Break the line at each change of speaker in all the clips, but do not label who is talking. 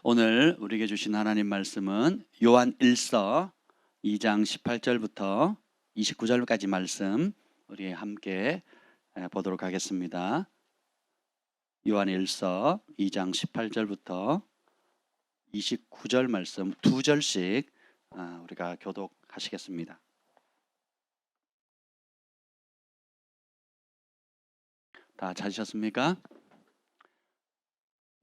오늘 우리에게 주신 하나님 말씀은 요한 1서 2장 18절부터 29절까지 말씀 우리 함께 보도록 하겠습니다. 요한 1서 2장 18절부터 29절 말씀 두 절씩 우리가 교독하시겠습니다. 다 찾으셨습니까?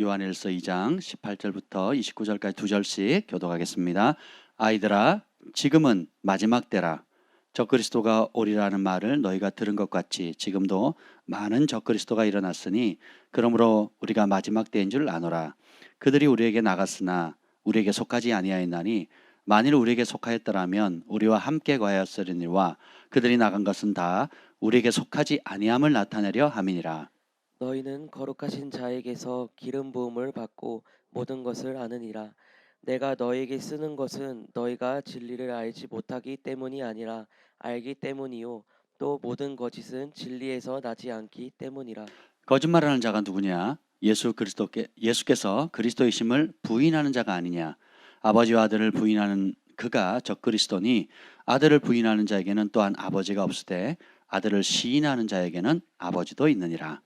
요한일서 2장 18절부터 29절까지 두 절씩 교독하겠습니다. 아이들아, 지금은 마지막 때라. 적그리스도가 오리라는 말을 너희가 들은 것 같이 지금도 많은 적그리스도가 일어났으니 그러므로 우리가 마지막 때인 줄 아노라. 그들이 우리에게 나갔으나 우리에게 속하지 아니하였나니 만일 우리에게 속하였더라면 우리와 함께 거하였으리니와 그들이 나간 것은 다 우리에게 속하지 아니함을 나타내려 함이니라.
너희는 거룩하신 자에게서 기름 부음을 받고 모든 것을 아느니라. 내가 너희에게 쓰는 것은 너희가 진리를 알지 못하기 때문이 아니라 알기 때문이요 또 모든 거짓은 진리에서 나지 않기 때문이라.
거짓말하는 자가 누구냐? 예수께서 그리스도이심을 부인하는 자가 아니냐? 아버지와 아들을 부인하는 그가 적그리스도니 아들을 부인하는 자에게는 또한 아버지가 없으되 아들을 시인하는 자에게는 아버지도 있느니라.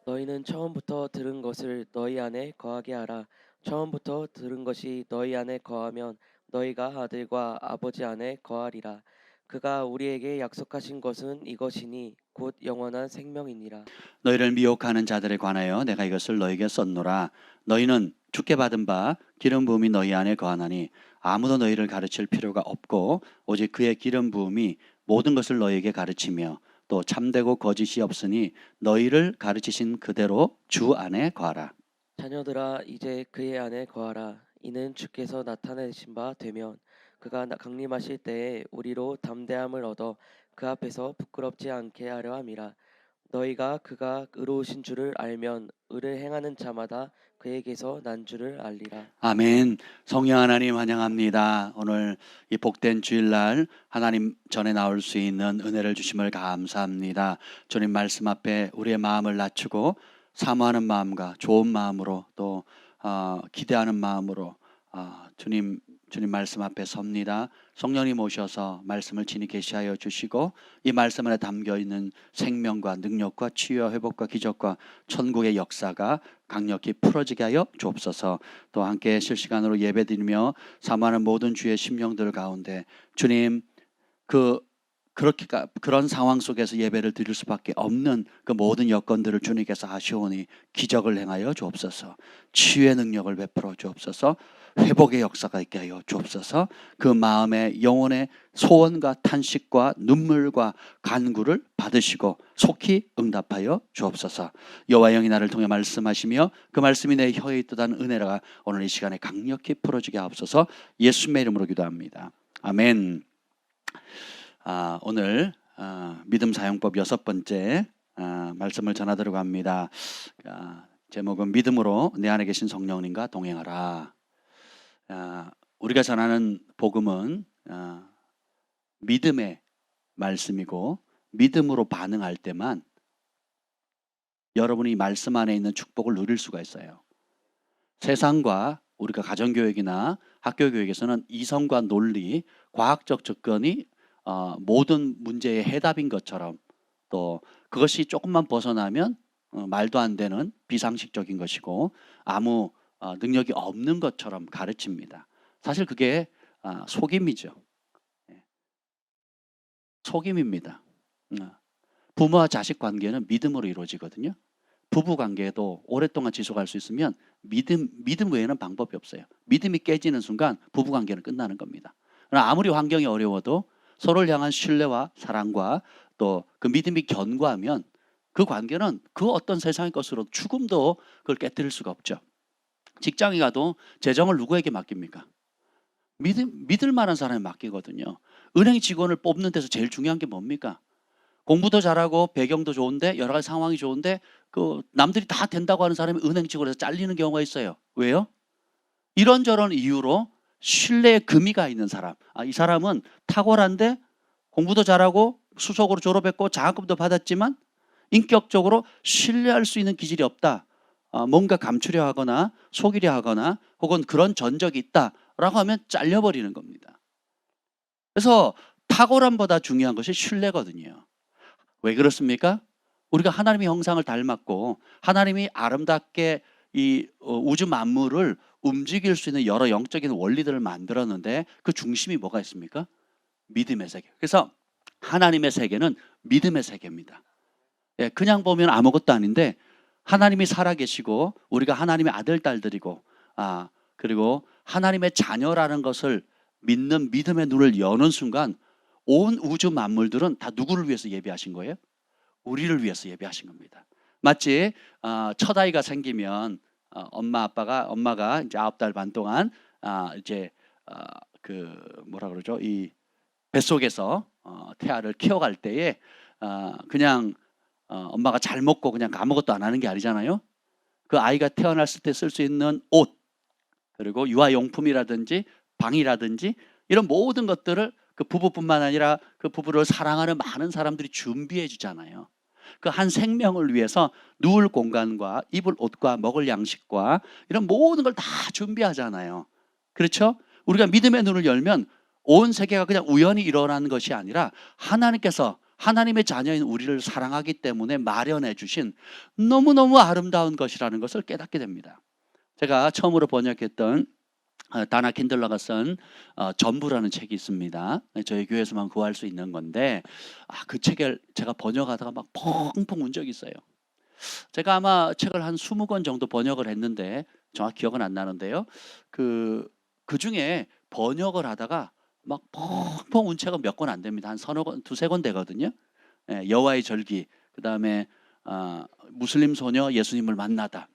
너희는 처음부터 들은 것을 너희 안에 거하게 하라. 처음부터 들은 것이 너희 안에 거하면 너희가 아들과 아버지 안에 거하리라. 그가 우리에게 약속하신 것은 이것이니 곧 영원한 생명이니라.
너희를 미혹하는 자들에 관하여 내가 이것을 너희에게 썼노라. 너희는 주께 받은 바 기름 부음이 너희 안에 거하나니 아무도 너희를 가르칠 필요가 없고 오직 그의 기름 부음이 모든 것을 너희에게 가르치며 또 참되고 거짓이 없으니 너희를 가르치신 그대로 주 안에 거하라.
자녀들아 이제 그의 안에 거하라. 이는 주께서 나타내신 바 되면 그가 강림하실 때에 우리로 담대함을 얻어 그 앞에서 부끄럽지 않게 하려 함이라. 너희가 그가 의로우신 줄을 알면 의를 행하는 자마다 그에게서 난 줄을 알리라.
아멘. 성령 하나님 환영합니다. 오늘 이 복된 주일날 하나님 전에 나올 수 있는 은혜를 주심을 감사합니다. 주님 말씀 앞에 우리의 마음을 낮추고 사모하는 마음과 좋은 마음으로 또 기대하는 마음으로 주님 말씀 앞에 섭니다. 성령님 오셔서 말씀을 친히 계시하여 주시고 이 말씀 안에 담겨 있는 생명과 능력과 치유와 회복과 기적과 천국의 역사가 강력히 풀어지게 하여 주옵소서. 또 함께 실시간으로 예배드리며 사모하는 모든 주의 심령들 가운데 주님 그런 상황 속에서 예배를 드릴 수밖에 없는 그 모든 여건들을 주님께서 하시오니 기적을 행하여 주옵소서. 치유의 능력을 베풀어 주옵소서. 회복의 역사가 있게 하여 주옵소서. 그 마음의 영혼의 소원과 탄식과 눈물과 간구를 받으시고 속히 응답하여 주옵소서. 여호와 영이 나를 통해 말씀하시며 그 말씀이 내 혀에 있도다는 은혜가 오늘 이 시간에 강력히 풀어지게 하옵소서. 예수님의 이름으로 기도합니다. 아멘. 오늘 믿음 사용법 6번째 말씀을 전하도록 합니다. 제목은 믿음으로 내 안에 계신 성령님과 동행하라. 우리가 전하는 복음은 믿음의 말씀이고 믿음으로 반응할 때만 여러분이 말씀 안에 있는 축복을 누릴 수가 있어요. 세상과 우리가 가정교육이나 학교교육에서는 이성과 논리, 과학적 접근이 모든 문제의 해답인 것처럼 또 그것이 조금만 벗어나면 말도 안 되는 비상식적인 것이고 아무 능력이 없는 것처럼 가르칩니다. 사실 그게 속임이죠. 속임입니다. 부모와 자식 관계는 믿음으로 이루어지거든요. 부부 관계도 오랫동안 지속할 수 있으면 믿음 외에는 방법이 없어요. 믿음이 깨지는 순간 부부 관계는 끝나는 겁니다. 그러나 아무리 환경이 어려워도 서로를 향한 신뢰와 사랑과 또 그 믿음이 견고하면 그 관계는 그 어떤 세상의 것으로 죽음도 그걸 깨뜨릴 수가 없죠. 직장에 가도 재정을 누구에게 맡깁니까? 믿을 만한 사람에 맡기거든요. 은행 직원을 뽑는 데서 제일 중요한 게 뭡니까? 공부도 잘하고 배경도 좋은데 여러 가지 상황이 좋은데 그 남들이 다 된다고 하는 사람이 은행 직원에서 잘리는 경우가 있어요. 왜요? 이런저런 이유로 신뢰의 금이가 있는 사람. 이 사람은 탁월한데 공부도 잘하고 수석으로 졸업했고 장학금도 받았지만 인격적으로 신뢰할 수 있는 기질이 없다. 뭔가 감추려 하거나 속이려 하거나 혹은 그런 전적이 있다라고 하면 잘려버리는 겁니다. 그래서 탁월함보다 중요한 것이 신뢰거든요. 왜 그렇습니까? 우리가 하나님의 형상을 닮았고 하나님이 아름답게 이 우주 만물을 움직일 수 있는 여러 영적인 원리들을 만들었는데 그 중심이 뭐가 있습니까? 믿음의 세계. 그래서 하나님의 세계는 믿음의 세계입니다. 예, 그냥 보면 아무것도 아닌데 하나님이 살아계시고 우리가 하나님의 아들 딸들이고 그리고 하나님의 자녀라는 것을 믿는 믿음의 눈을 여는 순간 온 우주 만물들은 다 누구를 위해서 예배하신 거예요? 우리를 위해서 예배하신 겁니다. 마치 첫 아이가 생기면 엄마가 이제 9달 반 동안 이제 그 뭐라 그러죠? 이 뱃속에서 태아를 키워갈 때에 그냥 엄마가 잘 먹고 그냥 아무것도 안 하는 게 아니잖아요. 그 아이가 태어났을 때 쓸 수 있는 옷 그리고 유아용품이라든지 방이라든지 이런 모든 것들을 그 부부뿐만 아니라 그 부부를 사랑하는 많은 사람들이 준비해 주잖아요. 그 한 생명을 위해서 누울 공간과 입을 옷과 먹을 양식과 이런 모든 걸 다 준비하잖아요. 그렇죠? 우리가 믿음의 눈을 열면 온 세계가 그냥 우연히 일어나는 것이 아니라 하나님께서 하나님의 자녀인 우리를 사랑하기 때문에 마련해 주신 너무너무 아름다운 것이라는 것을 깨닫게 됩니다. 제가 처음으로 번역했던 다나 킨들러가 쓴 전부라는 책이 있습니다. 저희 교회에서만 구할 수 있는 건데 그 책을 제가 번역하다가 막 펑펑 운 적이 있어요. 제가 아마 책을 한 20권 정도 번역을 했는데 정확히 기억은 안 나는데요. 그 중에 번역을 하다가 막 펑펑 운 책은 몇 권 안 됩니다. 한 서너 권, 두세 권 되거든요. 여호와의 절기, 그 다음에 무슬림 소녀 예수님을 만나다.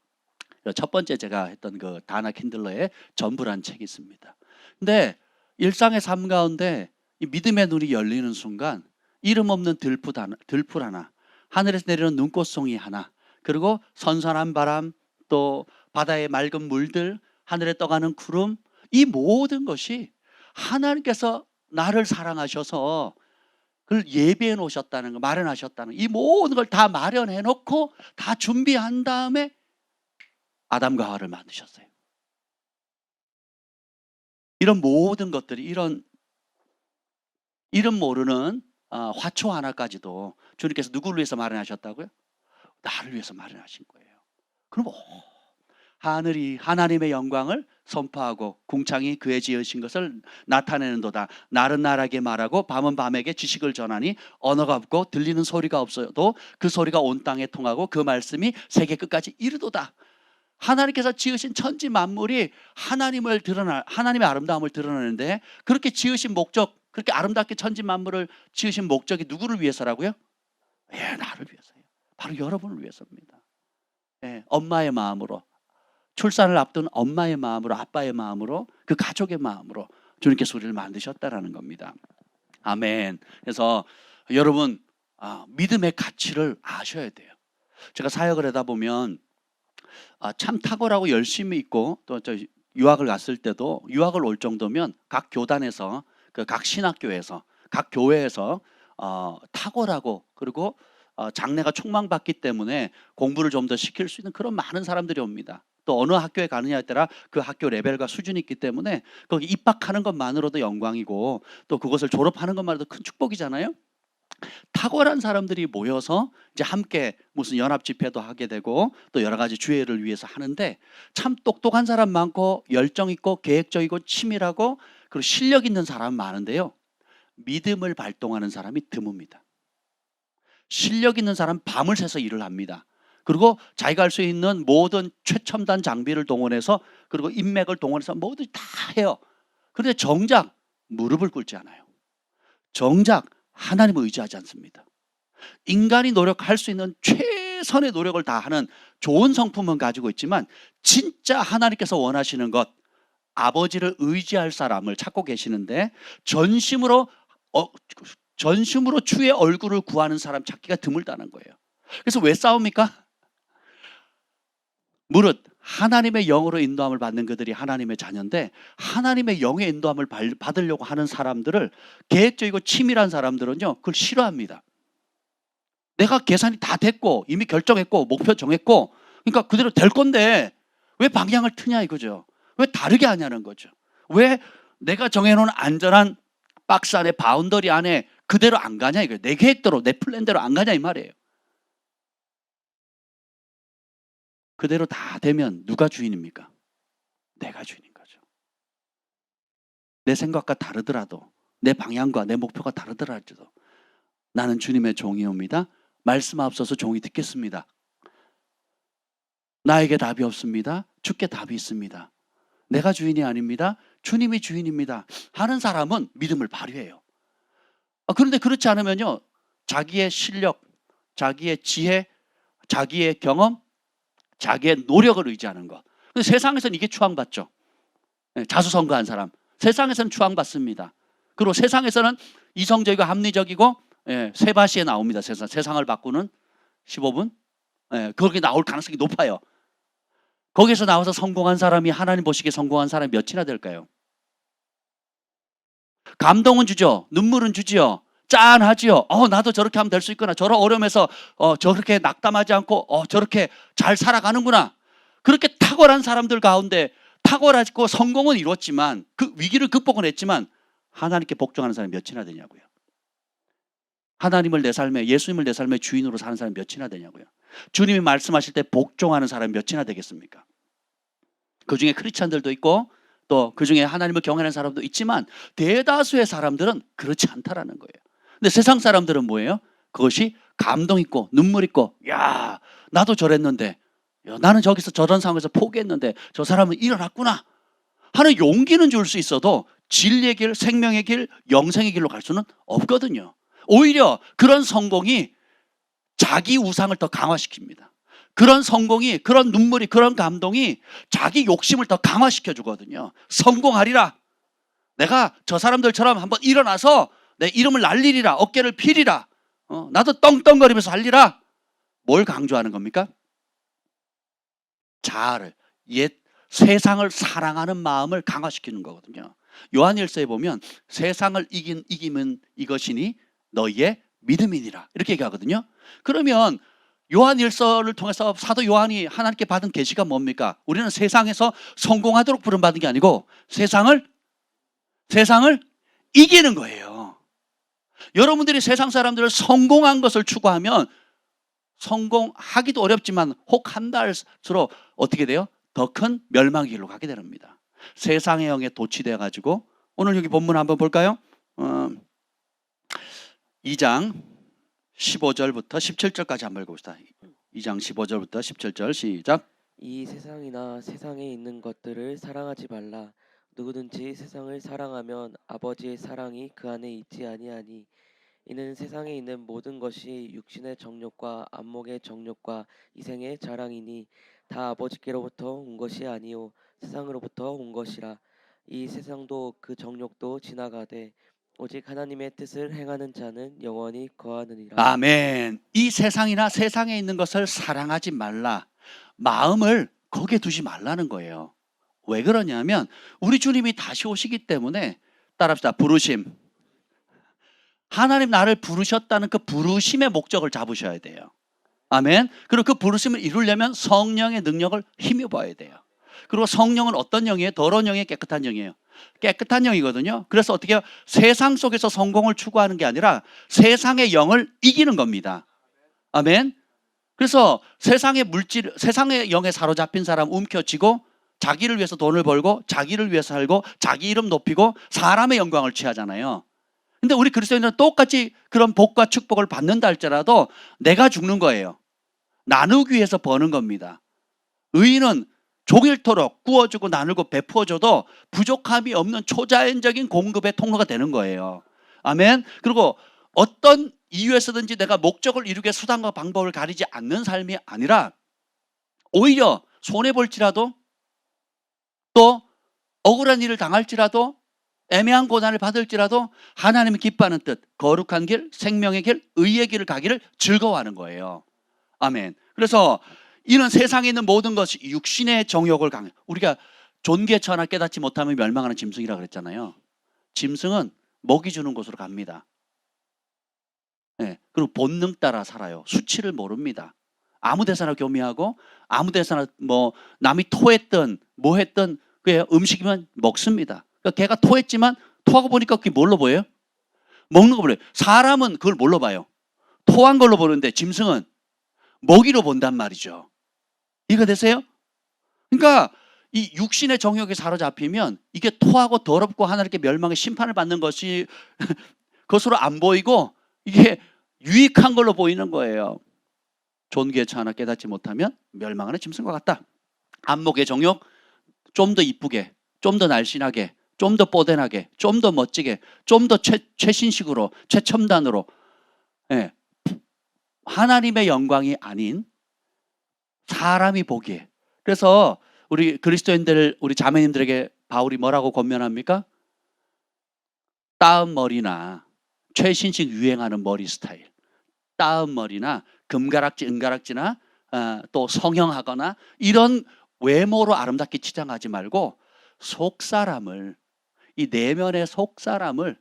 첫 번째 제가 했던 그 다나 킨들러의 전부란 책이 있습니다. 근데 일상의 삶 가운데 이 믿음의 눈이 열리는 순간 이름 없는 들풀 하나, 하늘에서 내리는 눈꽃송이 하나, 그리고 선선한 바람, 또 바다의 맑은 물들, 하늘에 떠가는 구름, 이 모든 것이 하나님께서 나를 사랑하셔서 그걸 예비해 놓으셨다는 거, 마련하셨다는 거, 이 모든 걸 다 마련해 놓고 다 준비한 다음에 아담과 하와를 만드셨어요. 이런 모든 것들이 이런 이름 모르는 화초 하나까지도 주님께서 누구를 위해서 마련하셨다고요? 나를 위해서 마련하신 거예요. 그럼 하늘이 하나님의 영광을 선포하고 궁창이 그의 지으신 것을 나타내는도다. 날은 날에게 말하고 밤은 밤에게 지식을 전하니 언어가 없고 들리는 소리가 없어도 그 소리가 온 땅에 통하고 그 말씀이 세계 끝까지 이르도다. 하나님께서 지으신 천지 만물이 하나님의 아름다움을 드러내는데 그렇게 지으신 목적, 그렇게 아름답게 천지 만물을 지으신 목적이 누구를 위해서라고요? 예, 나를 위해서요. 바로 여러분을 위해서입니다. 예, 엄마의 마음으로, 출산을 앞둔 엄마의 마음으로, 아빠의 마음으로, 그 가족의 마음으로 주님께서 우리를 만드셨다라는 겁니다. 아멘. 그래서 여러분 믿음의 가치를 아셔야 돼요. 제가 사역을 하다 보면 참 탁월하고 열심히 있고 또 저 유학을 갔을 때도 유학을 올 정도면 각 교단에서 각 신학교에서 각 교회에서 탁월하고 그리고 장래가 촉망받기 때문에 공부를 좀 더 시킬 수 있는 그런 많은 사람들이 옵니다. 또 어느 학교에 가느냐에 따라 그 학교 레벨과 수준이 있기 때문에 거기 입학하는 것만으로도 영광이고 또 그것을 졸업하는 것만으로도 큰 축복이잖아요. 탁월한 사람들이 모여서 이제 함께 무슨 연합 집회도 하게 되고 또 여러 가지 주회를 위해서 하는데 참 똑똑한 사람 많고 열정 있고 계획적이고 치밀하고 그리고 실력 있는 사람 많은데요. 믿음을 발동하는 사람이 드뭅니다. 실력 있는 사람 밤을 새서 일을 합니다. 그리고 자기가 할 수 있는 모든 최첨단 장비를 동원해서 그리고 인맥을 동원해서 모두 다 해요. 그런데 정작 무릎을 꿇지 않아요. 정작 하나님을 의지하지 않습니다. 인간이 노력할 수 있는 최선의 노력을 다하는 좋은 성품은 가지고 있지만 진짜 하나님께서 원하시는 것, 아버지를 의지할 사람을 찾고 계시는데 전심으로 주의 얼굴을 구하는 사람 찾기가 드물다는 거예요. 그래서 왜 싸웁니까? 무릇 하나님의 영으로 인도함을 받는 그들이 하나님의 자녀인데 하나님의 영의 인도함을 받으려고 하는 사람들을 계획적이고 치밀한 사람들은요 그걸 싫어합니다. 내가 계산이 다 됐고 이미 결정했고 목표 정했고 그러니까 그대로 될 건데 왜 방향을 트냐 이거죠. 왜 다르게 하냐는 거죠. 왜 내가 정해놓은 안전한 박스 안에 바운더리 안에 그대로 안 가냐 이거예요. 내 계획대로 내 플랜대로 안 가냐 이 말이에요. 그대로 다 되면 누가 주인입니까? 내가 주인인 거죠. 내 생각과 다르더라도 내 방향과 내 목표가 다르더라도 나는 주님의 종이옵니다. 말씀하옵소서 종이 듣겠습니다. 나에게 답이 없습니다. 주께 답이 있습니다. 내가 주인이 아닙니다. 주님이 주인입니다. 하는 사람은 믿음을 발휘해요. 그런데 그렇지 않으면요. 자기의 실력, 자기의 지혜, 자기의 경험, 자기의 노력을 의지하는 것. 근데 세상에서는 이게 추앙받죠. 자수성가한 사람. 세상에서는 추앙받습니다. 그리고 세상에서는 이성적이고 합리적이고 세바시에 나옵니다. 세상을 바꾸는 15분. 거기 나올 가능성이 높아요. 거기서 나와서 성공한 사람이 하나님 보시기에 성공한 사람이 몇이나 될까요? 감동은 주죠. 눈물은 주지요. 짠하지요. 나도 저렇게 하면 될 수 있구나. 저런 어려움에서 저렇게 낙담하지 않고 저렇게 잘 살아가는구나. 그렇게 탁월한 사람들 가운데 탁월하고 성공은 이뤘지만 그 위기를 극복은 했지만 하나님께 복종하는 사람이 몇이나 되냐고요. 하나님을 내 삶에, 예수님을 내 삶의 주인으로 사는 사람이 몇이나 되냐고요. 주님이 말씀하실 때 복종하는 사람이 몇이나 되겠습니까? 그중에 크리스찬들도 있고 또 그중에 하나님을 경외하는 사람도 있지만 대다수의 사람들은 그렇지 않다라는 거예요. 근데 세상 사람들은 뭐예요? 그것이 감동 있고 눈물 있고 야 나도 저랬는데 야, 나는 저기서 저런 상황에서 포기했는데 저 사람은 일어났구나 하는 용기는 줄 수 있어도 진리의 길, 생명의 길, 영생의 길로 갈 수는 없거든요. 오히려 그런 성공이 자기 우상을 더 강화시킵니다. 그런 성공이, 그런 눈물이, 그런 감동이 자기 욕심을 더 강화시켜 주거든요. 성공하리라. 내가 저 사람들처럼 한번 일어나서 내 이름을 날리리라. 어깨를 피리라. 나도 떵떵거리면서 살리라. 뭘 강조하는 겁니까? 자아를, 세상을 사랑하는 마음을 강화시키는 거거든요. 요한일서에 보면 세상을 이기면 이것이니 너희의 믿음이니라. 이렇게 얘기하거든요. 그러면 요한일서를 통해서 사도 요한이 하나님께 받은 계시가 뭡니까? 우리는 세상에서 성공하도록 부름받은 게 아니고 세상을 이기는 거예요. 여러분들이 세상 사람들을 성공한 것을 추구하면 성공하기도 어렵지만 혹 한달수록 어떻게 돼요? 더 큰 멸망의 길로 가게 됩니다. 세상의 영에 도취되어 가지고 오늘 여기 본문 한번 볼까요? 2장 15절부터 17절까지 한번 읽어봅시다. 2장 15절부터 17절 시작.
이 세상이나 세상에 있는 것들을 사랑하지 말라. 누구든지 세상을 사랑하면 아버지의 사랑이 그 안에 있지 아니하니 이는 세상에 있는 모든 것이 육신의 정욕과 안목의 정욕과 이생의 자랑이니 다 아버지께로부터 온 것이 아니요 세상으로부터 온 것이라. 이 세상도 그 정욕도 지나가되 오직 하나님의 뜻을 행하는 자는 영원히 거하느니라.
아멘. 이 세상이나 세상에 있는 것을 사랑하지 말라. 마음을 거기에 두지 말라는 거예요. 왜 그러냐면 우리 주님이 다시 오시기 때문에 따라합시다. 부르심. 하나님 나를 부르셨다는 그 부르심의 목적을 잡으셔야 돼요. 아멘. 그리고 그 부르심을 이루려면 성령의 능력을 힘입어야 돼요. 그리고 성령은 어떤 영이에요? 더러운 영이에요? 깨끗한 영이에요? 깨끗한 영이거든요. 그래서 어떻게 해요? 세상 속에서 성공을 추구하는 게 아니라 세상의 영을 이기는 겁니다. 아멘. 그래서 세상의 영에 사로잡힌 사람 움켜쥐고 자기를 위해서 돈을 벌고 자기를 위해서 살고 자기 이름 높이고 사람의 영광을 취하잖아요. 근데 우리 그리스도인들은 똑같이 그런 복과 축복을 받는다 할지라도 내가 죽는 거예요. 나누기 위해서 버는 겁니다. 의인은 종일토록 구워주고 나누고 베푸어줘도 부족함이 없는 초자연적인 공급의 통로가 되는 거예요. 아멘. 그리고 어떤 이유에서든지 내가 목적을 이루기 위해 수단과 방법을 가리지 않는 삶이 아니라 오히려 손해볼지라도 또 억울한 일을 당할지라도 애매한 고난을 받을지라도 하나님이 기뻐하는 뜻, 거룩한 길, 생명의 길, 의의 길을 가기를 즐거워하는 거예요. 아멘. 그래서 이는 세상에 있는 모든 것이 육신의 정욕을 강해. 우리가 존귀천하 깨닫지 못하면 멸망하는 짐승이라 그랬잖아요. 짐승은 먹이 주는 곳으로 갑니다. 네. 그리고 본능 따라 살아요. 수치를 모릅니다. 아무 데서나 교미하고 아무 데서나 뭐 남이 토했던 뭐 했던 그 음식이면 먹습니다. 그러니까 걔가 토했지만 토하고 보니까 그게 뭘로 보여요? 먹는 거 보여요. 사람은 그걸 뭘로 봐요? 토한 걸로 보는데 짐승은 먹이로 본단 말이죠. 이해가 되세요? 그러니까 이 육신의 정욕에 사로잡히면 이게 토하고 더럽고 하나님께 멸망의 심판을 받는 것이 것으로 안 보이고 이게 유익한 걸로 보이는 거예요. 존귀의 차 하나 깨닫지 못하면 멸망하는 짐승과 같다. 안목의 정욕 좀 더 이쁘게, 좀 더 날씬하게, 좀 더 뽀대나게, 좀 더 멋지게, 좀 더 최신식으로, 최첨단으로, 예. 하나님의 영광이 아닌 사람이 보기에. 그래서 우리 그리스도인들, 우리 자매님들에게 바울이 뭐라고 권면합니까? 따은 머리나 최신식 유행하는 머리 스타일, 따은 머리나 금가락지, 은가락지나 또 성형하거나 이런 외모로 아름답게 치장하지 말고 속사람을, 이 내면의 속사람을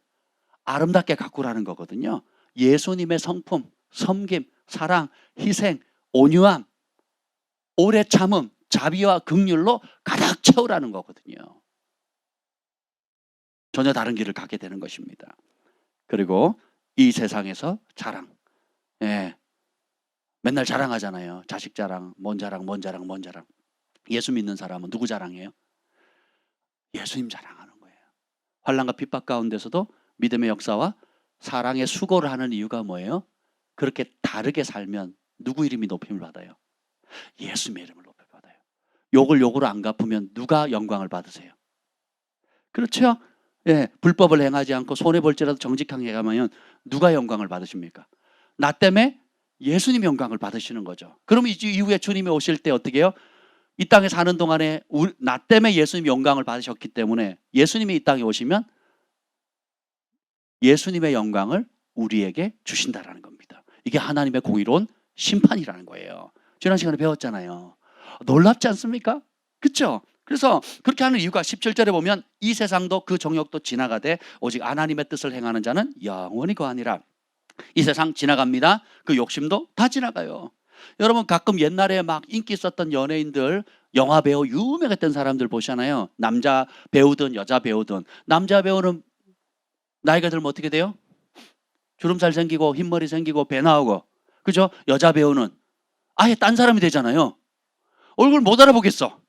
아름답게 가꾸라는 거거든요. 예수님의 성품, 섬김, 사랑, 희생, 온유함, 오래 참음, 자비와 긍휼로 가득 채우라는 거거든요. 전혀 다른 길을 가게 되는 것입니다. 그리고 이 세상에서 자랑, 예, 맨날 자랑하잖아요. 자식 자랑, 뭔 자랑, 뭔 자랑, 뭔 자랑. 예수 믿는 사람은 누구 자랑해요? 예수님 자랑하는 거예요. 환난과 핍박 가운데서도 믿음의 역사와 사랑의 수고를 하는 이유가 뭐예요? 그렇게 다르게 살면 누구 이름이 높임을 받아요? 예수님의 이름을 높임을 받아요. 욕을 욕으로 안 갚으면 누가 영광을 받으세요? 그렇죠? 예, 불법을 행하지 않고 손해볼지라도 정직하게 가면 누가 영광을 받으십니까? 나 때문에 예수님 영광을 받으시는 거죠. 그럼 이후에 주님이 오실 때 어떻게 해요? 이 땅에 사는 동안에 나 때문에 예수님 영광을 받으셨기 때문에 예수님이 이 땅에 오시면 예수님의 영광을 우리에게 주신다라는 겁니다. 이게 하나님의 공의로운 심판이라는 거예요. 지난 시간에 배웠잖아요. 놀랍지 않습니까? 그렇죠? 그래서 그렇게 하는 이유가 17절에 보면 이 세상도 그 정욕도 지나가되 오직 하나님의 뜻을 행하는 자는 영원히 거하니라. 이 세상 지나갑니다. 그 욕심도 다 지나가요. 여러분 가끔 옛날에 막 인기 있었던 연예인들, 영화 배우 유명했던 사람들 보시잖아요. 남자 배우든 여자 배우든. 남자 배우는 나이가 들면 어떻게 돼요? 주름살 생기고 흰머리 생기고 배 나오고. 그죠? 여자 배우는 아예 딴 사람이 되잖아요. 얼굴 못 알아보겠어.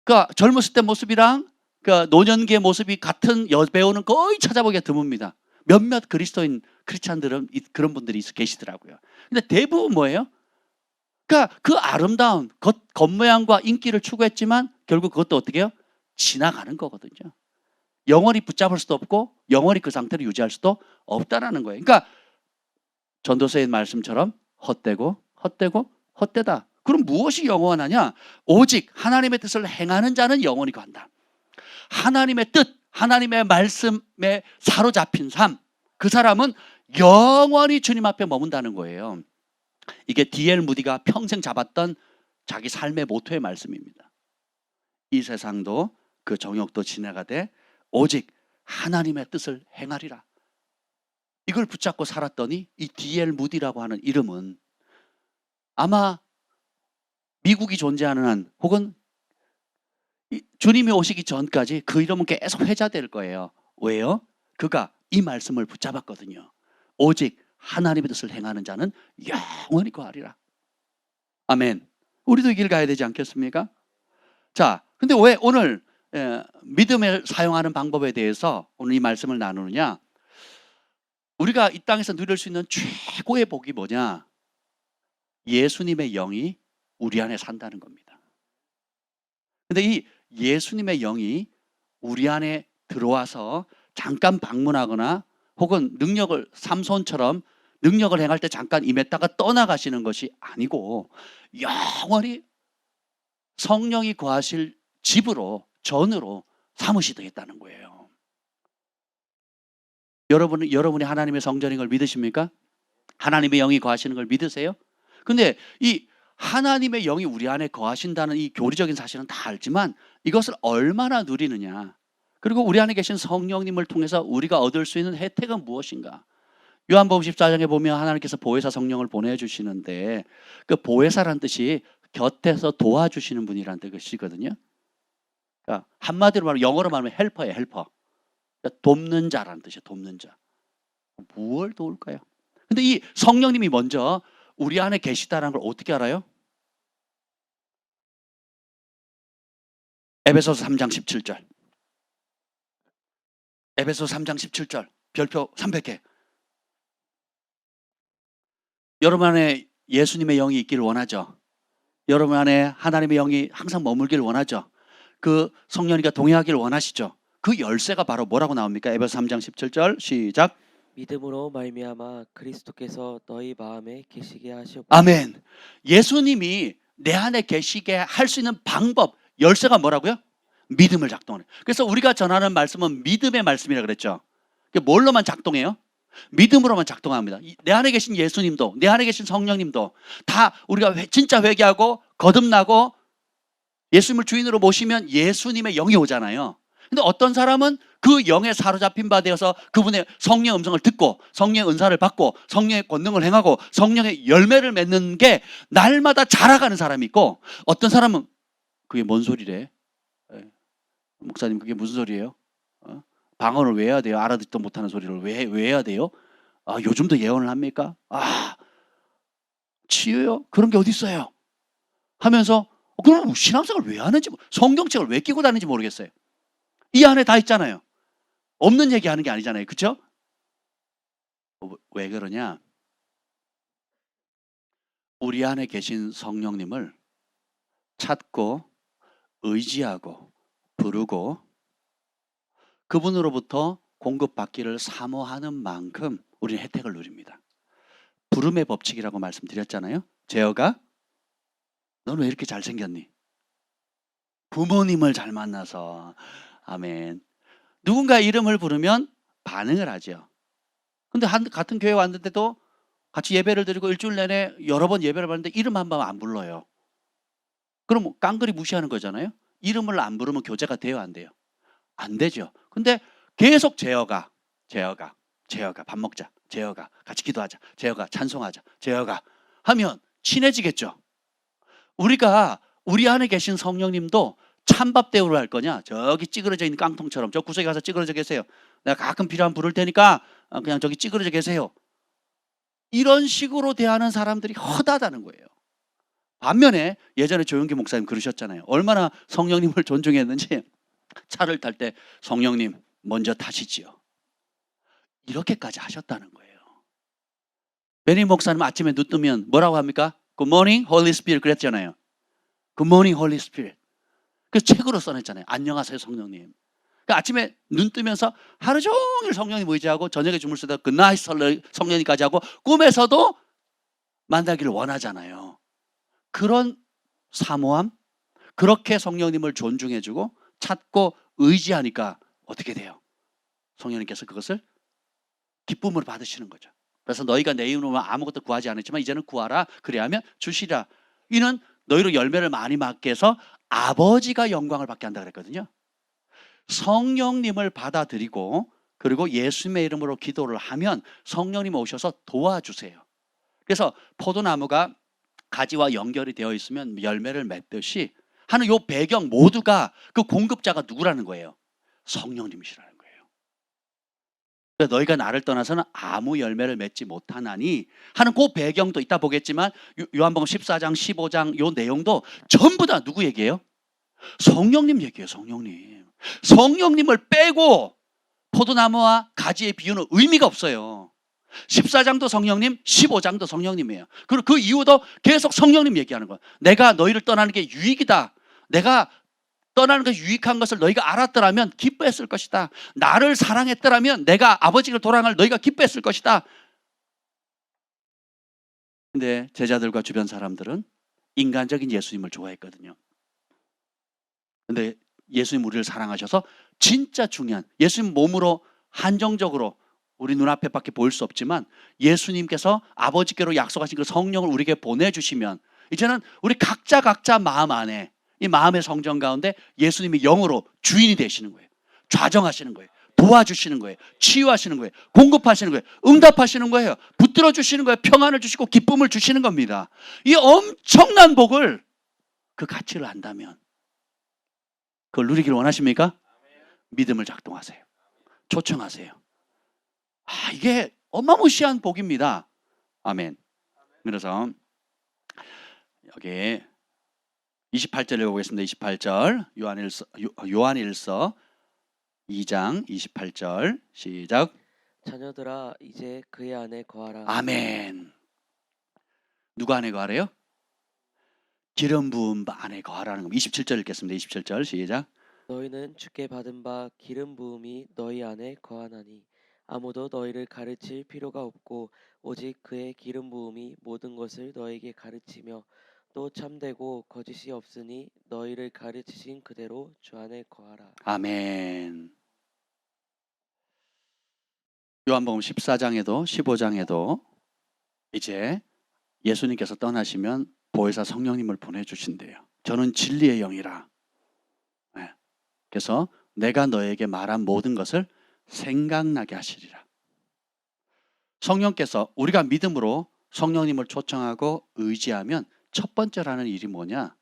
그러니까 젊었을 때 모습이랑 그 노년기의 모습이 같은 여배우는 거의 찾아보기가 드뭅니다. 몇몇 그리스도인 크리스찬들은 그런 분들이 계시더라고요. 근데 대부분 뭐예요? 그러니까 그 아름다운 겉모양과 인기를 추구했지만 결국 그것도 어떻게 해요? 지나가는 거거든요. 영원히 붙잡을 수도 없고 영원히 그 상태를 유지할 수도 없다라는 거예요. 그러니까 전도서의 말씀처럼 헛되고 헛되고 헛되다. 그럼 무엇이 영원하냐? 오직 하나님의 뜻을 행하는 자는 영원히 간다. 하나님의 뜻, 하나님의 말씀에 사로잡힌 삶, 그 사람은 영원히 주님 앞에 머문다는 거예요. 이게 D.L. 무디가 평생 잡았던 자기 삶의 모토의 말씀입니다. 이 세상도 그 정욕도 지나가되 오직 하나님의 뜻을 행하리라. 이걸 붙잡고 살았더니 이 D.L. 무디라고 하는 이름은 아마 미국이 존재하는 한 혹은 주님이 오시기 전까지 그 이름은 계속 회자될 거예요. 왜요? 그가 이 말씀을 붙잡았거든요. 오직 하나님의 뜻을 행하는 자는 영원히 거하리라. 아멘. 우리도 이 길 가야 되지 않겠습니까? 자, 근데 왜 오늘 믿음을 사용하는 방법에 대해서 오늘 이 말씀을 나누느냐? 우리가 이 땅에서 누릴 수 있는 최고의 복이 뭐냐? 예수님의 영이 우리 안에 산다는 겁니다. 근데 이 예수님의 영이 우리 안에 들어와서 잠깐 방문하거나 혹은 능력을 삼손처럼 능력을 행할 때 잠깐 임했다가 떠나가시는 것이 아니고 영원히 성령이 거하실 집으로 전으로 삼으시겠다는 거예요. 여러분이 하나님의 성전인 걸 믿으십니까? 하나님의 영이 거하시는 걸 믿으세요? 근데 이 하나님의 영이 우리 안에 거하신다는 이 교리적인 사실은 다 알지만 이것을 얼마나 누리느냐, 그리고 우리 안에 계신 성령님을 통해서 우리가 얻을 수 있는 혜택은 무엇인가, 요한복음 14장에 보면 하나님께서 보혜사 성령을 보내주시는데 그 보혜사란 뜻이 곁에서 도와주시는 분이라는 뜻이거든요. 그러니까 한마디로 말하면 영어로 말하면 헬퍼예요. 헬퍼. 그러니까 돕는 자라는 뜻이에요. 돕는 자. 무엇을 도울까요? 근데 이 성령님이 먼저 우리 안에 계시다라는 걸 어떻게 알아요? 에베소서 3장 17절. 에베소서 3장 17절. 별표 300개. 여러분 안에 예수님의 영이 있기를 원하죠. 여러분 안에 하나님의 영이 항상 머물기를 원하죠. 그 성령님과 동행하기를 원하시죠. 그 열쇠가 바로 뭐라고 나옵니까? 에베소 3장 17절 시작.
믿음으로 말미암아 그리스도께서 너희 마음에 계시게 하시고.
아멘. 예수님이 내 안에 계시게 할 수 있는 방법, 열쇠가 뭐라고요? 믿음을 작동하는. 그래서 우리가 전하는 말씀은 믿음의 말씀이라고 그랬죠. 그게 뭘로만 작동해요? 믿음으로만 작동합니다. 내 안에 계신 예수님도, 내 안에 계신 성령님도 다 우리가 진짜 회개하고 거듭나고 예수님을 주인으로 모시면 예수님의 영이 오잖아요. 근데 어떤 사람은 그 영에 사로잡힌 바 되어서 그분의 성령의 음성을 듣고 성령의 은사를 받고 성령의 권능을 행하고 성령의 열매를 맺는 게 날마다 자라가는 사람이 있고, 어떤 사람은 그게 뭔 소리래? 목사님 그게 무슨 소리예요? 방언을 왜 해야 돼요? 알아듣지도 못하는 소리를 왜 해야 돼요? 요즘도 예언을 합니까? 치유요? 그런 게 어디 있어요? 하면서 그럼 신앙생활을 왜 하는지, 성경책을 왜 끼고 다니는지 모르겠어요. 이 안에 다 있잖아요. 없는 얘기 하는 게 아니잖아요. 그렇죠? 왜 그러냐? 우리 안에 계신 성령님을 찾고 의지하고 부르고 그분으로부터 공급받기를 사모하는 만큼 우리는 혜택을 누립니다. 부름의 법칙이라고 말씀드렸잖아요. 제어가 너는 왜 이렇게 잘생겼니? 부모님을 잘 만나서. 아멘. 누군가 이름을 부르면 반응을 하죠. 근데 같은 교회 왔는데도 같이 예배를 드리고 일주일 내내 여러 번 예배를 받는데 이름 한 번 안 불러요. 그럼 깡그리 무시하는 거잖아요. 이름을 안 부르면 교제가 돼요, 안 돼요? 안 되죠. 근데 계속 제어가 밥 먹자, 제어가 같이 기도하자, 제어가 찬송하자, 제어가 하면 친해지겠죠. 우리가 우리 안에 계신 성령님도 찬밥 대우를 할 거냐? 저기 찌그러져 있는 깡통처럼 저 구석에 가서 찌그러져 계세요. 내가 가끔 필요하면 부를 테니까 그냥 저기 찌그러져 계세요. 이런 식으로 대하는 사람들이 허다다는 거예요. 반면에 예전에 조용기 목사님 그러셨잖아요. 얼마나 성령님을 존중했는지 차를 탈 때 성령님 먼저 타시지요. 이렇게까지 하셨다는 거예요. 베니 목사님 아침에 눈 뜨면 뭐라고 합니까? Good morning, Holy Spirit 그랬잖아요. Good morning, Holy Spirit. 그래서 책으로 써냈잖아요. 안녕하세요, 성령님. 그러니까 아침에 눈 뜨면서 하루 종일 성령님 의지하고 저녁에 주무실 때 Good night, 성령님까지 하고 꿈에서도 만나기를 원하잖아요. 그런 사모함, 그렇게 성령님을 존중해주고 찾고 의지하니까 어떻게 돼요? 성령님께서 그것을 기쁨으로 받으시는 거죠. 그래서 너희가 내 이름으로 아무것도 구하지 않았지만 이제는 구하라. 그래야면 주시라. 이는 너희로 열매를 많이 맡게 해서 아버지가 영광을 받게 한다 그랬거든요. 성령님을 받아들이고 그리고 예수님의 이름으로 기도를 하면 성령님 오셔서 도와주세요. 그래서 포도나무가 가지와 연결이 되어 있으면 열매를 맺듯이 하는 요 배경 모두가 그 공급자가 누구라는 거예요? 성령님이시라는 거예요. 그래서 너희가 나를 떠나서는 아무 열매를 맺지 못하나니 하는 그 배경도 이따 보겠지만 요한복음 14장 15장 요 내용도 전부 다 누구 얘기예요? 성령님 얘기예요. 성령님을 빼고 포도나무와 가지의 비유는 의미가 없어요. 14장도 성령님, 15장도 성령님이에요. 그리고 그 이유도 계속 성령님 얘기하는 거예요. 내가 너희를 떠나는 게 유익이다. 내가 떠나는 것이 유익한 것을 너희가 알았더라면 기뻐했을 것이다. 나를 사랑했더라면 내가 아버지를 돌아갈 너희가 기뻐했을 것이다. 근데 제자들과 주변 사람들은 인간적인 예수님을 좋아했거든요. 근데 예수님 우리를 사랑하셔서 진짜 중요한 예수님 몸으로 한정적으로 우리 눈앞에밖에 보일 수 없지만 예수님께서 아버지께로 약속하신 그 성령을 우리에게 보내주시면 이제는 우리 각자 마음 안에 이 마음의 성전 가운데 예수님이 영으로 주인이 되시는 거예요. 좌정하시는 거예요. 도와주시는 거예요. 치유하시는 거예요. 공급하시는 거예요. 응답하시는 거예요. 붙들어 주시는 거예요. 평안을 주시고 기쁨을 주시는 겁니다. 이 엄청난 복을, 그 가치를 안다면 그걸 누리기를 원하십니까? 믿음을 작동하세요. 초청하세요. 이게 어마무시한 복입니다. 아멘. 그래서 여기 28절 읽어보겠습니다. 28절 요한일서 2장 28절 시작.
자녀들아 이제 그의 안에 거하라.
아멘. 누가 안에 거하래요? 기름 부음 안에 거하라는 겁니다. 27절 읽겠습니다. 27절 시작.
너희는 주께 받은 바 기름 부음이 너희 안에 거하나니 아무도 너희를 가르칠 필요가 없고 오직 그의 기름 부음이 모든 것을 너에게 가르치며 또 참되고 거짓이 없으니 너희를 가르치신 그대로 주 안에 거하라.
아멘. 요한복음 14장에도 15장에도 이제 예수님께서 떠나시면 보혜사 성령님을 보내주신대요. 저는 진리의 영이라. 네. 그래서 내가 너에게 말한 모든 것을 생각나게 하시리라. 성령께서, 우리가 믿음으로 성령님을 초청하고 의지하면 첫 번째로 하는 일이 뭐냐?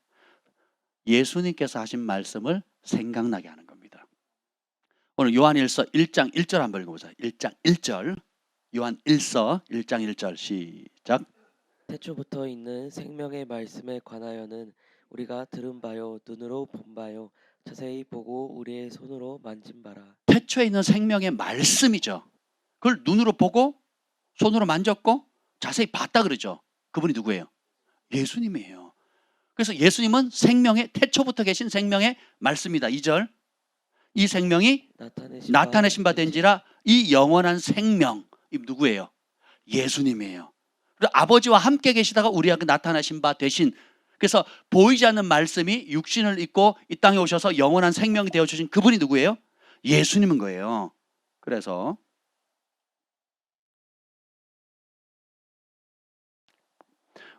예수님께서 하신 말씀을 생각나게 하는 겁니다. 오늘 요한일서 1장 1절 한번 읽어보자. 1장 1절. 요한일서 1장 1절 시작.
태초부터 있는 생명의 말씀에 관하여는 우리가 들은 바요 눈으로 본 바요 자세히 보고 우리의 손으로 만진 바라.
태초에 있는 생명의 말씀이죠. 그걸 눈으로 보고 손으로 만졌고 자세히 봤다 그러죠. 그분이 누구예요? 예수님이에요. 그래서 예수님은 생명의, 태초부터 계신 생명의 말씀이다. 2절. 이 생명이 나타내신 바 된지라. 이 영원한 생명, 이 누구예요? 예수님이에요. 그리고 아버지와 함께 계시다가 우리에게 나타나신 바 되신, 그래서 보이지 않는 말씀이 육신을 입고 이 땅에 오셔서 영원한 생명이 되어주신 그분이 누구예요? 예수님인 거예요. 그래서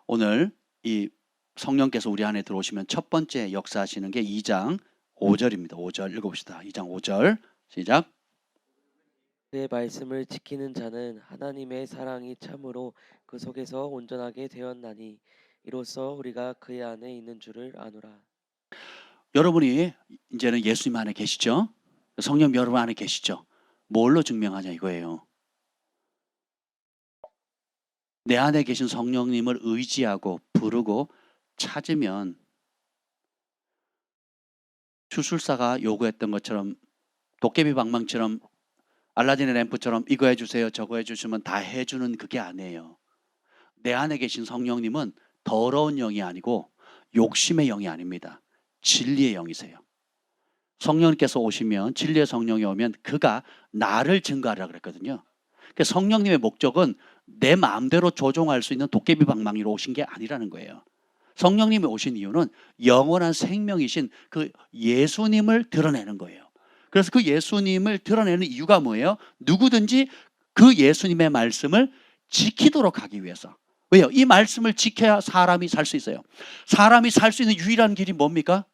오늘 이 성령께서 우리 안에 들어오시면 첫 번째 역사하시는 게 2장 5절입니다. 5절 읽어봅시다. 2장 5절 시작.
그의 말씀을 지키는 자는 하나님의 사랑이 참으로 그 속에서 온전하게 되었나니 이로써 우리가 그의 안에 있는 줄을 아노라.
여러분이 이제는 예수님 안에 계시죠? 성령 여러분 안에 계시죠? 뭘로 증명하냐 이거예요. 내 안에 계신 성령님을 의지하고 부르고 찾으면 주술사가 요구했던 것처럼, 도깨비 방망처럼, 알라딘의 램프처럼 이거 해주세요 저거 해주시면 다 해주는 그게 아니에요. 내 안에 계신 성령님은 더러운 영이 아니고 욕심의 영이 아닙니다. 진리의 영이세요. 성령님께서 오시면, 진리의 성령이 오면 그가 나를 증거하라 그랬거든요. 그러니까 성령님의 목적은 내 마음대로 조종할 수 있는 도깨비 방망이로 오신 게 아니라는 거예요. 성령님이 오신 이유는 영원한 생명이신 그 예수님을 드러내는 거예요. 그래서 그 예수님을 드러내는 이유가 뭐예요? 누구든지 그 예수님의 말씀을 지키도록 하기 위해서. 왜요? 이 말씀을 지켜야 사람이 살 수 있어요. 사람이 살 수 있는 유일한 길이 뭡니까?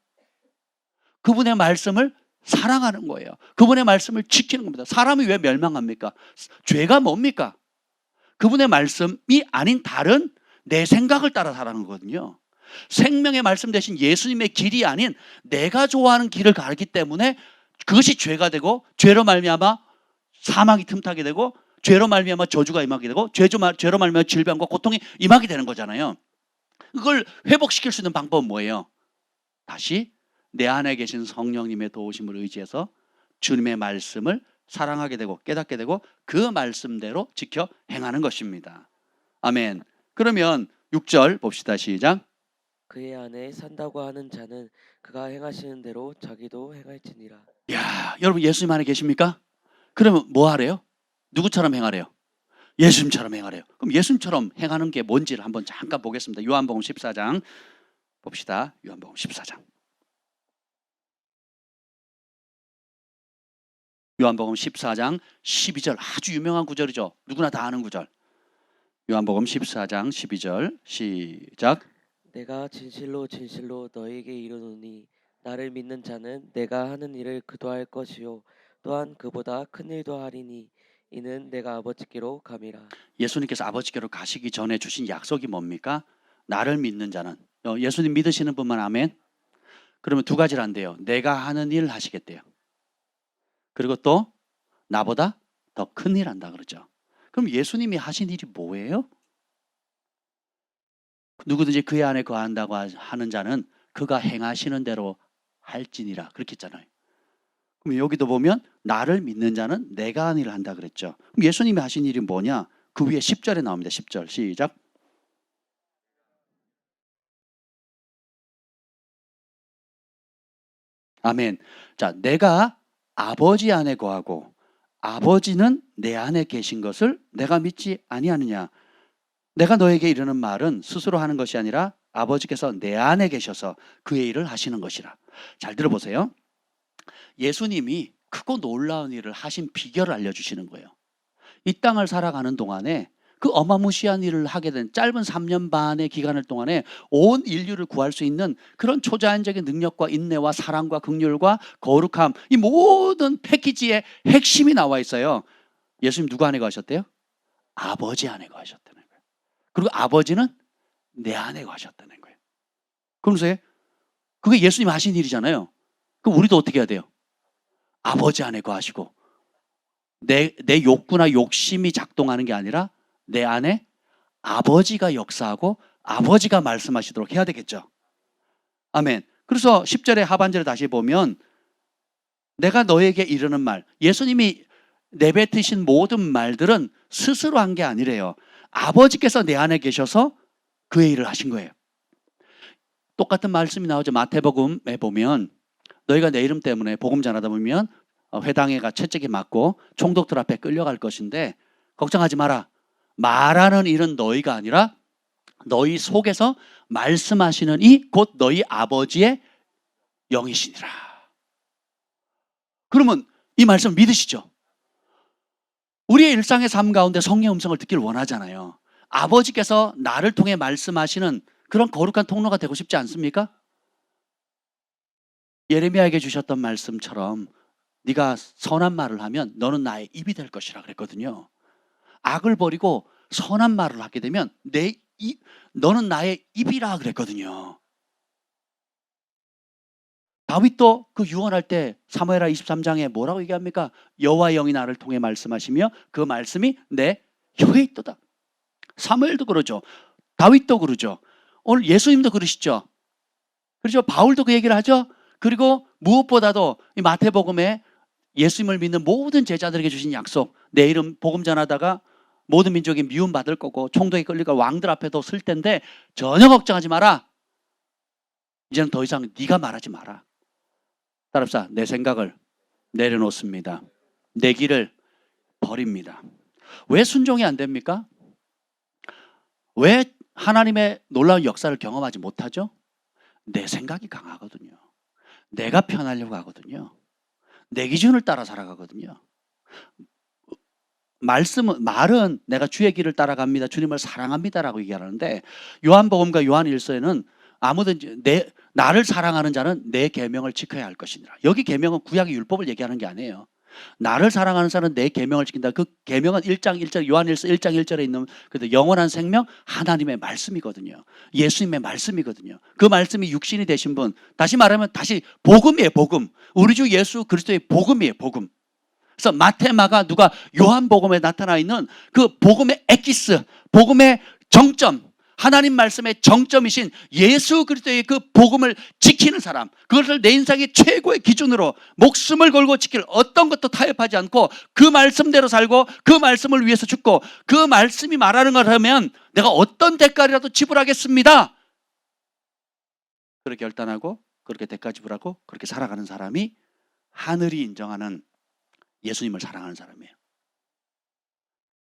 그분의 말씀을 사랑하는 거예요. 그분의 말씀을 지키는 겁니다. 사람이 왜 멸망합니까? 죄가 뭡니까? 그분의 말씀이 아닌 다른 내 생각을 따라 살아가는 거거든요. 생명의 말씀 대신 예수님의 길이 아닌 내가 좋아하는 길을 가기 때문에 그것이 죄가 되고, 죄로 말미암아 사망이 틈타게 되고, 죄로 말미암아 저주가 임하게 되고, 죄로 말미암아 질병과 고통이 임하게 되는 거잖아요. 그걸 회복시킬 수 있는 방법은 뭐예요? 다시 내 안에 계신 성령님의 도우심을 의지해서 주님의 말씀을 사랑하게 되고 깨닫게 되고 그 말씀대로 지켜 행하는 것입니다. 아멘. 그러면 6절 봅시다. 시작.
그의 안에 산다고 하는 자는 그가 행하시는 대로 자기도 행할지니라.
야, 여러분 예수님 안에 계십니까? 그러면 뭐 하래요? 누구처럼 행하래요? 예수님처럼 행하래요. 그럼 예수님처럼 행하는 게 뭔지를 한번 잠깐 보겠습니다. 요한복음 14장 봅시다. 요한복음 14장. 요한복음 14장 12절, 아주 유명한 구절이죠. 누구나 다 아는 구절. 요한복음 14장 12절 시작.
내가 진실로 진실로 너희에게 이르노니 나를 믿는 자는 내가 하는 일을 그도 할 것이요 또한 그보다 큰 일도 하리니 이는 내가 아버지께로 감이라.
예수님께서 아버지께로 가시기 전에 주신 약속이 뭡니까? 나를 믿는 자는, 예수님 믿으시는 분만 아멘. 그러면 두 가지를 한대요. 내가 하는 일 하시겠대요. 그리고 또 나보다 더 큰 일 한다 그러죠. 그럼 예수님이 하신 일이 뭐예요? 누구든지 그의 안에 거한다고 하는 자는 그가 행하시는 대로 할지니라 그렇게 했잖아요. 그럼 여기도 보면 나를 믿는 자는 내가 하는 일을 한다 그랬죠. 그럼 예수님이 하신 일이 뭐냐? 그 위에 10절에 나옵니다. 10절 시작. 아멘. 자, 내가 아버지 안에 거하고 아버지는 내 안에 계신 것을 내가 믿지 아니하느냐. 내가 너에게 이르는 말은 스스로 하는 것이 아니라 아버지께서 내 안에 계셔서 그의 일을 하시는 것이라. 잘 들어보세요. 예수님이 크고 놀라운 일을 하신 비결을 알려주시는 거예요. 이 땅을 살아가는 동안에 그 어마무시한 일을 하게 된 짧은 3년 반의 기간을 동안에 온 인류를 구할 수 있는 그런 초자연적인 능력과 인내와 사랑과 긍휼과 거룩함, 이 모든 패키지의 핵심이 나와 있어요. 예수님 누구 안에 거하셨대요? 아버지 안에 거하셨다는 거예요. 그리고 아버지는 내 안에 거하셨다는 거예요. 그러면서 그게 예수님 하신 일이잖아요. 그럼 우리도 어떻게 해야 돼요? 아버지 안에 거하시고 내 욕구나 욕심이 작동하는 게 아니라 내 안에 아버지가 역사하고 아버지가 말씀하시도록 해야 되겠죠. 아멘. 그래서 10절의 하반절에 다시 보면 내가 너에게 이르는 말, 예수님이 내뱉으신 모든 말들은 스스로 한 게 아니래요. 아버지께서 내 안에 계셔서 그의 일을 하신 거예요. 똑같은 말씀이 나오죠. 마태복음에 보면 너희가 내 이름 때문에 복음 전하다 보면 회당에가 채찍이 맞고 총독들 앞에 끌려갈 것인데 걱정하지 마라. 말하는 일은 너희가 아니라 너희 속에서 말씀하시는 이 곧 너희 아버지의 영이시니라. 그러면 이 말씀 믿으시죠? 우리의 일상의 삶 가운데 성령의 음성을 듣기를 원하잖아요. 아버지께서 나를 통해 말씀하시는 그런 거룩한 통로가 되고 싶지 않습니까? 예레미야에게 주셨던 말씀처럼 네가 선한 말을 하면 너는 나의 입이 될 것이라 그랬거든요. 악을 버리고 선한 말을 하게 되면 너는 나의 입이라 그랬거든요. 다윗도 그 유언할 때 사무엘하 23장에 뭐라고 얘기합니까? 여호와의 영이 나를 통해 말씀하시며 그 말씀이 내 혀에 있도다. 사무엘도 그러죠. 다윗도 그러죠. 오늘 예수님도 그러시죠. 그렇죠. 바울도 그 얘기를 하죠. 그리고 무엇보다도 이 마태복음에 예수님을 믿는 모든 제자들에게 주신 약속, 내 이름 복음 전하다가 모든 민족이 미움받을 거고 총독에 끌리고 왕들 앞에도 설 텐데 전혀 걱정하지 마라. 이제는 더 이상 네가 말하지 마라. 따라합시다. 내 생각을 내려놓습니다. 내 길을 버립니다. 왜 순종이 안 됩니까? 왜 하나님의 놀라운 역사를 경험하지 못하죠? 내 생각이 강하거든요. 내가 편하려고 하거든요. 내 기준을 따라 살아가거든요. 말은 내가 주의 길을 따라갑니다. 주님을 사랑합니다라고 얘기하는데 요한복음과 요한일서에는 아무든지 나를 사랑하는 자는 내 계명을 지켜야 할 것이니라. 여기 계명은 구약의 율법을 얘기하는 게 아니에요. 나를 사랑하는 자는 내 계명을 지킨다. 그 계명은 1장 1절 요한일서 1장 1절에 있는 그 영원한 생명 하나님의 말씀이거든요. 예수님의 말씀이거든요. 그 말씀이 육신이 되신 분, 다시 말하면 다시 복음이에요. 복음. 우리 주 예수 그리스도의 복음이에요. 복음. 그래서 마태, 마가, 누가 요한복음에 나타나 있는 그 복음의 엑기스, 복음의 정점, 하나님 말씀의 정점이신 예수 그리스도의 그 복음을 지키는 사람, 그것을 내 인생의 최고의 기준으로 목숨을 걸고 지킬 어떤 것도 타협하지 않고 그 말씀대로 살고 그 말씀을 위해서 죽고 그 말씀이 말하는 거라면 내가 어떤 대가라도 지불하겠습니다. 그렇게 결단하고 그렇게 대가 지불하고 그렇게 살아가는 사람이 하늘이 인정하는 예수님을 사랑하는 사람이에요.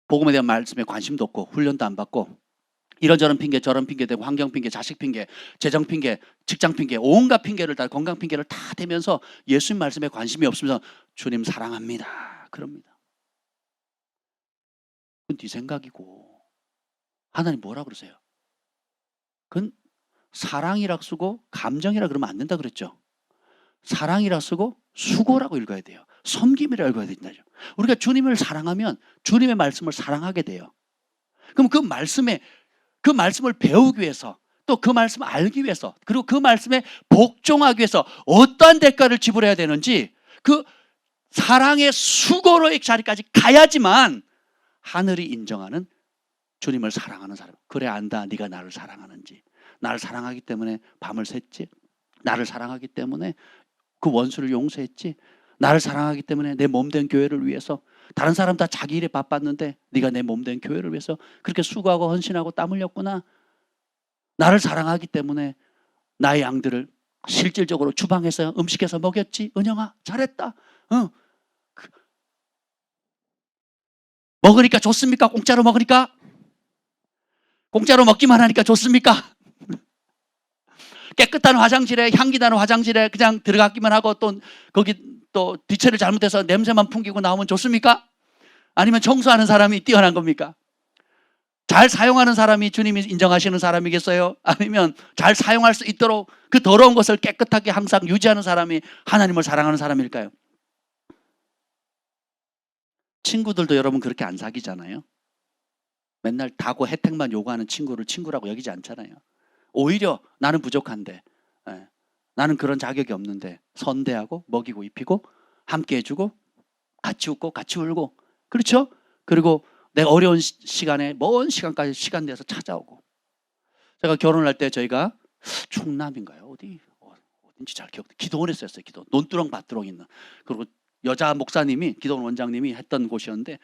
복음에 대한 말씀에 관심도 없고 훈련도 안 받고 이런저런 핑계 저런 핑계 대고 환경 핑계 자식 핑계 재정 핑계 직장 핑계 온갖 핑계를 다 건강 핑계를 다 대면서 예수님 말씀에 관심이 없으면서 주님 사랑합니다 그럽니다. 그건 네 생각이고 하나님 뭐라 그러세요? 그건 사랑이라 쓰고 감정이라 그러면 안 된다 그랬죠. 사랑이라 쓰고 수고라고 읽어야 돼요. 섬김이라 읽어야 된다죠. 우리가 주님을 사랑하면 주님의 말씀을 사랑하게 돼요. 그럼 그 말씀을 배우기 위해서, 또 그 말씀을 알기 위해서, 그리고 그 말씀에 복종하기 위해서 어떠한 대가를 지불해야 되는지, 그 사랑의 수고로의 자리까지 가야지만 하늘이 인정하는 주님을 사랑하는 사람. 그래 안다, 네가 나를 사랑하는지. 나를 사랑하기 때문에 밤을 샜지. 나를 사랑하기 때문에 그 원수를 용서했지. 나를 사랑하기 때문에 내 몸된 교회를 위해서, 다른 사람 다 자기 일에 바빴는데 네가 내 몸된 교회를 위해서 그렇게 수고하고 헌신하고 땀 흘렸구나. 나를 사랑하기 때문에 나의 양들을 실질적으로 주방에서 음식해서 먹였지. 은영아 잘했다. 먹으니까 좋습니까? 공짜로 먹으니까? 공짜로 먹기만 하니까 좋습니까? 깨끗한 화장실에, 향기 나는 화장실에 그냥 들어가기만 하고 또 거기 또 뒷채를 잘못해서 냄새만 풍기고 나오면 좋습니까? 아니면 청소하는 사람이 뛰어난 겁니까? 잘 사용하는 사람이 주님이 인정하시는 사람이겠어요? 아니면 잘 사용할 수 있도록 그 더러운 것을 깨끗하게 항상 유지하는 사람이 하나님을 사랑하는 사람일까요? 친구들도 여러분 그렇게 안 사귀잖아요. 맨날 다고 혜택만 요구하는 친구를 친구라고 여기지 않잖아요. 오히려 나는 부족한데, 나는 그런 자격이 없는데 선대하고 먹이고 입히고 함께 해주고 같이 웃고 같이 울고, 그렇죠? 그리고 내가 어려운 시간에 먼 시간까지 시간 내서 찾아오고. 제가 결혼할 때 저희가 충남인가요? 어딘지 잘 기억. 기도원에서 했어요. 기도. 논두렁 밭두렁 있는. 그리고 여자 목사님이, 기도원 원장님이 했던 곳이었는데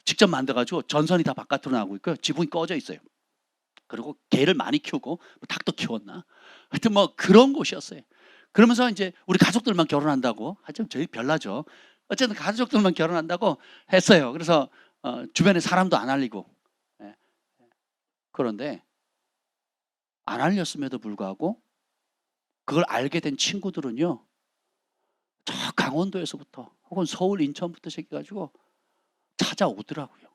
직접 만들어가지고 전선이 다 바깥으로 나오고 있고요. 지붕이 꺼져 있어요. 그리고 개를 많이 키우고 닭도 키웠나? 하여튼 뭐 그런 곳이었어요. 그러면서 이제 우리 가족들만 결혼한다고, 하여튼 저희 별나죠. 어쨌든 가족들만 결혼한다고 했어요. 그래서 주변에 사람도 안 알리고. 그런데 안 알렸음에도 불구하고 그걸 알게 된 친구들은요, 저 강원도에서부터 혹은 서울, 인천부터 시작해가지고 찾아오더라고요.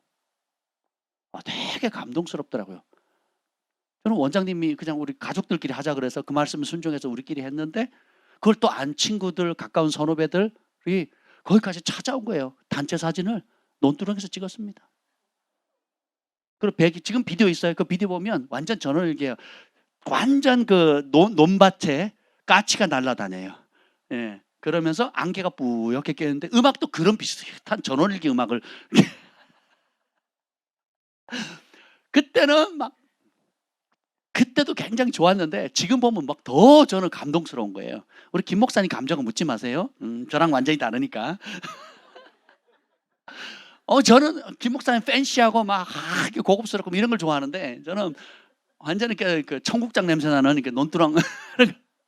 되게 감동스럽더라고요. 저는 원장님이 그냥 우리 가족들끼리 하자 그래서 그 말씀을 순종해서 우리끼리 했는데, 그걸 또 안 친구들, 가까운 선후배들이 거기까지 찾아온 거예요. 단체 사진을 논두렁에서 찍었습니다. 그리고 지금 비디오 있어요. 그 비디오 보면 완전 전원일기예요. 완전 그 논밭에 까치가 날아다녀요. 예. 그러면서 안개가 뿌옇게 껴있는데 음악도 그런 비슷한 전원일기 음악을 그때는 막, 그때도 굉장히 좋았는데 지금 보면 막 더 저는 감동스러운 거예요. 우리 김 목사님 감정은 묻지 마세요. 저랑 완전히 다르니까. 저는 김 목사님 팬시하고 막 고급스럽고 이런 걸 좋아하는데, 저는 완전히 그 청국장 냄새 나는 이렇게 논두렁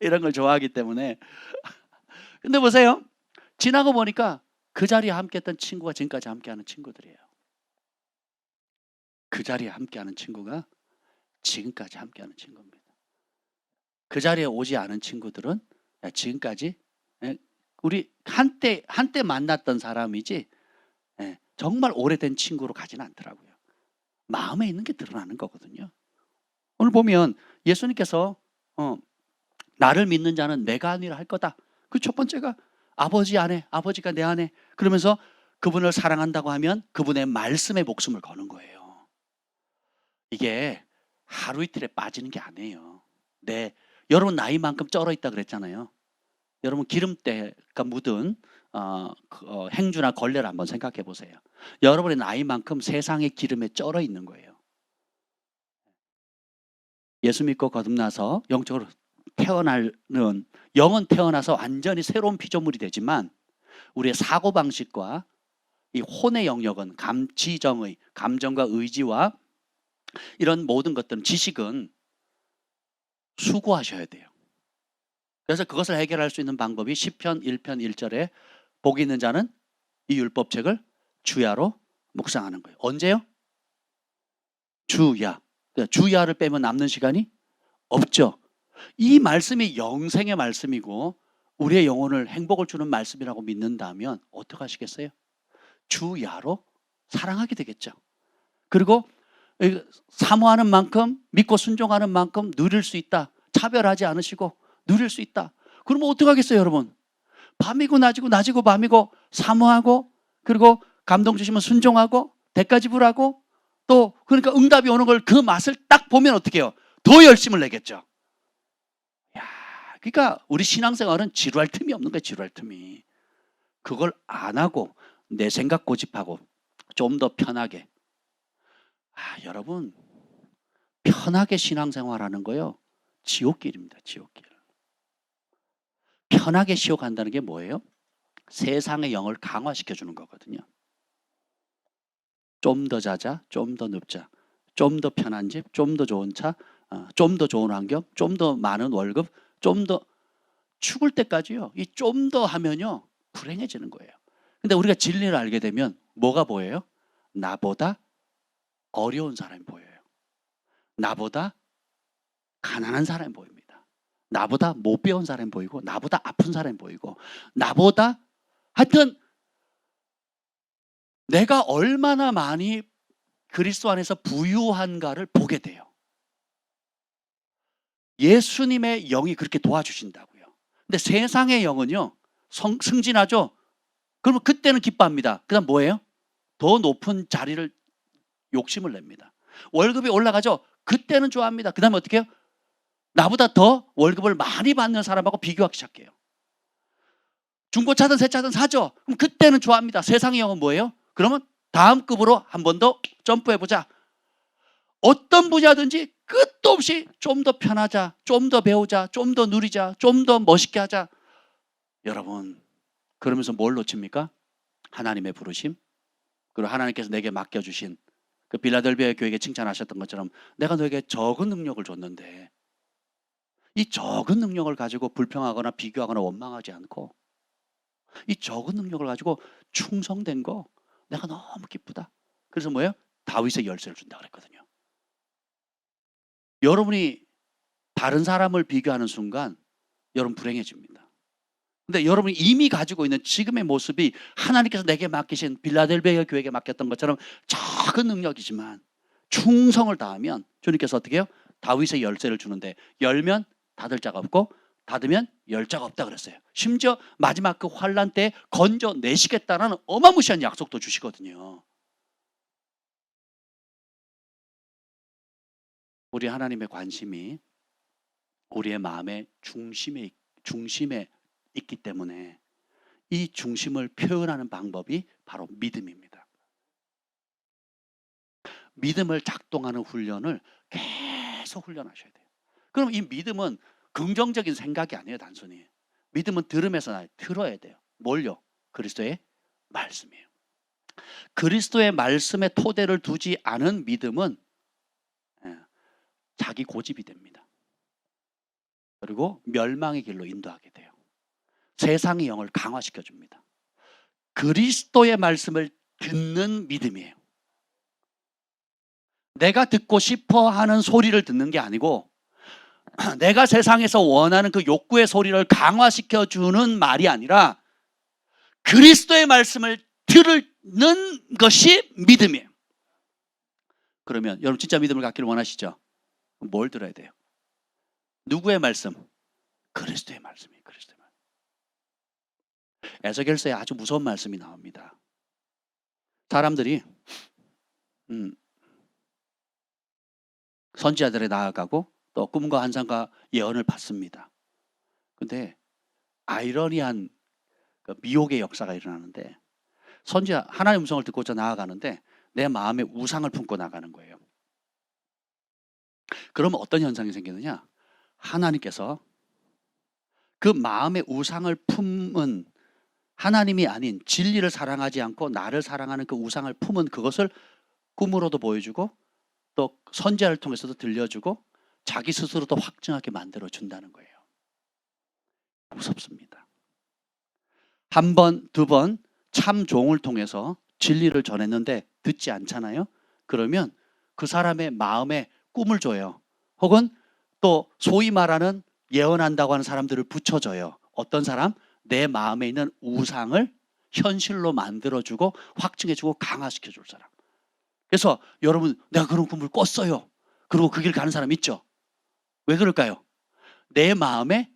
이런 걸 좋아하기 때문에. 근데 보세요. 지나고 보니까 그 자리에 함께했던 친구가 지금까지 함께하는 친구들이에요. 그 자리에 함께하는 친구가 지금까지 함께하는 친구입니다. 그 자리에 오지 않은 친구들은 지금까지 우리 한때 만났던 사람이지 정말 오래된 친구로 가지는 않더라고요. 마음에 있는 게 드러나는 거거든요. 오늘 보면 예수님께서 나를 믿는 자는 내가 아니라 할 거다. 그 첫 번째가 아버지 안에, 아버지가 내 안에, 그러면서 그분을 사랑한다고 하면 그분의 말씀에 목숨을 거는 거예요. 이게 하루 이틀에 빠지는 게 아니에요. 여러분 나이만큼 쩔어 있다 그랬잖아요. 여러분 기름때가 묻은 행주나 걸레를 한번 생각해 보세요. 여러분의 나이만큼 세상의 기름에 쩔어 있는 거예요. 예수 믿고 거듭나서 영적으로 태어나는, 영은 태어나서 완전히 새로운 피조물이 되지만 우리의 사고방식과 이 혼의 영역은 감지정의, 감정과 의지와 이런 모든 것들은, 지식은 수고하셔야 돼요. 그래서 그것을 해결할 수 있는 방법이 시편 1편 1절에 복이 있는 자는 이 율법책을 주야로 묵상하는 거예요. 언제요? 주야. 주야를 빼면 남는 시간이 없죠. 이 말씀이 영생의 말씀이고 우리의 영혼을 행복을 주는 말씀이라고 믿는다면 어떻게 하시겠어요? 주야로 사랑하게 되겠죠. 그리고 사모하는 만큼, 믿고 순종하는 만큼 누릴 수 있다. 차별하지 않으시고 누릴 수 있다. 그러면 어떻게 하겠어요, 여러분? 밤이고 낮이고 낮이고 밤이고 사모하고 그리고 감동 주시면 순종하고 대가 지불하고 또 그러니까 응답이 오는 걸 그 맛을 딱 보면 어떻게 해요? 더 열심을 내겠죠. 야, 그러니까 우리 신앙생활은 지루할 틈이 없는 거예요. 지루할 틈이. 그걸 안 하고 내 생각 고집하고 좀 더 편하게. 여러분 편하게 신앙생활하는 거요. 지옥길입니다. 지옥길. 편하게 쉬어간다는 게 뭐예요? 세상의 영을 강화시켜주는 거거든요. 좀 더 자자, 좀 더 눕자, 좀 더 편한 집, 좀 더 좋은 차, 좀 더 좋은 환경, 좀 더 많은 월급, 좀 더 죽을 때까지요. 이 좀 더 하면요 불행해지는 거예요. 근데 우리가 진리를 알게 되면 뭐가 보여요? 나보다 어려운 사람이 보여요. 나보다 가난한 사람이 보입니다. 나보다 못 배운 사람이 보이고 나보다 아픈 사람이 보이고 나보다 하여튼 내가 얼마나 많이 그리스도 안에서 부유한가를 보게 돼요. 예수님의 영이 그렇게 도와주신다고요. 근데 세상의 영은요 승진하죠. 그러면 그때는 기뻐합니다. 그 다음 뭐예요? 더 높은 자리를 욕심을 냅니다. 월급이 올라가죠. 그때는 좋아합니다. 그 다음에 어떻게 해요? 나보다 더 월급을 많이 받는 사람하고 비교하기 시작해요. 중고차든 새 차든 사죠. 그럼 그때는 좋아합니다. 세상의 영은 뭐예요? 그러면 다음 급으로 한 번 더 점프해보자. 어떤 분야든지 끝도 없이 좀 더 편하자, 좀 더 배우자, 좀 더 누리자, 좀 더 멋있게 하자. 여러분 그러면서 뭘 놓칩니까? 하나님의 부르심, 그리고 하나님께서 내게 맡겨주신 그 빌라델비아 교회에 칭찬하셨던 것처럼 내가 너에게 적은 능력을 줬는데 이 적은 능력을 가지고 불평하거나 비교하거나 원망하지 않고 이 적은 능력을 가지고 충성된 거 내가 너무 기쁘다. 그래서 뭐예요? 다윗의 열쇠를 준다 그랬거든요. 여러분이 다른 사람을 비교하는 순간 여러분 불행해집니다. 근데 여러분이 이미 가지고 있는 지금의 모습이 하나님께서 내게 맡기신 빌라델비아 교회에게 맡겼던 것처럼 작은 능력이지만 충성을 다하면 주님께서 어떻게 해요? 다윗의 열쇠를 주는데 열면 닫을 자가 없고 닫으면 열 자가 없다 그랬어요. 심지어 마지막 그 환란 때 건져내시겠다라는 어마무시한 약속도 주시거든요. 우리 하나님의 관심이 우리의 마음의 중심에 있기 때문에 이 중심을 표현하는 방법이 바로 믿음입니다. 믿음을 작동하는 훈련을 계속 훈련하셔야 돼요. 그럼 이 믿음은 긍정적인 생각이 아니에요. 단순히 믿음은 들음에서 나요. 들어야 돼요. 뭘요? 그리스도의 말씀이에요. 그리스도의 말씀에 토대를 두지 않은 믿음은 자기 고집이 됩니다. 그리고 멸망의 길로 인도하게 돼요. 세상의 영을 강화시켜 줍니다. 그리스도의 말씀을 듣는 믿음이에요. 내가 듣고 싶어 하는 소리를 듣는 게 아니고 내가 세상에서 원하는 그 욕구의 소리를 강화시켜 주는 말이 아니라 그리스도의 말씀을 듣는 것이 믿음이에요. 그러면 여러분 진짜 믿음을 갖기를 원하시죠? 뭘 들어야 돼요? 누구의 말씀? 그리스도의 말씀이에요. 그리스도의 말씀. 에스겔서에 아주 무서운 말씀이 나옵니다. 사람들이 선지자들에 나아가고 또 꿈과 환상과 예언을 받습니다. 근데 아이러니한 미혹의 역사가 일어나는데 선지자 하나님의 음성을 듣고자 나아가는데 내 마음에 우상을 품고 나가는 거예요. 그러면 어떤 현상이 생기느냐? 하나님께서 그 마음의 우상을 품은 하나님이 아닌 진리를 사랑하지 않고 나를 사랑하는 그 우상을 품은 그것을 꿈으로도 보여주고 또 선지자를 통해서도 들려주고 자기 스스로도 확증하게 만들어준다는 거예요. 무섭습니다. 한 번, 두 번 참종을 통해서 진리를 전했는데 듣지 않잖아요. 그러면 그 사람의 마음에 꿈을 줘요. 혹은 또 소위 말하는 예언한다고 하는 사람들을 붙여줘요. 어떤 사람? 내 마음에 있는 우상을 현실로 만들어주고 확증해주고 강화시켜줄 사람. 그래서 여러분 내가 그런 꿈을 꿨어요. 그리고 그 길 가는 사람 있죠? 왜 그럴까요? 내 마음에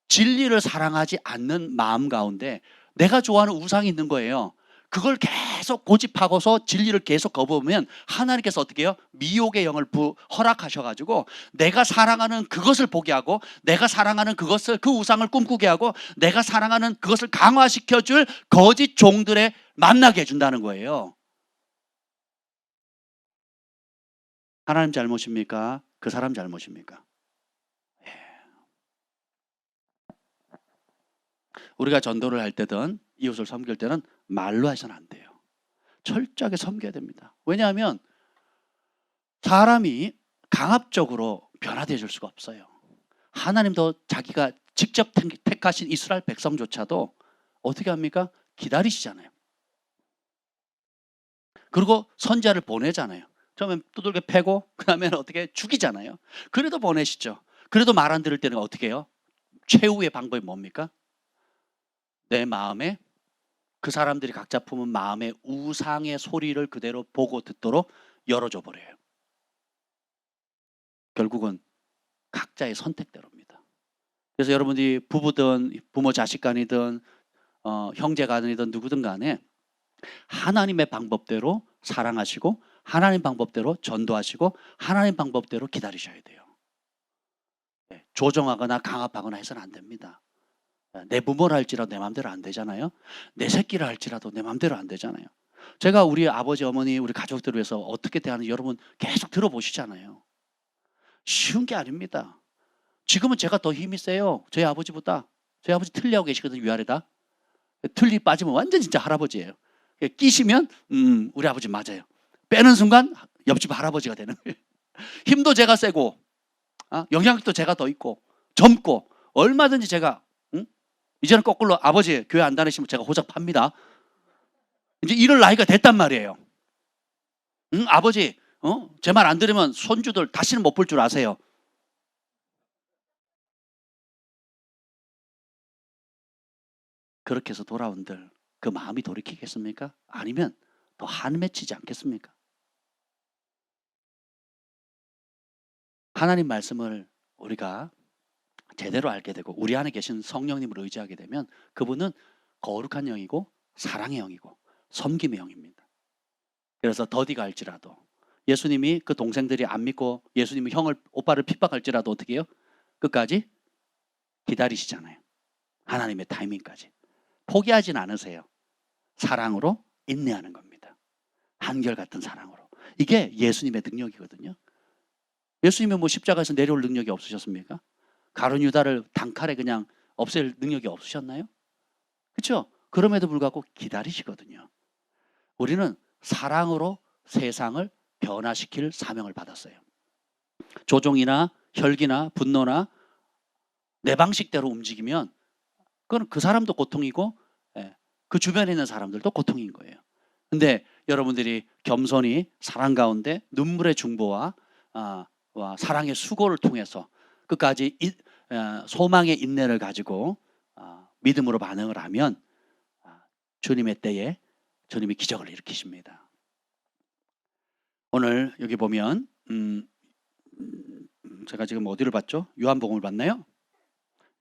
진리를 사랑하지 않는 마음 가운데 내가 좋아하는 우상이 있는 거예요. 그걸 계속 고집하고서 진리를 계속 거부하면 하나님께서 어떻게 해요? 미혹의 영을 허락하셔가지고 내가 사랑하는 그것을 보게 하고, 내가 사랑하는 그것을, 그 우상을 꿈꾸게 하고, 내가 사랑하는 그것을 강화시켜줄 거짓 종들에 만나게 해준다는 거예요. 하나님 잘못입니까? 그 사람 잘못입니까? 우리가 전도를 할 때든 이웃을 섬길 때는 말로 해서는 안 돼요. 철저하게 섬겨야 됩니다. 왜냐하면 사람이 강압적으로 변화되어질 수가 없어요. 하나님도 자기가 직접 택하신 이스라엘 백성조차도 어떻게 합니까? 기다리시잖아요. 그리고 선지자를 보내잖아요. 처음엔 두들겨 패고 그 다음에는 어떻게 죽이잖아요. 그래도 보내시죠. 그래도 말 안 들을 때는 어떻게 해요? 최후의 방법이 뭡니까? 내 마음에, 그 사람들이 각자 품은 마음의 우상의 소리를 그대로 보고 듣도록 열어줘 버려요. 결국은 각자의 선택대로입니다. 그래서 여러분들이 부부든 부모 자식 간이든 형제 간이든 누구든 간에 하나님의 방법대로 사랑하시고, 하나님 방법대로 전도하시고, 하나님 방법대로 기다리셔야 돼요. 조정하거나 강압하거나 해서는 안 됩니다. 내 부모를 할지라도 내 마음대로 안 되잖아요. 내 새끼를 할지라도 내 마음대로 안 되잖아요. 제가 우리 아버지, 어머니, 우리 가족들을 위해서 어떻게 대하는지 여러분 계속 들어보시잖아요. 쉬운 게 아닙니다. 지금은 제가 더 힘이 세요. 저희 아버지보다. 저희 아버지 틀리하고 계시거든요. 위아래다. 틀리 빠지면 완전 진짜 할아버지예요. 끼시면 우리 아버지 맞아요. 빼는 순간 옆집 할아버지가 되는 거예요. 힘도 제가 세고, 영향력도 제가 더 있고, 젊고, 얼마든지 제가, 이제는 거꾸로 아버지 교회 안 다니시면 제가 호적 팝니다. 이제 이럴 나이가 됐단 말이에요. 아버지, 제 말 안 들으면 손주들 다시는 못 볼 줄 아세요. 그렇게 해서 돌아온들 그 마음이 돌이키겠습니까? 아니면 더 한맺히지 않겠습니까? 하나님 말씀을 우리가 제대로 알게 되고 우리 안에 계신 성령님을 의지하게 되면 그분은 거룩한 영이고 사랑의 영이고 섬김의 영입니다. 그래서 더디가 할지라도, 예수님이 그 동생들이 안 믿고 예수님이 오빠를 핍박할지라도 어떻게 해요? 끝까지 기다리시잖아요. 하나님의 타이밍까지. 포기하진 않으세요. 사랑으로 인내하는 겁니다. 한결같은 사랑으로. 이게 예수님의 능력이거든요. 예수님은 뭐 십자가에서 내려올 능력이 없으셨습니까? 가룟 유다를 단칼에 그냥 없앨 능력이 없으셨나요? 그렇죠? 그럼에도 불구하고 기다리시거든요. 우리는 사랑으로 세상을 변화시킬 사명을 받았어요. 조종이나 혈기나 분노나 내 방식대로 움직이면 그건 그 사람도 고통이고 그 주변에 있는 사람들도 고통인 거예요. 근데 여러분들이 겸손히 사랑 가운데 눈물의 중보와 사랑의 수고를 통해서 끝까지 소망의 인내를 가지고 믿음으로 반응을 하면 주님의 때에 주님이 기적을 일으키십니다. 오늘 여기 보면 제가 지금 어디를 봤죠? 요한복음을 봤나요?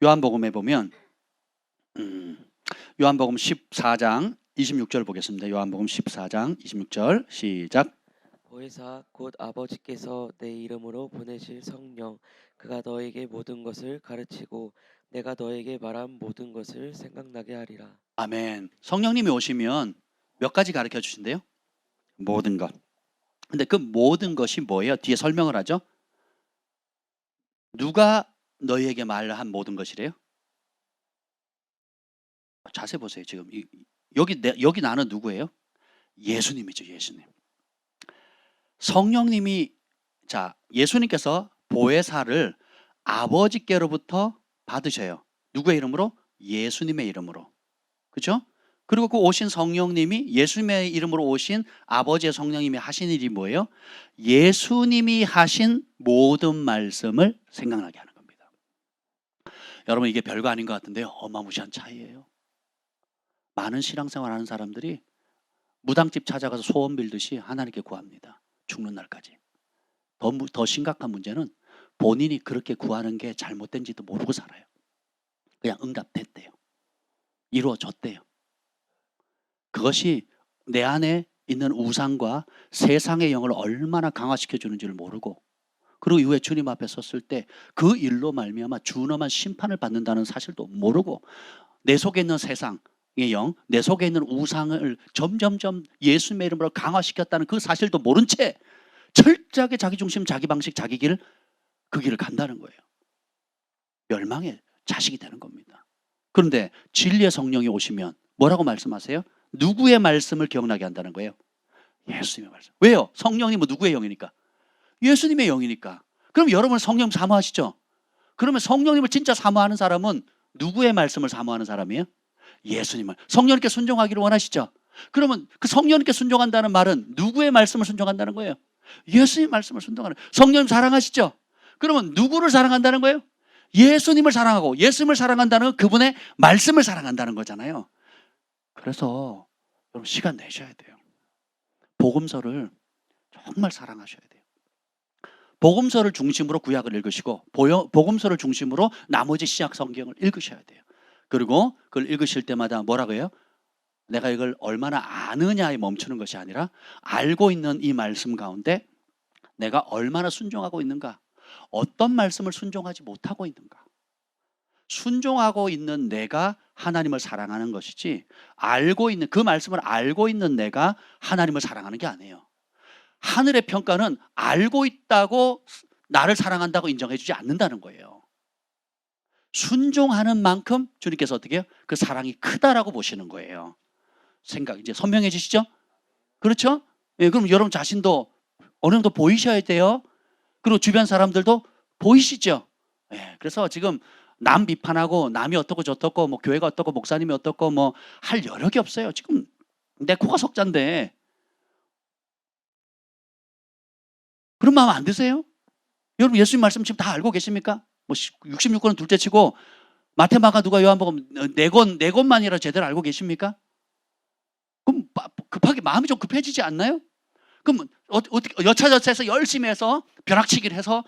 요한복음에 보면 요한복음 14장 26절 보겠습니다. 요한복음 14장 26절 시작.
보혜사 곧 아버지께서 내 이름으로 보내실 성령, 그가 너에게 모든 것을 가르치고 내가 너에게 말한 모든 것을 생각나게 하리라.
아멘. 성령님이 오시면 몇 가지 가르쳐 주신대요? 모든 것. 근데 그 모든 것이 뭐예요? 뒤에 설명을 하죠. 누가 너희에게 말한 모든 것이래요? 자세히 보세요. 지금 여기 나는 누구예요? 예수님이죠. 예수님. 성령님이, 예수님께서 보혜사를 아버지께로부터 받으셔요. 누구의 이름으로? 예수님의 이름으로. 그렇죠? 그리고 그 오신 성령님이, 예수님의 이름으로 오신 아버지의 성령님이 하신 일이 뭐예요? 예수님이 하신 모든 말씀을 생각나게 하는 겁니다. 여러분, 이게 별거 아닌 것 같은데요, 어마무시한 차이예요. 많은 신앙생활 하는 사람들이 무당집 찾아가서 소원 빌듯이 하나님께 구합니다. 죽는 날까지. 더 심각한 문제는 본인이 그렇게 구하는 게 잘못된지도 모르고 살아요. 그냥 응답됐대요. 이루어졌대요. 그것이 내 안에 있는 우상과 세상의 영을 얼마나 강화시켜 주는지를 모르고, 그리고 이후에 주님 앞에 섰을 때 그 일로 말미암아 준엄한 심판을 받는다는 사실도 모르고, 내 속에 있는 세상의 영, 내 속에 있는 우상을 점점점 예수님의 이름으로 강화시켰다는 그 사실도 모른 채 철저하게 자기 중심, 자기 방식, 자기 길, 그 길을 간다는 거예요. 멸망의 자식이 되는 겁니다. 그런데 진리의 성령이 오시면 뭐라고 말씀하세요? 누구의 말씀을 기억나게 한다는 거예요? 예수님의 말씀. 왜요? 성령님은 누구의 영이니까? 예수님의 영이니까. 그럼 여러분 성령 사모하시죠? 그러면 성령님을 진짜 사모하는 사람은 누구의 말씀을 사모하는 사람이에요? 예수님을. 성령님께 순종하기를 원하시죠? 그러면 그 성령님께 순종한다는 말은 누구의 말씀을 순종한다는 거예요? 예수님의 말씀을 순종하는. 성령님 사랑하시죠? 그러면 누구를 사랑한다는 거예요? 예수님을 사랑하고, 예수님을 사랑한다는 그분의 말씀을 사랑한다는 거잖아요. 그래서 여러분 시간 내셔야 돼요. 복음서를 정말 사랑하셔야 돼요. 복음서를 중심으로 구약을 읽으시고, 복음서를 중심으로 나머지 신약 성경을 읽으셔야 돼요. 그리고 그걸 읽으실 때마다 뭐라고 해요? 내가 이걸 얼마나 아느냐에 멈추는 것이 아니라 알고 있는 이 말씀 가운데 내가 얼마나 순종하고 있는가, 어떤 말씀을 순종하지 못하고 있는가. 순종하고 있는 내가 하나님을 사랑하는 것이지, 알고 있는 그 말씀을 알고 있는 내가 하나님을 사랑하는 게 아니에요. 하늘의 평가는 알고 있다고 나를 사랑한다고 인정해 주지 않는다는 거예요. 순종하는 만큼 주님께서 어떻게 해요? 그 사랑이 크다라고 보시는 거예요. 생각 이제 선명해지시죠? 그렇죠? 예, 그럼 여러분 자신도 어느 정도 보이셔야 돼요. 그리고 주변 사람들도 보이시죠? 예, 그래서 지금 남 비판하고 남이 어떻고 저떻고 뭐 교회가 어떻고 목사님이 어떻고 뭐 할 여력이 없어요. 지금 내 코가 석잔데 그런 마음 안 드세요? 여러분 예수님 말씀 지금 다 알고 계십니까? 뭐 66권은 둘째치고 마태, 마가, 누가, 요한복음 네 권만이라 제대로 알고 계십니까? 그럼 급하게 마음이 좀 급해지지 않나요? 그럼 어떻게 여차저차해서 열심히 해서 벼락치기를 해서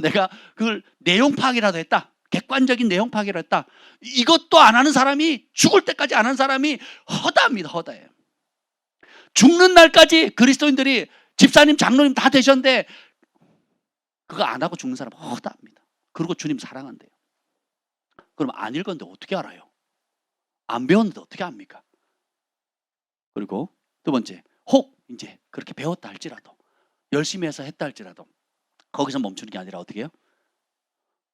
내가 그걸 내용 파악이라도 했다. 객관적인 내용 파악이라도 했다. 이것도 안 하는 사람이, 죽을 때까지 안 하는 사람이 허다합니다. 허다해요. 죽는 날까지 그리스도인들이 집사님, 장로님 다 되셨는데 그거 안 하고 죽는 사람 허다합니다. 그리고 주님 사랑한대요. 그럼 안 읽었는데 어떻게 알아요? 안 배웠는데 어떻게 압니까? 그리고 두 번째, 혹 이제 그렇게 배웠다 할지라도, 열심히 해서 했다 할지라도 거기서 멈추는 게 아니라 어떻게 해요?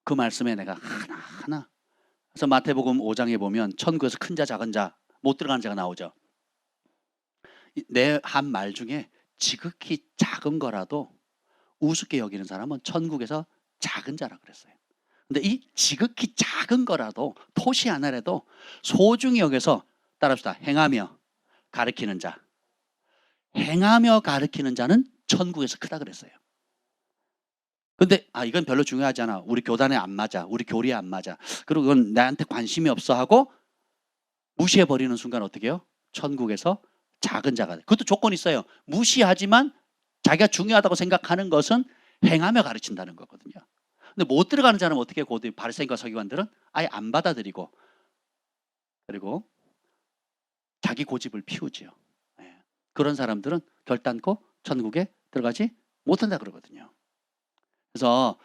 그 말씀에 내가 하나하나. 그래서 마태복음 5장에 보면 천국에서 큰 자 작은 자 못 들어가는 자가 나오죠. 내 한 말 중에 지극히 작은 거라도 우습게 여기는 사람은 천국에서 작은 자라 그랬어요. 근데 이 지극히 작은 거라도, 토시 하나라도 소중히 여겨서, 따라합시다. 행하며 가르치는 자. 행하며 가르치는 자는 천국에서 크다 그랬어요. 근데 이건 별로 중요하지 않아. 우리 교단에 안 맞아. 우리 교리에 안 맞아. 그리고 그건 나한테 관심이 없어 하고 무시해버리는 순간 어떻게 해요? 천국에서 작은 자가 돼. 그것도 조건이 있어요. 무시하지만 자기가 중요하다고 생각하는 것은 행하며 가르친다는 거거든요. 근데 못 들어가는 자는 어떻게, 바리새인과 서기관들은 아예 안 받아들이고, 그리고 자기 고집을 피우지요. 그런 사람들은 결단코 천국에 들어가지 못한다 그러거든요. 그래서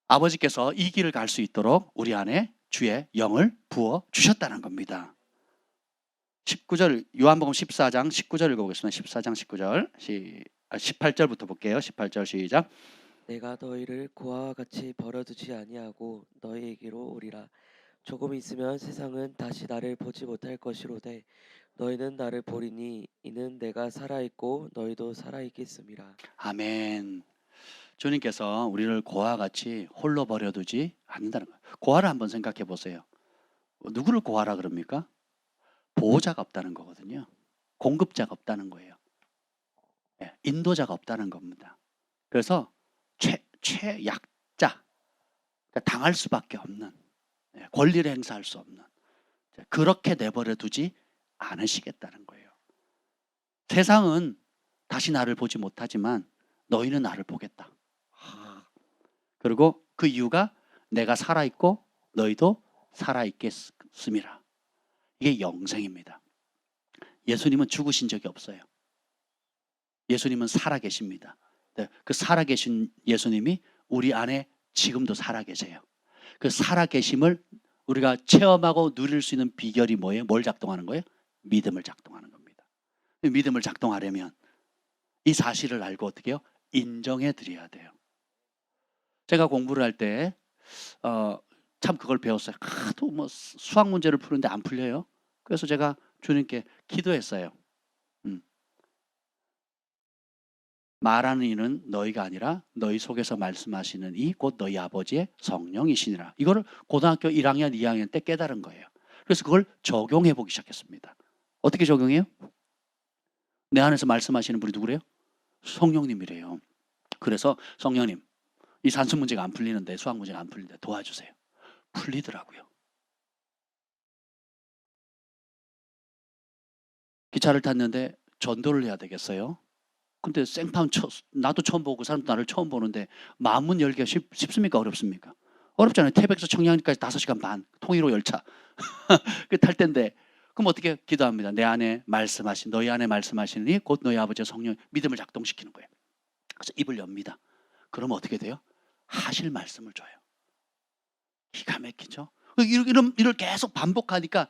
아버지께서 이 길을 갈 수 있도록 우리 안에 주의 영을 부어 주셨다는 겁니다. 19절, 요한복음 14장 19절 읽어보겠습니다. 14장 19절 18절부터 볼게요. 18절 시작.
내가 너희를 고아와 같이 버려두지 아니하고 너희에게로 오리라. 조금 있으면 세상은 다시 나를 보지 못할 것이로되 너희는 나를 보리니 이는 내가 살아있고 너희도 살아있겠음이라.
아멘. 주님께서 우리를 고아와 같이 홀로 버려두지 않는다는 거예요. 고아를 한번 생각해 보세요. 누구를 고아라 그럽니까? 보호자가 없다는 거거든요. 공급자가 없다는 거예요. 인도자가 없다는 겁니다. 그래서 최약자, 당할 수밖에 없는, 권리를 행사할 수 없는, 그렇게 내버려 두지 않으시겠다는 거예요. 세상은 다시 나를 보지 못하지만 너희는 나를 보겠다. 그리고 그 이유가 내가 살아있고 너희도 살아있겠음이라. 이게 영생입니다. 예수님은 죽으신 적이 없어요. 예수님은 살아계십니다. 네, 그 살아계신 예수님이 우리 안에 지금도 살아계세요. 그 살아계심을 우리가 체험하고 누릴 수 있는 비결이 뭐예요? 뭘 작동하는 거예요? 믿음을 작동하는 겁니다. 믿음을 작동하려면 이 사실을 알고 어떻게 해요? 인정해 드려야 돼요. 제가 공부를 할 때 참 그걸 배웠어요. 하도 뭐 수학 문제를 푸는데 안 풀려요. 그래서 제가 주님께 기도했어요. 말하는 이는 너희가 아니라 너희 속에서 말씀하시는 이 곧 너희 아버지의 성령이시니라. 이거를 고등학교 1학년, 2학년 때 깨달은 거예요. 그래서 그걸 적용해 보기 시작했습니다. 어떻게 적용해요? 내 안에서 말씀하시는 분이 누구래요? 성령님이래요. 그래서 성령님, 이 산수 문제가 안 풀리는데, 수학 문제가 안 풀리는데 도와주세요. 풀리더라고요. 기차를 탔는데 전도를 해야 되겠어요. 근데 생판 나도 처음 보고 사람도 나를 처음 보는데 마음문 열기가 쉽습니까? 어렵습니까? 어렵잖아요. 태백에서 청량리까지 5시간 반 통일호 열차 그 탈 텐데, 그럼 어떻게 기도합니다. 내 안에 말씀하신, 너희 안에 말씀하시니 곧 너희 아버지의 성령, 믿음을 작동시키는 거예요. 그래서 입을 엽니다. 그러면 어떻게 돼요? 하실 말씀을 줘요. 기가 막히죠? 이걸 계속 반복하니까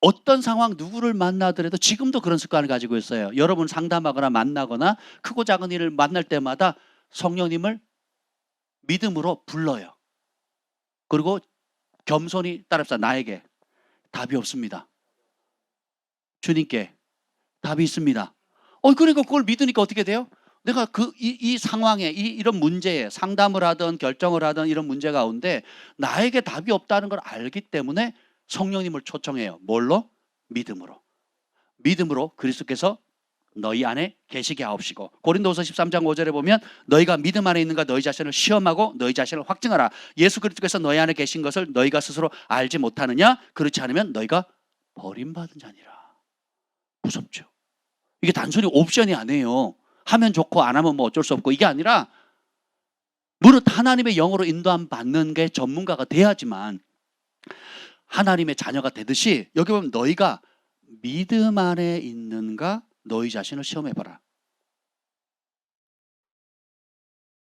어떤 상황 누구를 만나더라도 지금도 그런 습관을 가지고 있어요. 여러분 상담하거나 만나거나 크고 작은 일을 만날 때마다 성령님을 믿음으로 불러요. 그리고 겸손히 따릅시다. 나에게 답이 없습니다. 주님께 답이 있습니다. 그러니까 그걸 믿으니까 어떻게 돼요? 내가 이 상황에 이런 문제에 상담을 하든 결정을 하든 이런 문제 가운데 나에게 답이 없다는 걸 알기 때문에 성령님을 초청해요. 뭘로? 믿음으로. 믿음으로 그리스도께서 너희 안에 계시게 하옵시고, 고린도후서 13장 5절에 보면 너희가 믿음 안에 있는가 너희 자신을 시험하고 너희 자신을 확증하라. 예수 그리스도께서 너희 안에 계신 것을 너희가 스스로 알지 못하느냐? 그렇지 않으면 너희가 버림받은 자니라. 무섭죠? 이게 단순히 옵션이 아니에요. 하면 좋고 안 하면 뭐 어쩔 수 없고 이게 아니라 무릇 하나님의 영으로 인도함 받는 게 전문가가 돼야지만 하나님의 자녀가 되듯이, 여기 보면 너희가 믿음 안에 있는가 너희 자신을 시험해봐라.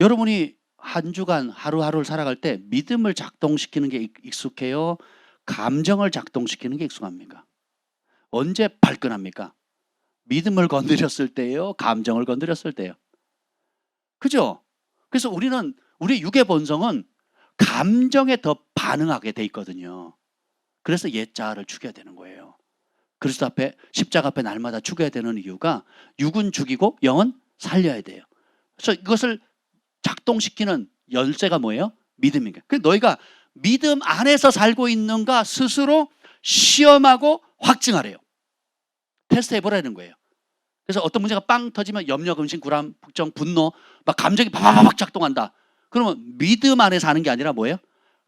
여러분이 한 주간 하루하루를 살아갈 때 믿음을 작동시키는 게 익숙해요? 감정을 작동시키는 게 익숙합니까? 언제 발끈합니까? 믿음을 건드렸을 때예요? 감정을 건드렸을 때요? 그죠? 그래서 우리 육의 본성은 감정에 더 반응하게 돼 있거든요. 그래서 옛자아를 죽여야 되는 거예요. 그리스도 앞에, 십자가 앞에 날마다 죽여야 되는 이유가 육은 죽이고 영은 살려야 돼요. 그래서 이것을 작동시키는 열쇠가 뭐예요? 믿음인가. 그래서 너희가 믿음 안에서 살고 있는가 스스로 시험하고 확증하래요. 테스트 해보라는 거예요. 그래서 어떤 문제가 빵 터지면 염려, 근심, 불안, 걱정, 분노, 막 감정이 바바바박 작동한다. 그러면 믿음 안에 사는 게 아니라 뭐예요?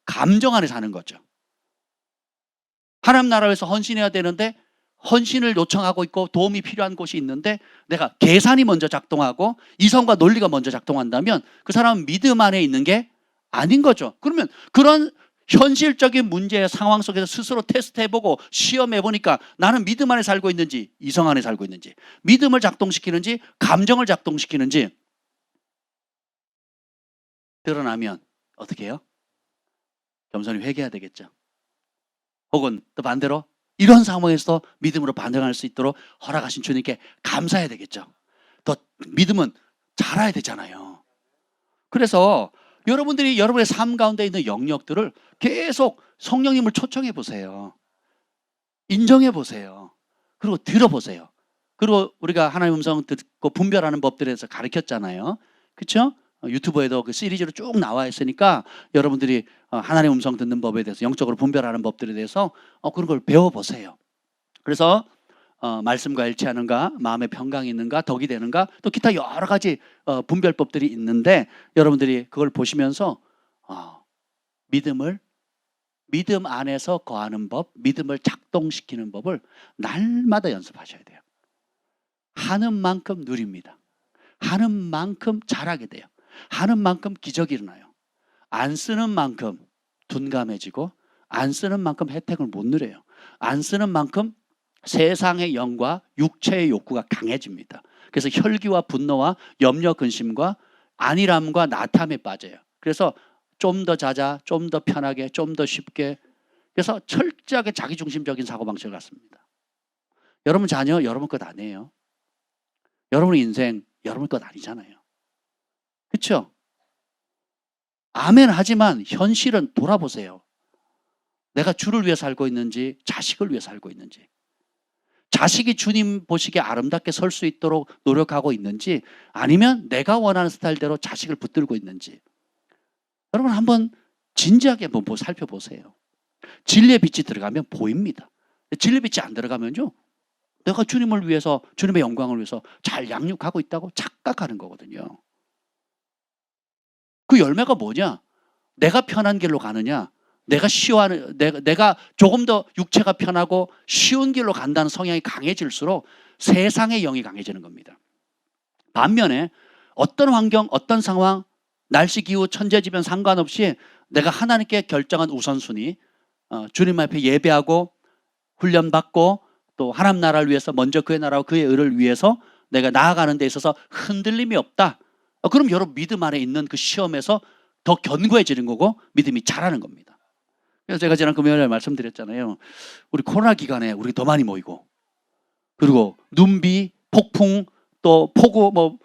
감정 안에 사는 거죠. 하나님 나라를 위해서 헌신해야 되는데 헌신을 요청하고 있고 도움이 필요한 곳이 있는데 내가 계산이 먼저 작동하고 이성과 논리가 먼저 작동한다면 그 사람은 믿음 안에 있는 게 아닌 거죠. 그러면 그런 현실적인 문제의 상황 속에서 스스로 테스트해보고 시험해보니까 나는 믿음 안에 살고 있는지 이성 안에 살고 있는지, 믿음을 작동시키는지 감정을 작동시키는지 드러나면 어떻게 해요? 겸손히 회개해야 되겠죠. 혹은 또 반대로 이런 상황에서 믿음으로 반응할 수 있도록 허락하신 주님께 감사해야 되겠죠. 더 믿음은 자라야 되잖아요. 그래서 여러분들이 여러분의 삶 가운데 있는 영역들을 계속 성령님을 초청해 보세요. 인정해 보세요. 그리고 들어보세요. 그리고 우리가 하나님의 음성 듣고 분별하는 법들에 대해서 가르쳤잖아요. 그렇죠? 유튜브에도 그 시리즈로 쭉 나와 있으니까 여러분들이 하나님의 음성 듣는 법에 대해서, 영적으로 분별하는 법들에 대해서 그런 걸 배워보세요. 그래서 말씀과 일치하는가, 마음의 평강이 있는가, 덕이 되는가, 또 기타 여러 가지 분별법들이 있는데 여러분들이 그걸 보시면서 믿음 안에서 거하는 법, 믿음을 작동시키는 법을 날마다 연습하셔야 돼요. 하는 만큼 누립니다. 하는 만큼 잘하게 돼요. 하는 만큼 기적이 일어나요. 안 쓰는 만큼 둔감해지고 안 쓰는 만큼 혜택을 못 누려요. 안 쓰는 만큼 세상의 영과 육체의 욕구가 강해집니다. 그래서 혈기와 분노와 염려, 근심과 안일함과 나탐에 빠져요. 그래서 좀 더 자자, 좀 더 편하게, 좀 더 쉽게. 그래서 철저하게 자기중심적인 사고방식을 갖습니다. 여러분 자녀 여러분 것 아니에요. 여러분 인생 여러분 것 아니잖아요. 그렇죠? 아멘 하지만 현실은 돌아보세요. 내가 주를 위해 살고 있는지 자식을 위해 살고 있는지, 자식이 주님 보시기에 아름답게 설 수 있도록 노력하고 있는지, 아니면 내가 원하는 스타일대로 자식을 붙들고 있는지, 여러분 한번 진지하게 한번 살펴보세요. 진리의 빛이 들어가면 보입니다. 진리의 빛이 안 들어가면요, 내가 주님을 위해서, 주님의 영광을 위해서 잘 양육하고 있다고 착각하는 거거든요. 그 열매가 뭐냐? 내가 편한 길로 가느냐, 내가 조금 더 육체가 편하고 쉬운 길로 간다는 성향이 강해질수록 세상의 영이 강해지는 겁니다. 반면에 어떤 환경, 어떤 상황, 날씨, 기후, 천재지변 상관없이 내가 하나님께 결정한 우선순위, 주님 앞에 예배하고 훈련받고 또 하나님 나라를 위해서, 먼저 그의 나라와 그의 의를 위해서 내가 나아가는 데 있어서 흔들림이 없다. 그럼 여러분 믿음 안에 있는 그 시험에서 더 견고해지는 거고 믿음이 자라는 겁니다. 그래서 제가 지난 금요일에 말씀드렸잖아요. 우리 코로나 기간에 우리 더 많이 모이고, 그리고 눈비, 폭풍, 또 폭우, 뭐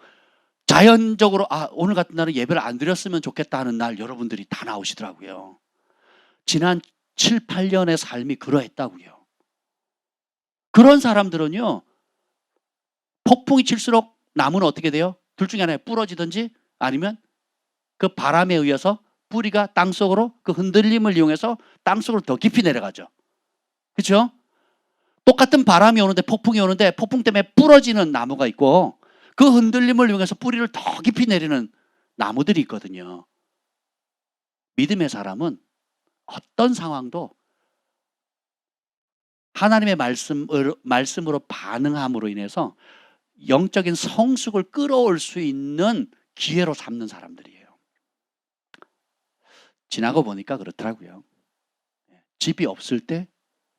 자연적으로 오늘 같은 날은 예배를 안 드렸으면 좋겠다 하는 날 여러분들이 다 나오시더라고요. 지난 7, 8년의 삶이 그러했다고요. 그런 사람들은요, 폭풍이 칠수록 나무는 어떻게 돼요? 둘 중에 하나에 부러지든지 아니면 그 바람에 의해서 뿌리가 땅속으로, 그 흔들림을 이용해서 땅속으로 더 깊이 내려가죠. 그렇죠? 똑같은 바람이 오는데, 폭풍이 오는데 폭풍 때문에 부러지는 나무가 있고, 그 흔들림을 이용해서 뿌리를 더 깊이 내리는 나무들이 있거든요. 믿음의 사람은 어떤 상황도 하나님의 말씀으로 반응함으로 인해서 영적인 성숙을 끌어올 수 있는 기회로 삼는 사람들이에요. 지나고 보니까 그렇더라고요. 집이 없을 때,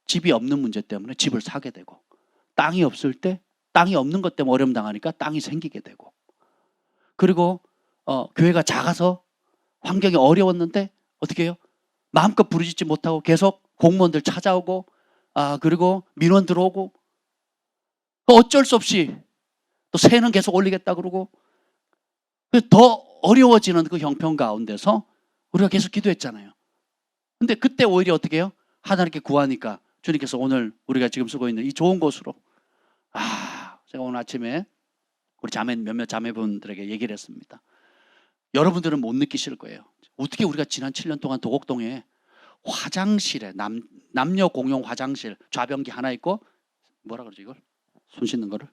집이 없는 문제 때문에 집을 사게 되고, 땅이 없을 때 땅이 없는 것 때문에 어려움 당하니까 땅이 생기게 되고, 그리고 교회가 작아서 환경이 어려웠는데 어떻게 해요? 마음껏 부르짖지 못하고 계속 공무원들 찾아오고, 그리고 민원 들어오고, 어쩔 수 없이 또 세는 계속 올리겠다 그러고, 더 어려워지는 그 형편 가운데서 우리가 계속 기도했잖아요. 근데 그때 오히려 어떻게 해요? 하나님께 구하니까 주님께서 오늘 우리가 지금 쓰고 있는 이 좋은 곳으로, 제가 오늘 아침에 우리 몇몇 자매분들에게 얘기를 했습니다. 여러분들은 못 느끼실 거예요. 어떻게 우리가 지난 7년 동안 도곡동에 화장실에, 남녀 공용 화장실, 좌변기 하나 있고, 뭐라 그러죠 이걸? 손 씻는 거를?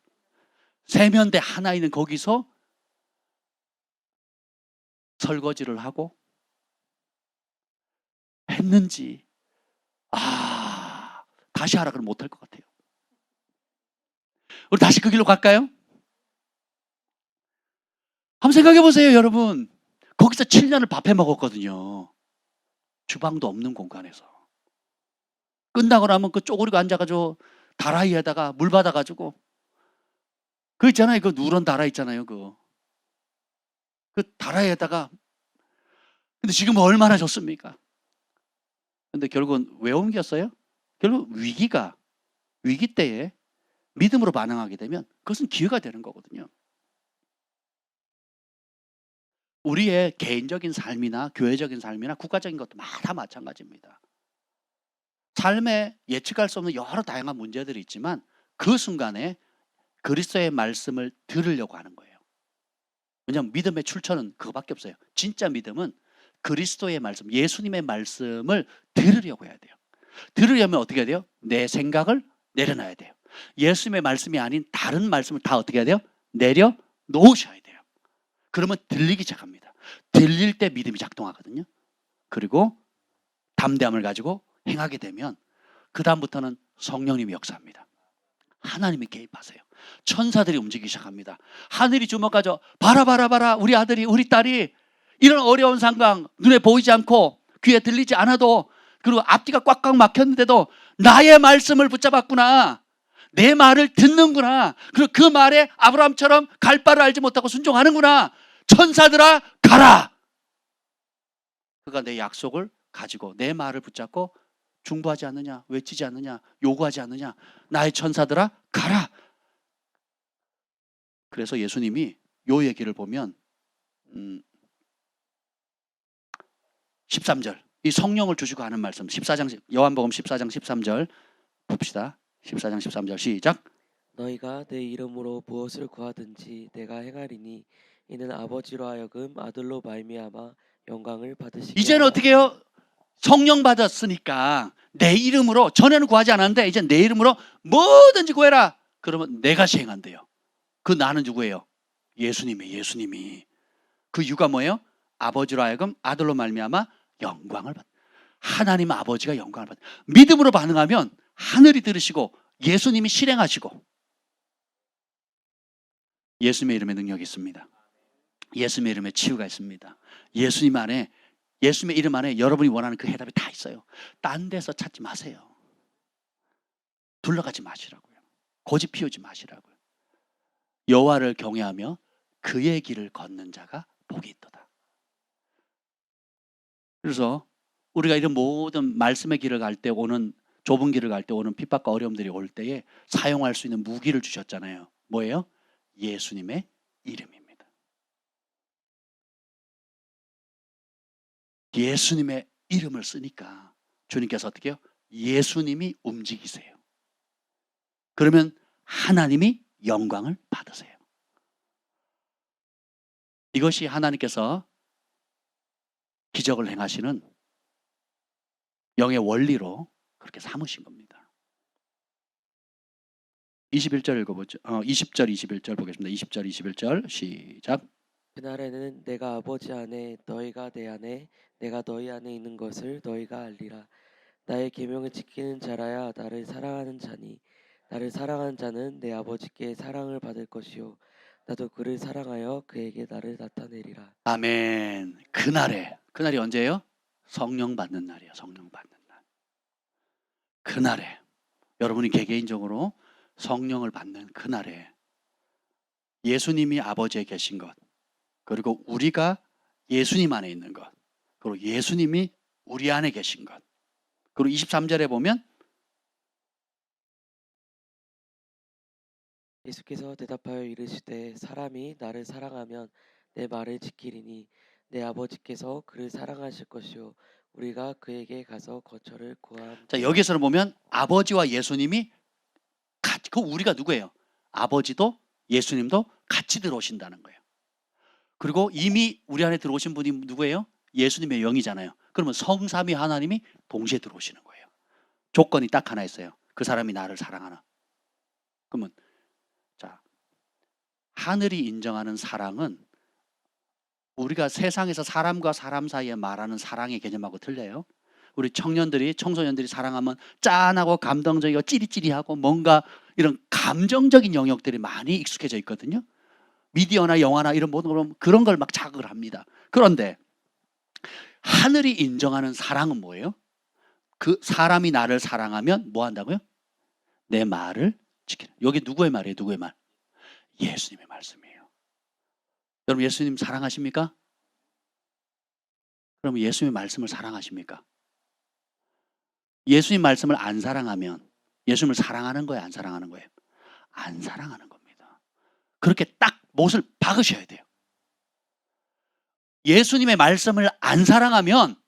세면대 하나 있는 거기서 설거지를 하고 했는지, 다시 하라 그러면 못할 것 같아요. 우리 다시 그 길로 갈까요? 한번 생각해 보세요, 여러분. 거기서 7년을 밥해 먹었거든요. 주방도 없는 공간에서. 끝나고 나면 그 쪼그리고 앉아가지고 다라이에다가 물 받아가지고, 그 있잖아요, 그 누런 다라이 있잖아요, 그 다라이에다가. 근데 지금 얼마나 좋습니까? 근데 결국은 왜 옮겼어요? 결국 위기 때에 믿음으로 반응하게 되면 그것은 기회가 되는 거거든요. 우리의 개인적인 삶이나 교회적인 삶이나 국가적인 것도 다 마찬가지입니다. 삶에 예측할 수 없는 여러 다양한 문제들이 있지만 그 순간에 그리스도의 말씀을 들으려고 하는 거예요. 왜냐하면 믿음의 출처는 그거밖에 없어요. 진짜 믿음은 그리스도의 말씀, 예수님의 말씀을 들으려고 해야 돼요. 들으려면 어떻게 해야 돼요? 내 생각을 내려놔야 돼요. 예수님의 말씀이 아닌 다른 말씀을 다 어떻게 해야 돼요? 내려놓으셔야 돼요. 그러면 들리기 시작합니다. 들릴 때 믿음이 작동하거든요. 그리고 담대함을 가지고 행하게 되면 그 다음부터는 성령님이 역사합니다. 하나님이 개입하세요. 천사들이 움직이기 시작합니다. 하늘이 주목하죠. 봐라 우리 아들이, 우리 딸이 이런 어려운 상황, 눈에 보이지 않고 귀에 들리지 않아도 그리고 앞뒤가 꽉꽉 막혔는데도 나의 말씀을 붙잡았구나. 내 말을 듣는구나. 그리고 그 말에 아브라함처럼 갈 바를 알지 못하고 순종하는구나. 천사들아 가라. 그가 내 약속을 가지고 내 말을 붙잡고 중보하지 않느냐, 외치지 않느냐, 요구하지 않느냐. 나의 천사들아 가라. 그래서 예수님이 요 얘기를 보면 13절 이 성령을 주시고 하는 말씀 14장 요한복음 14장 13절 봅시다. 14장 13절 시작.
너희가 내 이름으로 무엇을 구하든지 내가 행하리니 이는 아버지로 하여금 아들로 말미암아 영광을 받으시게
이제는
하라.
어떻게 해요? 성령 받았으니까 내 이름으로 전에는 구하지 않았는데 이제 내 이름으로 뭐든지 구해라. 그러면 내가 시행한대요. 그 나는 누구예요? 예수님이. 그 이유가 뭐예요? 아버지로 하여금 아들로 말미암아 영광을 받. 하나님 아버지가 영광을 받. 믿음으로 반응하면 하늘이 들으시고 예수님이 실행하시고 예수님의 이름에 능력이 있습니다. 예수님의 이름에 치유가 있습니다. 예수님의 이름 안에 여러분이 원하는 그 해답이 다 있어요. 딴 데서 찾지 마세요. 둘러가지 마시라고요. 고집 피우지 마시라고요. 여호와를 경외하며 그의 길을 걷는 자가 복이 있도다. 그래서 우리가 이런 모든 말씀의 길을 갈 때 오는 좁은 길을 갈 때 오는 핍박과 어려움들이 올 때에 사용할 수 있는 무기를 주셨잖아요. 뭐예요? 예수님의 이름입니다. 예수님의 이름을 쓰니까 주님께서 어떻게 해요? 예수님이 움직이세요. 그러면 하나님이 영광을 받으세요. 이것이 하나님께서 기적을 행하시는 영의 원리로 그렇게 삼으신 겁니다. 21절 읽어보죠. 20절 21절 보겠습니다. 20절 21절 시작.
그날에는 내가 아버지 안에 너희가 내 안에 내가 너희 안에 있는 것을 너희가 알리라. 나의 계명을 지키는 자라야 나를 사랑하는 자니 나를 사랑하는 자는 내 아버지께 사랑을 받을 것이요 나도 그를 사랑하여 그에게 나를 나타내리라.
아멘. 그날이 언제예요? 성령 받는 날이에요. 성령 받는 날. 그날에 여러분이 개개인적으로 성령을 받는 그날에 예수님이 아버지에 계신 것, 그리고 우리가 예수님 안에 있는 것, 그리고 예수님이 우리 안에 계신 것. 그리고 23절에 보면
예수께서 대답하여 이르시되 사람이 나를 사랑하면 내 말을 지키리니 내 아버지께서 그를 사랑하실 것이요 우리가 그에게 가서 거처를 구함.
자, 여기서는 보면 아버지와 예수님이 같이, 그 우리가 누구예요? 아버지도 예수님도 같이 들어오신다는 거예요. 그리고 이미 우리 안에 들어오신 분이 누구예요? 예수님의 영이잖아요. 그러면 성삼위 하나님이 동시에 들어오시는 거예요. 조건이 딱 하나 있어요. 그 사람이 나를 사랑하나. 그러면 자, 하늘이 인정하는 사랑은 우리가 세상에서 사람과 사람 사이에 말하는 사랑의 개념하고 틀려요. 우리 청소년들이 사랑하면 짠하고 감동적이고 찌릿찌릿하고 뭔가 이런 감정적인 영역들이 많이 익숙해져 있거든요. 미디어나 영화나 이런 모든 걸 보면 그런 걸 막 자극을 합니다. 그런데 하늘이 인정하는 사랑은 뭐예요? 그 사람이 나를 사랑하면 뭐 한다고요? 내 말을 지키는. 여기 누구의 말이에요? 누구의 말? 예수님의 말씀이에요. 여러분 예수님 사랑하십니까? 그럼 예수님의 말씀을 사랑하십니까? 예수님 말씀을 안 사랑하면 예수님을 사랑하는 거예요? 안 사랑하는 거예요? 안 사랑하는 겁니다. 그렇게 딱 못을 박으셔야 돼요. 예수님의 말씀을 안 사랑하면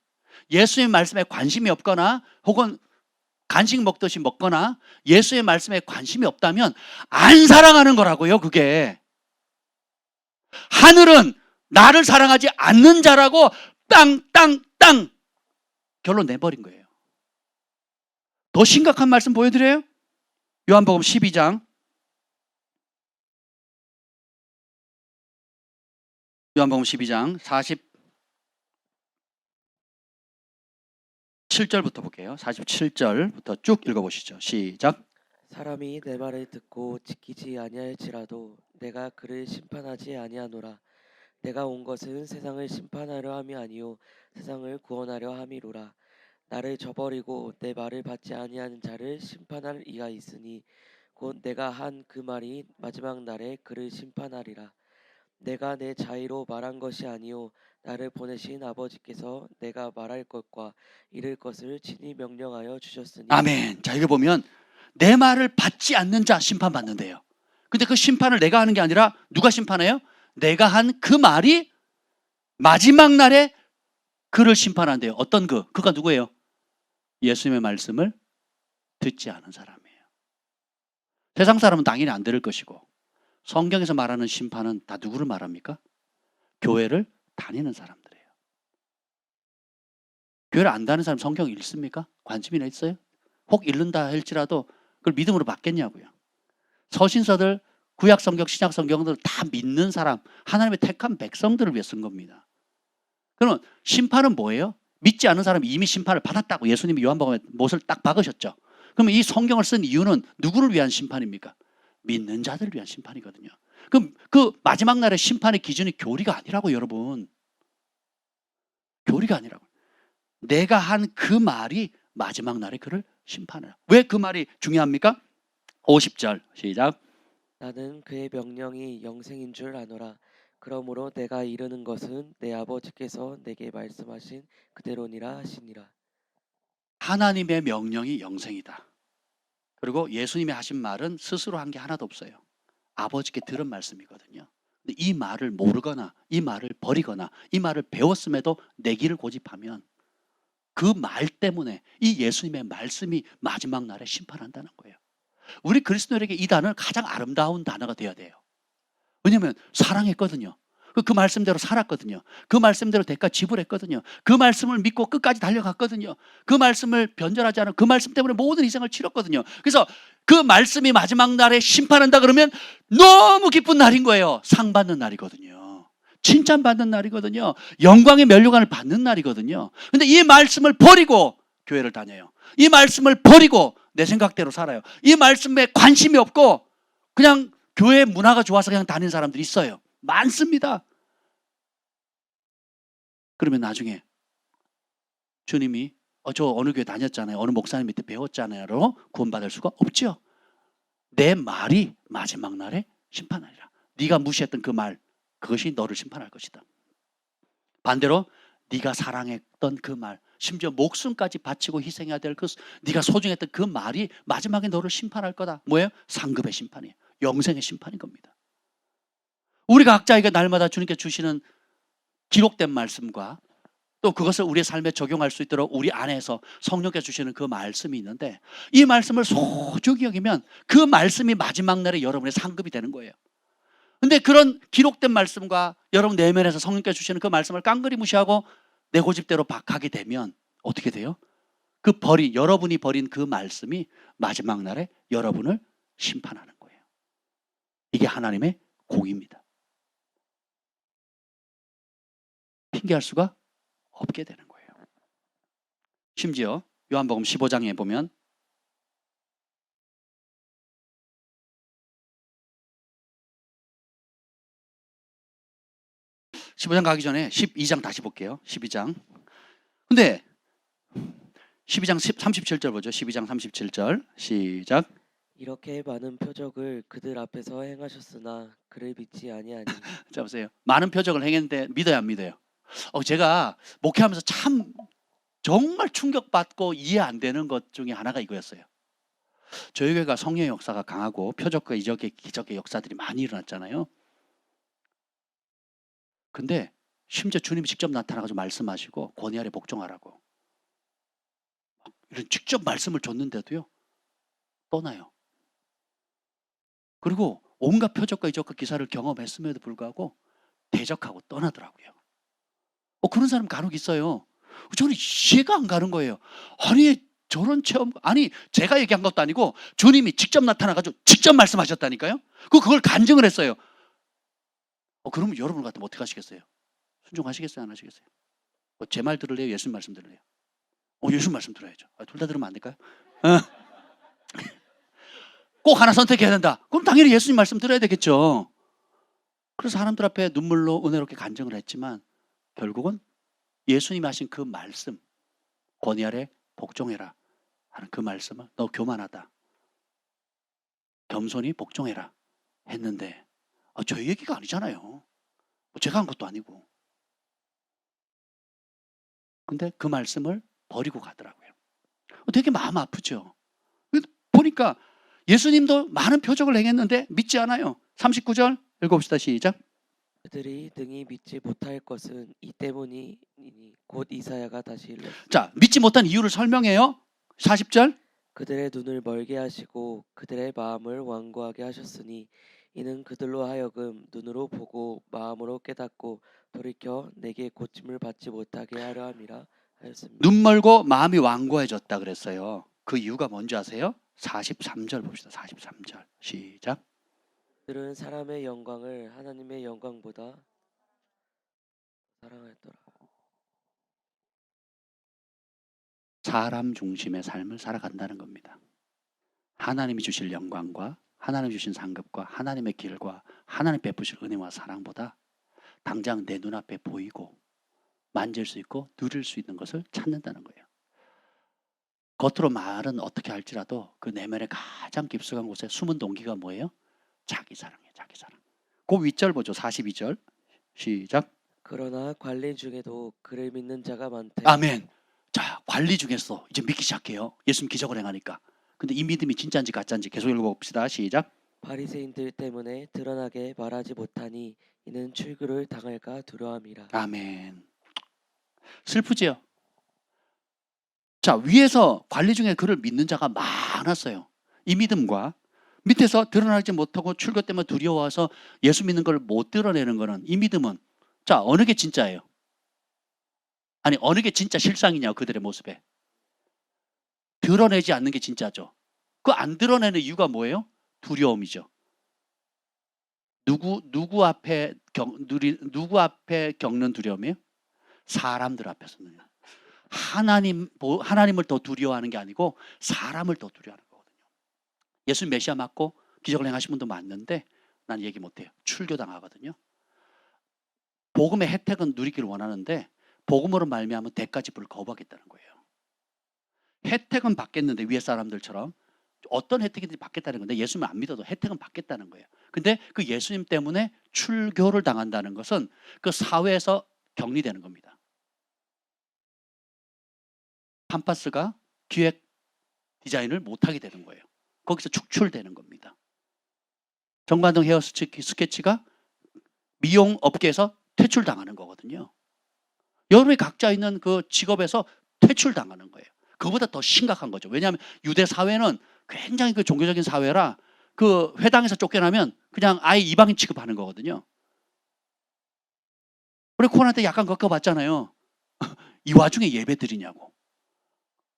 예수님의 말씀에 관심이 없거나 혹은 간식 먹듯이 먹거나 예수의 말씀에 관심이 없다면 안 사랑하는 거라고요. 그게 하늘은 나를 사랑하지 않는 자라고 땅 결론 내버린 거예요. 더 심각한 말씀 보여드려요? 요한복음 12장 요한복음 12장 47절부터 볼게요. 47절부터 쭉 읽어보시죠. 시작.
사람이 내 말을 듣고 지키지 아니할지라도 내가 그를 심판하지 아니하노라. 내가 온 것은 세상을 심판하려 함이 아니요 세상을 구원하려 함이로라. 나를 저버리고 내 말을 받지 아니하는 자를 심판할 이가 있으니 곧 내가 한 그 말이 마지막 날에 그를 심판하리라. 내가 내 자의로 말한 것이 아니요 나를 보내신 아버지께서 내가 말할 것과 이를 것을 친히 명령하여 주셨으니.
아멘. 자, 이거 보면 내 말을 받지 않는 자 심판받는데요. 근데 그 심판을 내가 하는 게 아니라 누가 심판해요? 내가 한 그 말이 마지막 날에 그를 심판한대요. 어떤 그가 누구예요? 예수님의 말씀을 듣지 않은 사람이에요. 세상 사람은 당연히 안 들을 것이고, 성경에서 말하는 심판은 다 누구를 말합니까? 교회를 다니는 사람들이에요. 교회를 안 다니는 사람 성경 읽습니까? 관심이나 있어요? 혹 읽는다 할지라도 그걸 믿음으로 받겠냐고요. 서신서들, 구약 성경, 신약 성경들 다 믿는 사람, 하나님의 택한 백성들을 위해 쓴 겁니다. 그러면 심판은 뭐예요? 믿지 않은 사람이 이미 심판을 받았다고 예수님이 요한복음에 못을 딱 박으셨죠. 그러면 이 성경을 쓴 이유는 누구를 위한 심판입니까? 믿는 자들을 위한 심판이거든요. 그럼 그 마지막 날의 심판의 기준이 교리가 아니라고, 여러분. 교리가 아니라고. 내가 한 그 말이 마지막 날에 그를 심판해요. 왜 그 말이 중요합니까? 50절 시작.
나는 그의 명령이 영생인 줄 아노라. 그러므로 내가 이르는 것은 내 아버지께서 내게 말씀하신 그대로니라 하시니라.
하나님의 명령이 영생이다. 그리고 예수님이 하신 말은 스스로 한 게 하나도 없어요. 아버지께 들은 말씀이거든요. 근데 이 말을 모르거나 이 말을 버리거나 이 말을 배웠음에도 내기를 고집하면 그 말 때문에 이 예수님의 말씀이 마지막 날에 심판한다는 거예요. 우리 그리스도인에게 이 단어는 가장 아름다운 단어가 되어야 돼요. 왜냐하면 사랑했거든요. 그 말씀대로 살았거든요. 그 말씀대로 대가 지불했거든요. 그 말씀을 믿고 끝까지 달려갔거든요. 그 말씀을 변절하지 않은 그 말씀 때문에 모든 희생을 치렀거든요. 그래서 그 말씀이 마지막 날에 심판한다 그러면 너무 기쁜 날인 거예요. 상 받는 날이거든요. 칭찬받는 날이거든요. 영광의 면류관을 받는 날이거든요. 근데 이 말씀을 버리고 교회를 다녀요. 이 말씀을 버리고 내 생각대로 살아요. 이 말씀에 관심이 없고 그냥 교회 문화가 좋아서 그냥 다니는 사람들이 있어요. 많습니다. 그러면 나중에 주님이 저 어느 교회 다녔잖아요. 어느 목사님 밑에 배웠잖아요.로 구원받을 수가 없죠. 내 말이 마지막 날에 심판하리라. 네가 무시했던 그 말, 그것이 너를 심판할 것이다. 반대로 네가 사랑했던 그 말, 심지어 목숨까지 바치고 희생해야 될 네가 소중했던 그 말이 마지막에 너를 심판할 거다. 뭐예요? 상급의 심판이에요. 영생의 심판인 겁니다. 우리가 각자에게 날마다 주님께 주시는 기록된 말씀과 또 그것을 우리의 삶에 적용할 수 있도록 우리 안에서 성령께 주시는 그 말씀이 있는데, 이 말씀을 소중히 여기면 그 말씀이 마지막 날에 여러분의 상급이 되는 거예요. 근데 그런 기록된 말씀과 여러분 내면에서 성령께 주시는 그 말씀을 깡그리 무시하고 내 고집대로 가게 되면 어떻게 돼요? 여러분이 버린 그 말씀이 마지막 날에 여러분을 심판하는 거예요. 이게 하나님의 공의입니다. 핑계할 수가 없게 되는 거예요. 심지어 요한복음 15장에 보면 15장 가기 전에 12장 다시 볼게요. 12장. 근데 12장 37절 보죠. 12장 37절 시작.
이렇게 많은 표적을 그들 앞에서 행하셨으나 그를 믿지 아니하니.
자 보세요. 많은 표적을 행했는데 믿어요, 안 믿어요? 제가 목회하면서 참 정말 충격받고 이해 안 되는 것 중에 하나가 이거였어요. 저희 교회가 성령의 역사가 강하고 표적과 이적의 기적의 역사들이 많이 일어났잖아요. 근데 심지어 주님이 직접 나타나가지고 말씀하시고 권위 아래 복종하라고 이런 직접 말씀을 줬는데도요 떠나요. 그리고 온갖 표적과 이적과 기사를 경험했음에도 불구하고 대적하고 떠나더라고요. 그런 사람 간혹 있어요. 저는 이해가 안 가는 거예요. 아니 저런 체험, 아니 제가 얘기한 것도 아니고 주님이 직접 나타나가지고 직접 말씀하셨다니까요. 그걸 간증을 했어요. 그러면 여러분 같으면 어떻게 하시겠어요? 순종하시겠어요? 안 하시겠어요? 제 말 들을래요? 예수님 말씀 들을래요? 예수님 말씀 들어야죠. 둘 다 들으면 안 될까요? 꼭 하나 선택해야 된다. 그럼 당연히 예수님 말씀 들어야 되겠죠. 그래서 사람들 앞에 눈물로 은혜롭게 간증을 했지만 결국은 예수님이 하신 그 말씀, 권위 아래 복종해라 하는 그 말씀을 너 교만하다. 겸손히 복종해라 했는데 저희 얘기가 아니잖아요. 뭐 제가 한 것도 아니고. 근데 그 말씀을 버리고 가더라고요. 되게 마음 아프죠. 보니까 예수님도 많은 표적을 행했는데 믿지 않아요. 39절 읽어봅시다. 시작.
그들이 능히 믿지 못할 것은 이 때문이니 곧 이사야가 다시 일렀으니
자, 믿지 못한 이유를 설명해요. 40절.
그들의 눈을 멀게 하시고 그들의 마음을 완고하게 하셨으니 이는 그들로 하여금 눈으로 보고 마음으로 깨닫고 돌이켜 내게 고침을 받지 못하게 하려 함이라 하였습니다.
눈 멀고 마음이 완고해졌다 그랬어요. 그 이유가 뭔지 아세요? 43절 봅시다. 43절 시작.
그들은 사람의 영광을 하나님의 영광보다 사랑하였더라.
사람 중심의 삶을 살아간다는 겁니다. 하나님이 주실 영광과 하나님 주신 상급과 하나님의 길과 하나님 베푸실 은혜와 사랑보다 당장 내 눈앞에 보이고 만질 수 있고 누릴 수 있는 것을 찾는다는 거예요. 겉으로 말은 어떻게 할지라도 그 내면의 가장 깊숙한 곳에 숨은 동기가 뭐예요? 자기 사랑이에요. 자기 사랑. 그 윗절 보죠. 42절 시작.
그러나 관리 중에도 그를 믿는 자가 많대.
아멘. 자, 관리 중에서 이제 믿기 시작해요. 예수님 기적을 행하니까. 근데 이 믿음이 진짜인지 가짜인지 계속 읽어봅시다. 시작.
바리새인들 때문에 드러나게 말하지 못하니 이는 출교를 당할까 두려움이라.
아멘. 슬프지요? 자, 위에서 관리 중에 그를 믿는 자가 많았어요. 이 믿음과 밑에서 드러나지 못하고 출교 때문에 두려워서 예수 믿는 걸 못 드러내는 거는 이 믿음은 자, 어느 게 진짜예요? 아니, 어느 게 진짜 실상이냐, 그들의 모습에. 드러내지 않는 게 진짜죠. 그 안 드러내는 이유가 뭐예요? 두려움이죠. 누구 앞에 겪는 두려움이에요? 사람들 앞에서는. 하나님을 더 두려워하는 게 아니고 사람을 더 두려워하는 거거든요. 예수 메시아 맞고 기적을 행하신 분도 맞는데 난 얘기 못해요. 출교당하거든요. 복음의 혜택은 누리기를 원하는데 복음으로 말미암은 대가 지불을 거부하겠다는 거예요. 혜택은 받겠는데 위에 사람들처럼 어떤 혜택이든지 받겠다는 건데 예수님 안 믿어도 혜택은 받겠다는 거예요. 근데 그 예수님 때문에 출교를 당한다는 것은 그 사회에서 격리되는 겁니다. 팜파스가 기획 디자인을 못하게 되는 거예요. 거기서 축출되는 겁니다. 정관동 헤어 스케치가 미용 업계에서 퇴출당하는 거거든요. 여러분이 각자 있는 그 직업에서 퇴출당하는 거예요. 그보다 더 심각한 거죠. 왜냐하면 유대 사회는 굉장히 그 종교적인 사회라 그 회당에서 쫓겨나면 그냥 아예 이방인 취급하는 거거든요. 우리 코로나 때 약간 겪어봤잖아요. 이 와중에 예배 드리냐고.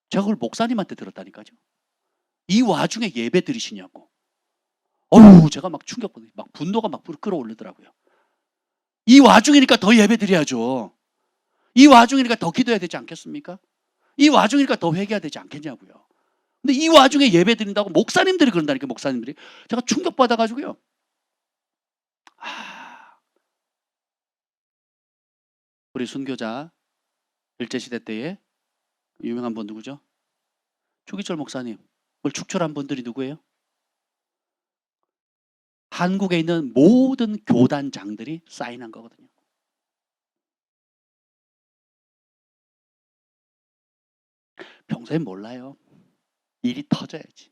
제가 그걸 목사님한테 들었다니까요. 이 와중에 예배 드리시냐고. 어휴, 제가 막 충격받아요. 막 분노가 막 끌어오르더라고요. 이 와중이니까 더 예배 드려야죠. 이 와중이니까 더 기도해야 되지 않겠습니까? 이 와중이니까 더 회개해야 되지 않겠냐고요. 근데 이 와중에 예배 드린다고 목사님들이 그런다니까, 목사님들이. 제가 충격받아가지고요. 우리 순교자 일제시대 때에 유명한 분 누구죠? 주기철 목사님. 그걸 축출한 분들이 누구예요? 한국에 있는 모든 교단장들이 사인한 거거든요. 평소에 몰라요. 일이 터져야지.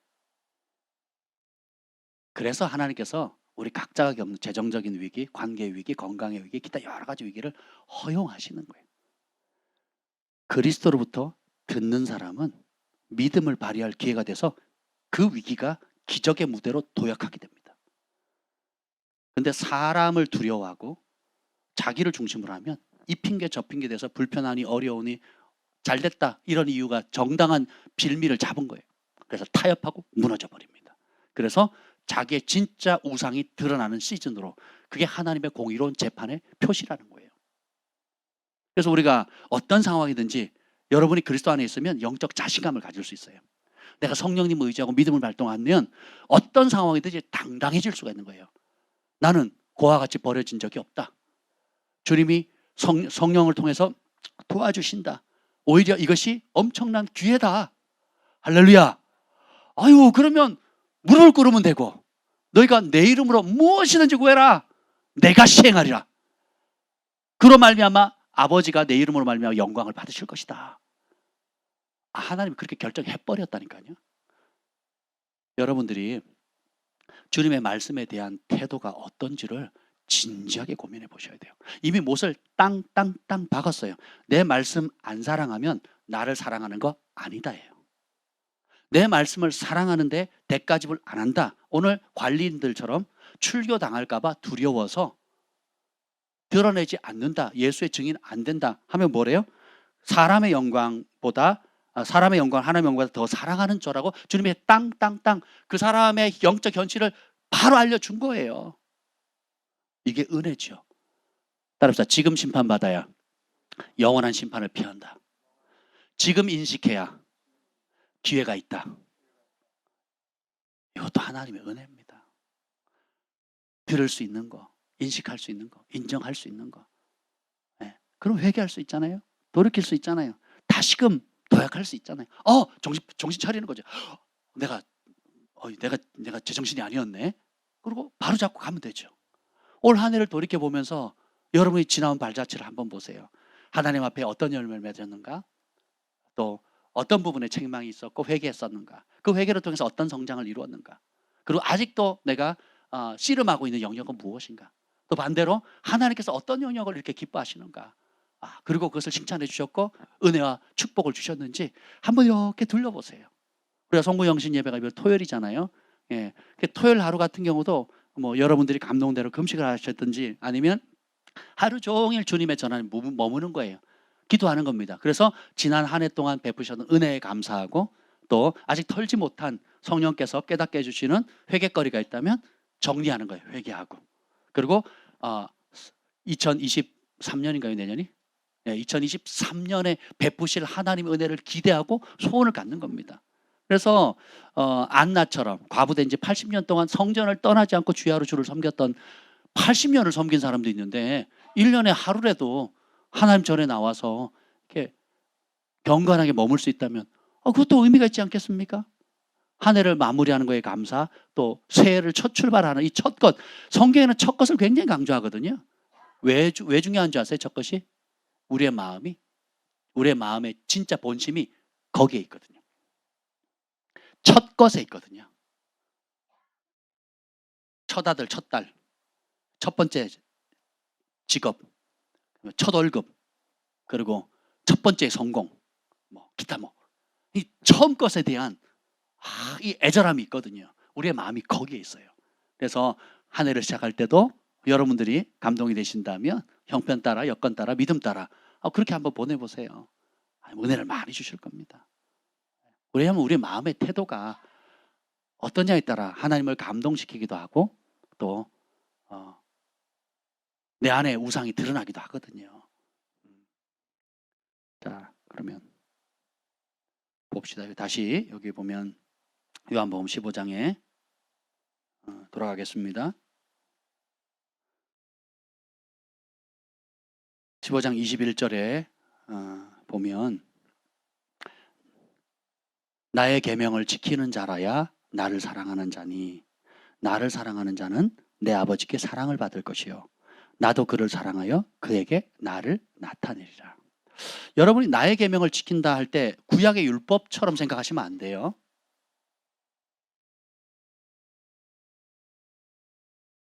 그래서 하나님께서 우리 각자가 겪는 재정적인 위기, 관계 위기, 건강의 위기, 기타 여러 가지 위기를 허용하시는 거예요. 그리스도로부터 듣는 사람은 믿음을 발휘할 기회가 돼서 그 위기가 기적의 무대로 도약하게 됩니다. 그런데 사람을 두려워하고 자기를 중심으로 하면 이 핑계 저 핑계 대서 불편하니 어려우니 잘됐다 이런 이유가 정당한 빌미를 잡은 거예요. 그래서 타협하고 무너져 버립니다. 그래서 자기의 진짜 우상이 드러나는 시즌으로, 그게 하나님의 공의로운 재판의 표시라는 거예요. 그래서 우리가 어떤 상황이든지 여러분이 그리스도 안에 있으면 영적 자신감을 가질 수 있어요. 내가 성령님을 의지하고 믿음을 발동하면 어떤 상황이든지 당당해질 수가 있는 거예요. 나는 그와 같이 버려진 적이 없다. 주님이 성령을 통해서 도와주신다. 오히려 이것이 엄청난 기회다. 할렐루야. 아유, 그러면 무릎을 꿇으면 되고, 너희가 내 이름으로 무엇이든지 구해라. 내가 시행하리라. 그로 말미암아 아버지가 내 이름으로 말미암아 영광을 받으실 것이다. 하나님이 그렇게 결정해 버렸다니까요. 여러분들이 주님의 말씀에 대한 태도가 어떤지를 진지하게 고민해 보셔야 돼요. 이미 못을 땅땅땅 박았어요. 내 말씀 안 사랑하면 나를 사랑하는 거 아니다예요. 내 말씀을 사랑하는데 대가집을 안 한다. 오늘 관리인들처럼 출교당할까 봐 두려워서 드러내지 않는다. 예수의 증인 안 된다 하면 뭐래요? 사람의 영광보다 사람의 영광, 하나님의 영광보다 더 사랑하는 저라고 주님의 땅땅땅 그 사람의 영적 현실을 바로 알려준 거예요. 이게 은혜죠. 따라합시다. 지금 심판받아야 영원한 심판을 피한다. 지금 인식해야 기회가 있다. 이것도 하나님의 은혜입니다. 들을 수 있는 거, 인식할 수 있는 거, 인정할 수 있는 거. 네. 그럼 회개할 수 있잖아요. 돌이킬 수 있잖아요. 다시금 도약할 수 있잖아요. 정신 차리는 거죠. 내가 제정신이 아니었네. 그리고 바로 잡고 가면 되죠. 올 한 해를 돌이켜 보면서 여러분이 지나온 발자취를 한번 보세요. 하나님 앞에 어떤 열매를 맺었는가? 또 어떤 부분에 책망이 있었고 회개했었는가? 그 회개를 통해서 어떤 성장을 이루었는가? 그리고 아직도 내가 씨름하고 있는 영역은 무엇인가? 또 반대로 하나님께서 어떤 영역을 이렇게 기뻐하시는가? 그리고 그것을 칭찬해 주셨고 은혜와 축복을 주셨는지 한번 이렇게 둘러보세요. 우리가 성부영신 예배가 토요일이잖아요. 예, 토요일 하루 같은 경우도 뭐 여러분들이 감동대로 금식을 하셨든지 아니면 하루 종일 주님의 전환에 머무는 거예요. 기도하는 겁니다. 그래서 지난 한 해 동안 베푸셨던 은혜에 감사하고 또 아직 털지 못한 성령께서 깨닫게 해주시는 회개거리가 있다면 정리하는 거예요. 회개하고. 그리고 2023년인가요? 내년이? 2023년에 베푸실 하나님의 은혜를 기대하고 소원을 갖는 겁니다. 그래서 안나처럼 과부된 지 80년 동안 성전을 떠나지 않고 주야로 주를 섬겼던 80년을 섬긴 사람도 있는데 1년에 하루라도 하나님 전에 나와서 이렇게 경건하게 머물 수 있다면 그것도 의미가 있지 않겠습니까? 한 해를 마무리하는 거에 감사, 또 새해를 첫 출발하는 이 첫 것. 성경에는 첫 것을 굉장히 강조하거든요. 왜 중요한 줄 아세요? 첫 것이 우리의 마음의 진짜 본심이 거기에 있거든요. 첫 것에 있거든요. 첫 아들, 첫 딸, 첫 번째 직업, 첫 월급, 그리고 첫 번째 성공, 기타 이 처음 것에 대한 이 애절함이 있거든요. 우리의 마음이 거기에 있어요. 그래서 한 해를 시작할 때도 여러분들이 감동이 되신다면 형편 따라, 여건 따라, 믿음 따라 그렇게 한번 보내보세요. 은혜를 많이 주실 겁니다. 왜냐하면 우리 마음의 태도가 어떠냐에 따라 하나님을 감동시키기도 하고 또 내 안에 우상이 드러나기도 하거든요. 자, 그러면 봅시다. 다시 여기 보면 요한복음 15장에 돌아가겠습니다. 15장 21절에 보면 나의 계명을 지키는 자라야 나를 사랑하는 자니 나를 사랑하는 자는 내 아버지께 사랑을 받을 것이요 나도 그를 사랑하여 그에게 나를 나타내리라. 여러분이 나의 계명을 지킨다 할 때 구약의 율법처럼 생각하시면 안 돼요.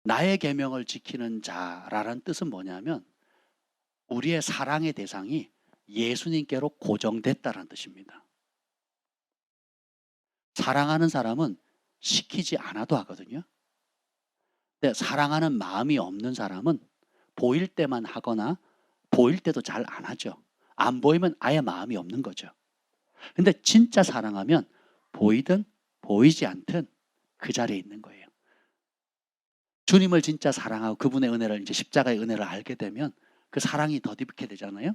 나의 계명을 지키는 자라는 뜻은 뭐냐면 우리의 사랑의 대상이 예수님께로 고정됐다는 뜻입니다. 사랑하는 사람은 시키지 않아도 하거든요. 근데 사랑하는 마음이 없는 사람은 보일 때만 하거나 보일 때도 잘 안 하죠. 안 보이면 아예 마음이 없는 거죠. 근데 진짜 사랑하면 보이든 보이지 않든 그 자리에 있는 거예요. 주님을 진짜 사랑하고 그분의 은혜를 이제 십자가의 은혜를 알게 되면 그 사랑이 더딥게 되잖아요.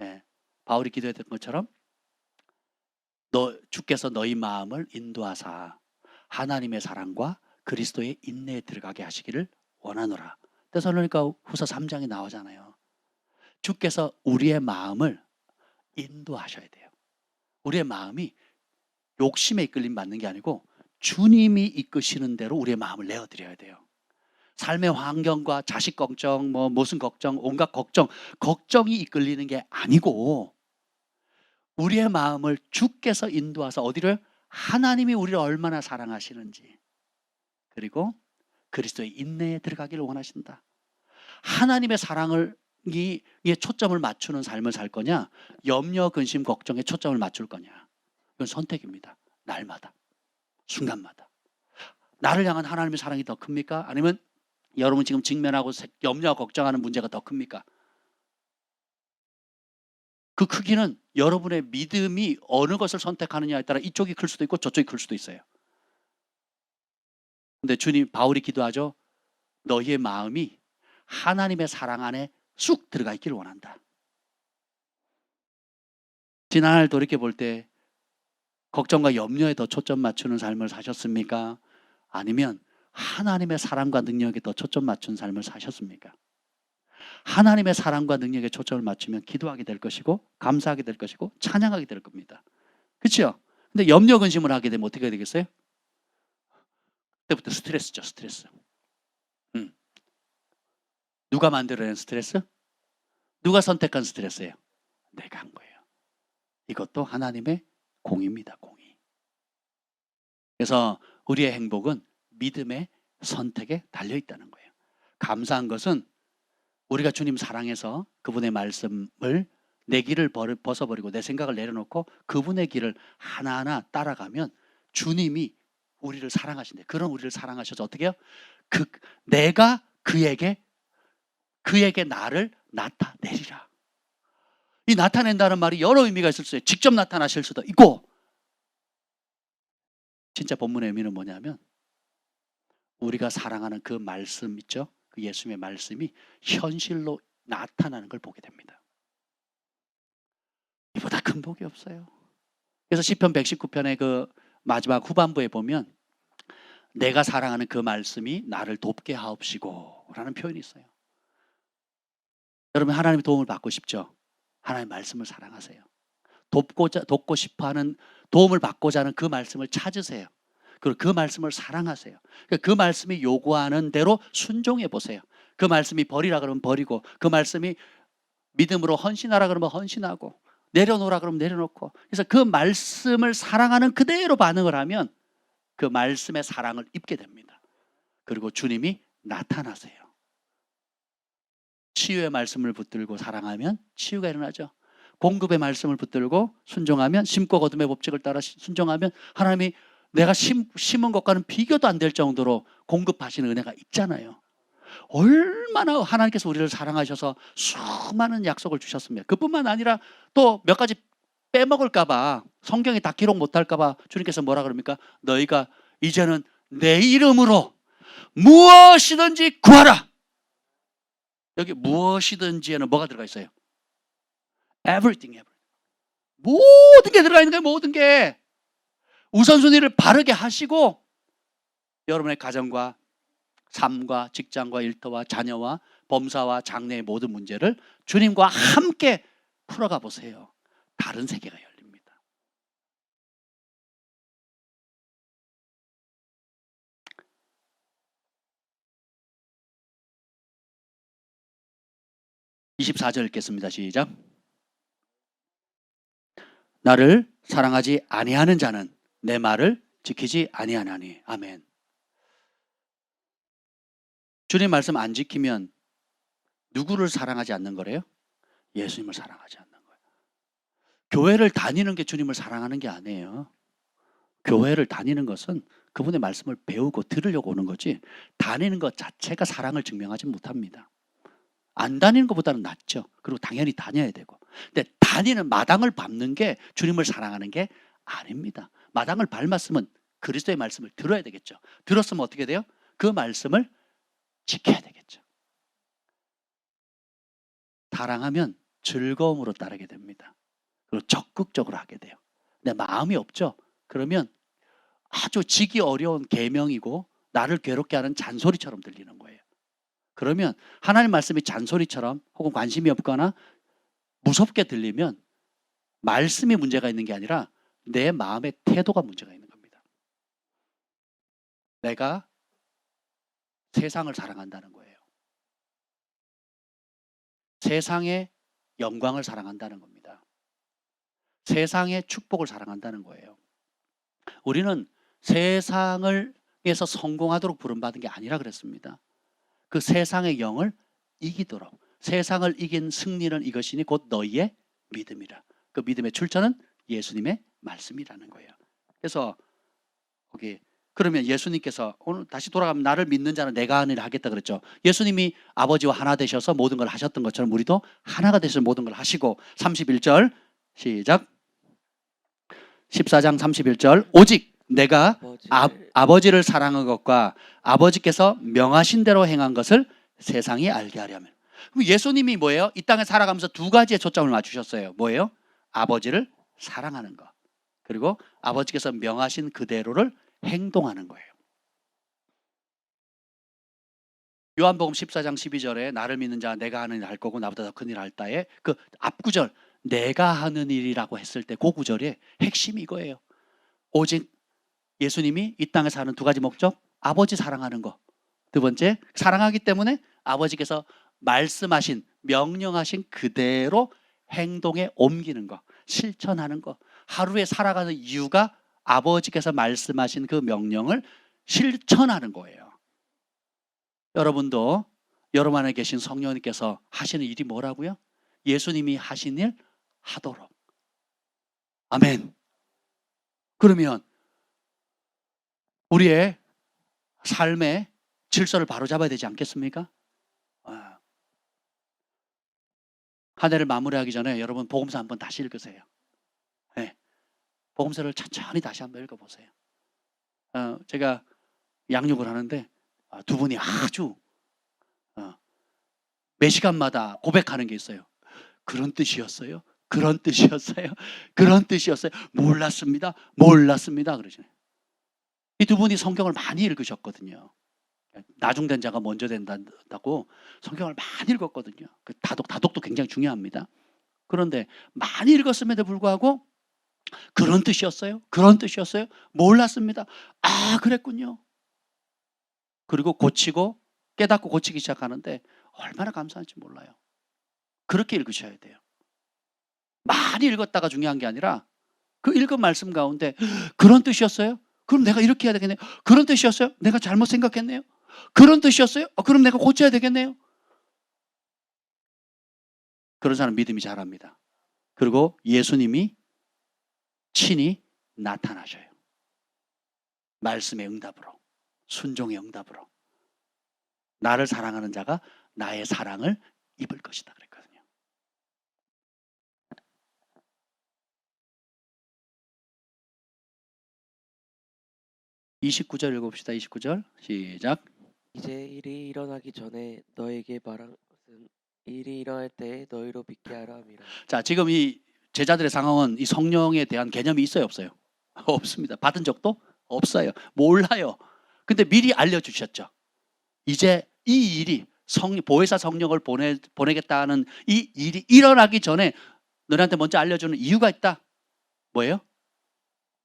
예. 바울이 기도했던 것처럼 주께서 너희 마음을 인도하사 하나님의 사랑과 그리스도의 인내에 들어가게 하시기를 원하노라. 데살로니가 후서 3장에 나오잖아요. 주께서 우리의 마음을 인도하셔야 돼요. 우리의 마음이 욕심에 이끌림 받는 게 아니고 주님이 이끄시는 대로 우리의 마음을 내어드려야 돼요. 삶의 환경과 자식 걱정, 무슨 걱정, 온갖 걱정이 이끌리는 게 아니고 우리의 마음을 주께서 인도하사 어디를? 하나님이 우리를 얼마나 사랑하시는지, 그리고 그리스도의 인내에 들어가기를 원하신다. 하나님의 사랑을 이 초점을 맞추는 삶을 살 거냐, 염려, 근심, 걱정에 초점을 맞출 거냐. 이건 선택입니다. 날마다, 순간마다. 나를 향한 하나님의 사랑이 더 큽니까? 아니면 여러분 지금 직면하고 염려, 걱정하는 문제가 더 큽니까? 그 크기는 여러분의 믿음이 어느 것을 선택하느냐에 따라 이쪽이 클 수도 있고 저쪽이 클 수도 있어요. 근데 주님, 바울이 기도하죠. 너희의 마음이 하나님의 사랑 안에 쑥 들어가 있기를 원한다. 지난날 돌이켜볼 때 걱정과 염려에 더 초점 맞추는 삶을 사셨습니까? 아니면 하나님의 사랑과 능력에 더 초점 맞춘 삶을 사셨습니까? 하나님의 사랑과 능력에 초점을 맞추면 기도하게 될 것이고 감사하게 될 것이고 찬양하게 될 겁니다. 그렇죠? 근데 염려 근심을 하게 되면 어떻게 되겠어요? 그때부터 스트레스죠, 스트레스. 누가 만들어낸 스트레스? 누가 선택한 스트레스예요? 내가 한 거예요. 이것도 하나님의 공의입니다, 공의. 그래서 우리의 행복은 믿음의 선택에 달려 있다는 거예요. 감사한 것은 우리가 주님 사랑해서 그분의 말씀을 내 길을 벗어버리고 내 생각을 내려놓고 그분의 길을 하나하나 따라가면 주님이 우리를 사랑하신대. 그런 우리를 사랑하셔서 어떻게 해요? 내가 그에게 나를 나타내리라. 이 나타낸다는 말이 여러 의미가 있을 수 있어요. 직접 나타나실 수도 있고, 진짜 본문의 의미는 뭐냐면 우리가 사랑하는 그 말씀 있죠? 그 예수님의 말씀이 현실로 나타나는 걸 보게 됩니다. 이보다 큰 복이 없어요. 그래서 시편 119편의 그 마지막 후반부에 보면 내가 사랑하는 그 말씀이 나를 돕게 하옵시고 라는 표현이 있어요. 여러분, 하나님의 도움을 받고 싶죠? 하나님의 말씀을 사랑하세요. 돕고 싶어하는, 도움을 받고자 하는 그 말씀을 찾으세요. 그리고 그 말씀을 사랑하세요. 그 말씀이 요구하는 대로 순종해 보세요. 그 말씀이 버리라 그러면 버리고, 그 말씀이 믿음으로 헌신하라 그러면 헌신하고, 내려놓으라 그러면 내려놓고. 그래서 그 말씀을 사랑하는 그대로 반응을 하면 그 말씀의 사랑을 입게 됩니다. 그리고 주님이 나타나세요. 치유의 말씀을 붙들고 사랑하면 치유가 일어나죠. 공급의 말씀을 붙들고 순종하면, 심고 거둠의 법칙을 따라 순종하면 하나님이 내가 심은 것과는 비교도 안 될 정도로 공급하시는 은혜가 있잖아요. 얼마나 하나님께서 우리를 사랑하셔서 수많은 약속을 주셨습니다. 그뿐만 아니라 또 몇 가지 빼먹을까 봐, 성경에 다 기록 못할까 봐 주님께서 뭐라 그럽니까? 너희가 이제는 내 이름으로 무엇이든지 구하라. 여기 무엇이든지에는 뭐가 들어가 있어요? Everything. 모든 게 들어가 있는 거예요. 모든 게. 우선순위를 바르게 하시고 여러분의 가정과 삶과 직장과 일터와 자녀와 범사와 장래의 모든 문제를 주님과 함께 풀어가 보세요. 다른 세계가 열립니다. (24절) 읽겠습니다. 시작. 나를 사랑하지 아니하는 자는 내 말을 지키지 아니하나니. 아멘. 주님 말씀 안 지키면 누구를 사랑하지 않는 거래요? 예수님을 사랑하지 않는 거예요. 교회를 다니는 게 주님을 사랑하는 게 아니에요. 교회를 다니는 것은 그분의 말씀을 배우고 들으려고 오는 거지, 다니는 것 자체가 사랑을 증명하지 못합니다. 안 다니는 것보다는 낫죠. 그리고 당연히 다녀야 되고. 근데 다니는, 마당을 밟는 게 주님을 사랑하는 게 아닙니다. 마당을 밟았으면 그리스도의 말씀을 들어야 되겠죠. 들었으면 어떻게 돼요? 그 말씀을 지켜야 되겠죠. 사랑하면 즐거움으로 따르게 됩니다. 그리고 적극적으로 하게 돼요. 근데 마음이 없죠? 그러면 아주 지기 어려운 계명이고 나를 괴롭게 하는 잔소리처럼 들리는 거예요. 그러면 하나님 말씀이 잔소리처럼 혹은 관심이 없거나 무섭게 들리면 말씀이 문제가 있는 게 아니라 내 마음의 태도가 문제가 있는 겁니다. 내가 세상을 사랑한다는 거예요. 세상의 영광을 사랑한다는 겁니다. 세상의 축복을 사랑한다는 거예요. 우리는 세상에서 성공하도록 부름받은 게 아니라 그랬습니다. 그 세상의 영을 이기도록, 세상을 이긴 승리는 이것이니 곧 너희의 믿음이라. 그 믿음의 출처는 예수님의 말씀이라는 거예요. 그래서 거기 그러면 예수님께서 오늘 다시 돌아가면 나를 믿는 자는 내가 하는 일을 하겠다 그랬죠. 예수님이 아버지와 하나 되셔서 모든 걸 하셨던 것처럼 우리도 하나가 되셔서 모든 걸 하시고 31절 시작. 14장 31절 오직 내가 아버지를 사랑한 것과 아버지께서 명하신 대로 행한 것을 세상이 알게 하려면. 그럼 예수님이 뭐예요? 이 땅에 살아가면서 두 가지에 초점을 맞추셨어요. 뭐예요? 아버지를 사랑하는 것, 그리고 아버지께서 명하신 그대로를 행동하는 거예요. 요한복음 14장 12절에 나를 믿는 자 내가 하는 일 할 거고 나보다 더 큰 일 할 따에 그 앞구절 내가 하는 일이라고 했을 때 그 구절의 핵심이 이거예요. 오직 예수님이 이 땅에 사는 두 가지 목적, 아버지 사랑하는 거, 두 번째 사랑하기 때문에 아버지께서 말씀하신 명령하신 그대로 행동에 옮기는 거, 실천하는 거. 하루에 살아가는 이유가 아버지께서 말씀하신 그 명령을 실천하는 거예요. 여러분도 여러분 안에 계신 성령님께서 하시는 일이 뭐라고요? 예수님이 하신 일 하도록. 아멘. 그러면 우리의 삶의 질서를 바로잡아야 되지 않겠습니까? 한 해를 마무리하기 전에 여러분 복음서 한번 다시 읽으세요. 네. 복음서를 천천히 다시 한번 읽어보세요. 제가 양육을 하는데 두 분이 아주 매 시간마다 고백하는 게 있어요. 그런 뜻이었어요. 그런 뜻이었어요. 그런 뜻이었어요. 몰랐습니다. 몰랐습니다. 그러시네요. 이 두 분이 성경을 많이 읽으셨거든요. 나중된 자가 먼저 된다고 성경을 많이 읽었거든요. 그 다독도 굉장히 중요합니다. 그런데 많이 읽었음에도 불구하고 그런 뜻이었어요? 그런 뜻이었어요? 몰랐습니다. 아, 그랬군요. 그리고 고치고 깨닫고 고치기 시작하는데 얼마나 감사한지 몰라요. 그렇게 읽으셔야 돼요. 많이 읽었다가 중요한 게 아니라 그 읽은 말씀 가운데 그런 뜻이었어요? 그럼 내가 이렇게 해야 되겠네요. 그런 뜻이었어요? 내가 잘못 생각했네요. 그런 뜻이었어요? 그럼 내가 고쳐야 되겠네요. 그런 사람 믿음이 잘합니다. 그리고 예수님이 친히 나타나셔요. 말씀의 응답으로, 순종의 응답으로. 나를 사랑하는 자가 나의 사랑을 입을 것이다 그랬거든요. 29절 읽어봅시다. 29절 시작.
이제 일이 일어나기 전에 너에게 말한 것은 일이 일어날 때에 너희로 믿게 하라 함이라.
자, 지금 이 제자들의 상황은 이 성령에 대한 개념이 있어요, 없어요? 없습니다. 받은 적도 없어요. 몰라요. 근데 미리 알려주셨죠. 이제 이 일이 보혜사 성령을 보내겠다는 이 일이 일어나기 전에 너희한테 먼저 알려주는 이유가 있다. 뭐예요?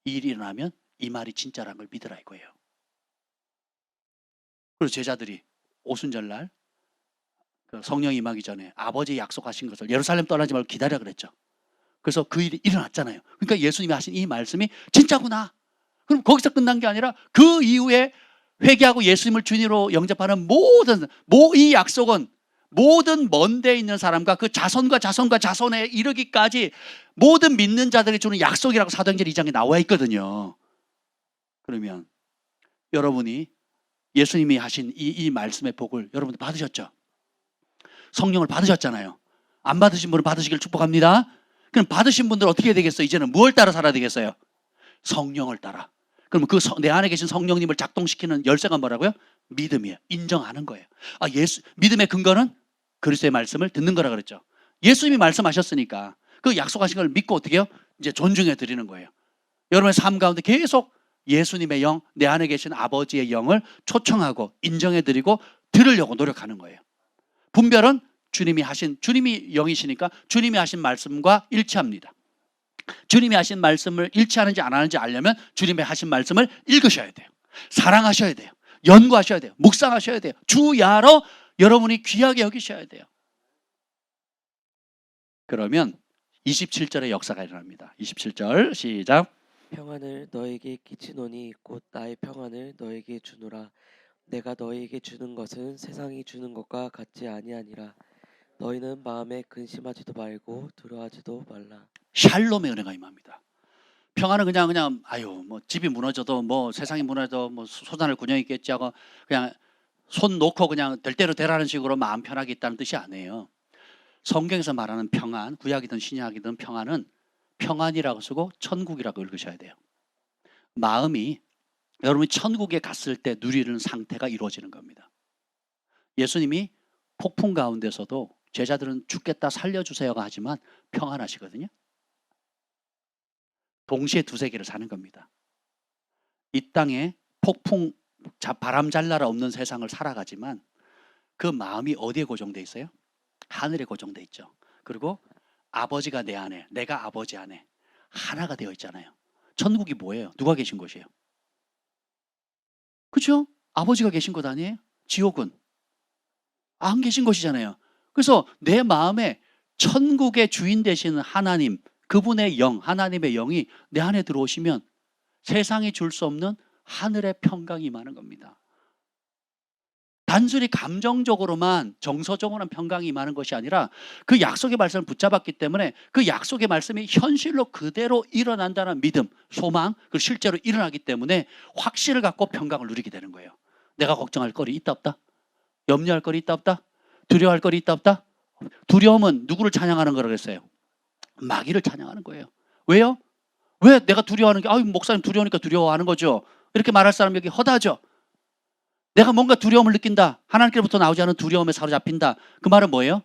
이 일이 일어나면 이 말이 진짜라는 걸 믿으라 이거예요. 그래서 제자들이 오순절날 성령이 임하기 전에 아버지 약속하신 것을 예루살렘 떠나지 말고 기다려 그랬죠. 그래서 그 일이 일어났잖아요. 그러니까 예수님이 하신 이 말씀이 진짜구나. 그럼 거기서 끝난 게 아니라 그 이후에 회개하고 예수님을 주님으로 영접하는 이 약속은 모든 먼 데에 있는 사람과 그 자손과 자손에 이르기까지 모든 믿는 자들에게 주는 약속이라고 사도행전 2장에 나와 있거든요. 그러면 여러분이 예수님이 하신 이 말씀의 복을 여러분들 받으셨죠? 성령을 받으셨잖아요. 안 받으신 분은 받으시길 축복합니다. 그럼 받으신 분들은 어떻게 해야 되겠어요? 이제는 무엇을 따라 살아야 되겠어요? 성령을 따라. 그러면 내 안에 계신 성령님을 작동시키는 열쇠가 뭐라고요? 믿음이에요. 인정하는 거예요. 믿음의 근거는 그리스도의 말씀을 듣는 거라 그랬죠. 예수님이 말씀하셨으니까 그 약속하신 걸 믿고 어떻게 해요? 이제 존중해 드리는 거예요. 여러분의 삶 가운데 계속 예수님의 영, 내 안에 계신 아버지의 영을 초청하고 인정해 드리고 들으려고 노력하는 거예요. 분별은 주님이 영이시니까 주님이 하신 말씀과 일치합니다. 주님이 하신 말씀을 일치하는지 안 하는지 알려면 주님의 하신 말씀을 읽으셔야 돼요. 사랑하셔야 돼요. 연구하셔야 돼요. 묵상하셔야 돼요. 주야로 여러분이 귀하게 여기셔야 돼요. 그러면 27절의 역사가 일어납니다. 27절 시작.
평안을 너에게 끼치노니 곧 나의 평안을 너에게 주노라. 내가 너에게 주는 것은 세상이 주는 것과 같지 아니하니라. 너희는 마음에 근심하지도 말고 두려워하지도 말라.
샬롬의 은혜가 임합니다. 평안은 그냥 아유 뭐 집이 무너져도 뭐 세상이 무너져도 뭐 소산을 군영 있겠지 하고 그냥 손 놓고 그냥 될 대로 되라는 식으로 마음 편하게 있다는 뜻이 아니에요. 성경에서 말하는 평안, 구약이든 신약이든 평안은 평안이라고 쓰고 천국이라고 읽으셔야 돼요. 마음이 여러분이 천국에 갔을 때 누리는 상태가 이루어지는 겁니다. 예수님이 폭풍 가운데서도 제자들은 죽겠다 살려주세요가 하지만 평안하시거든요. 동시에 두세 개를 사는 겁니다. 이 땅에 폭풍, 바람 잘 날아 없는 세상을 살아가지만 그 마음이 어디에 고정돼 있어요? 하늘에 고정돼 있죠. 그리고 아버지가 내 안에, 내가 아버지 안에 하나가 되어 있잖아요. 천국이 뭐예요? 누가 계신 곳이에요? 그렇죠? 아버지가 계신 곳 아니에요? 지옥은 안 계신 곳이잖아요. 그래서 내 마음에 천국의 주인 되시는 하나님, 그분의 영, 하나님의 영이 내 안에 들어오시면 세상이 줄 수 없는 하늘의 평강이 임하는 겁니다. 단순히 감정적으로만 정서적으로만 평강이 임하는 것이 아니라 그 약속의 말씀을 붙잡았기 때문에 그 약속의 말씀이 현실로 그대로 일어난다는 믿음, 소망, 그 실제로 일어나기 때문에 확신을 갖고 평강을 누리게 되는 거예요. 내가 걱정할 거리 있다 없다? 염려할 거리 있다 없다? 두려워할 거리 있다 없다? 두려움은 누구를 찬양하는 거라고 했어요? 마귀를 찬양하는 거예요. 왜요? 왜 내가 두려워하는 게 목사님 두려우니까 두려워하는 거죠. 이렇게 말할 사람 여기 허다하죠. 내가 뭔가 두려움을 느낀다. 하나님께로부터 나오지 않은 두려움에 사로잡힌다. 그 말은 뭐예요?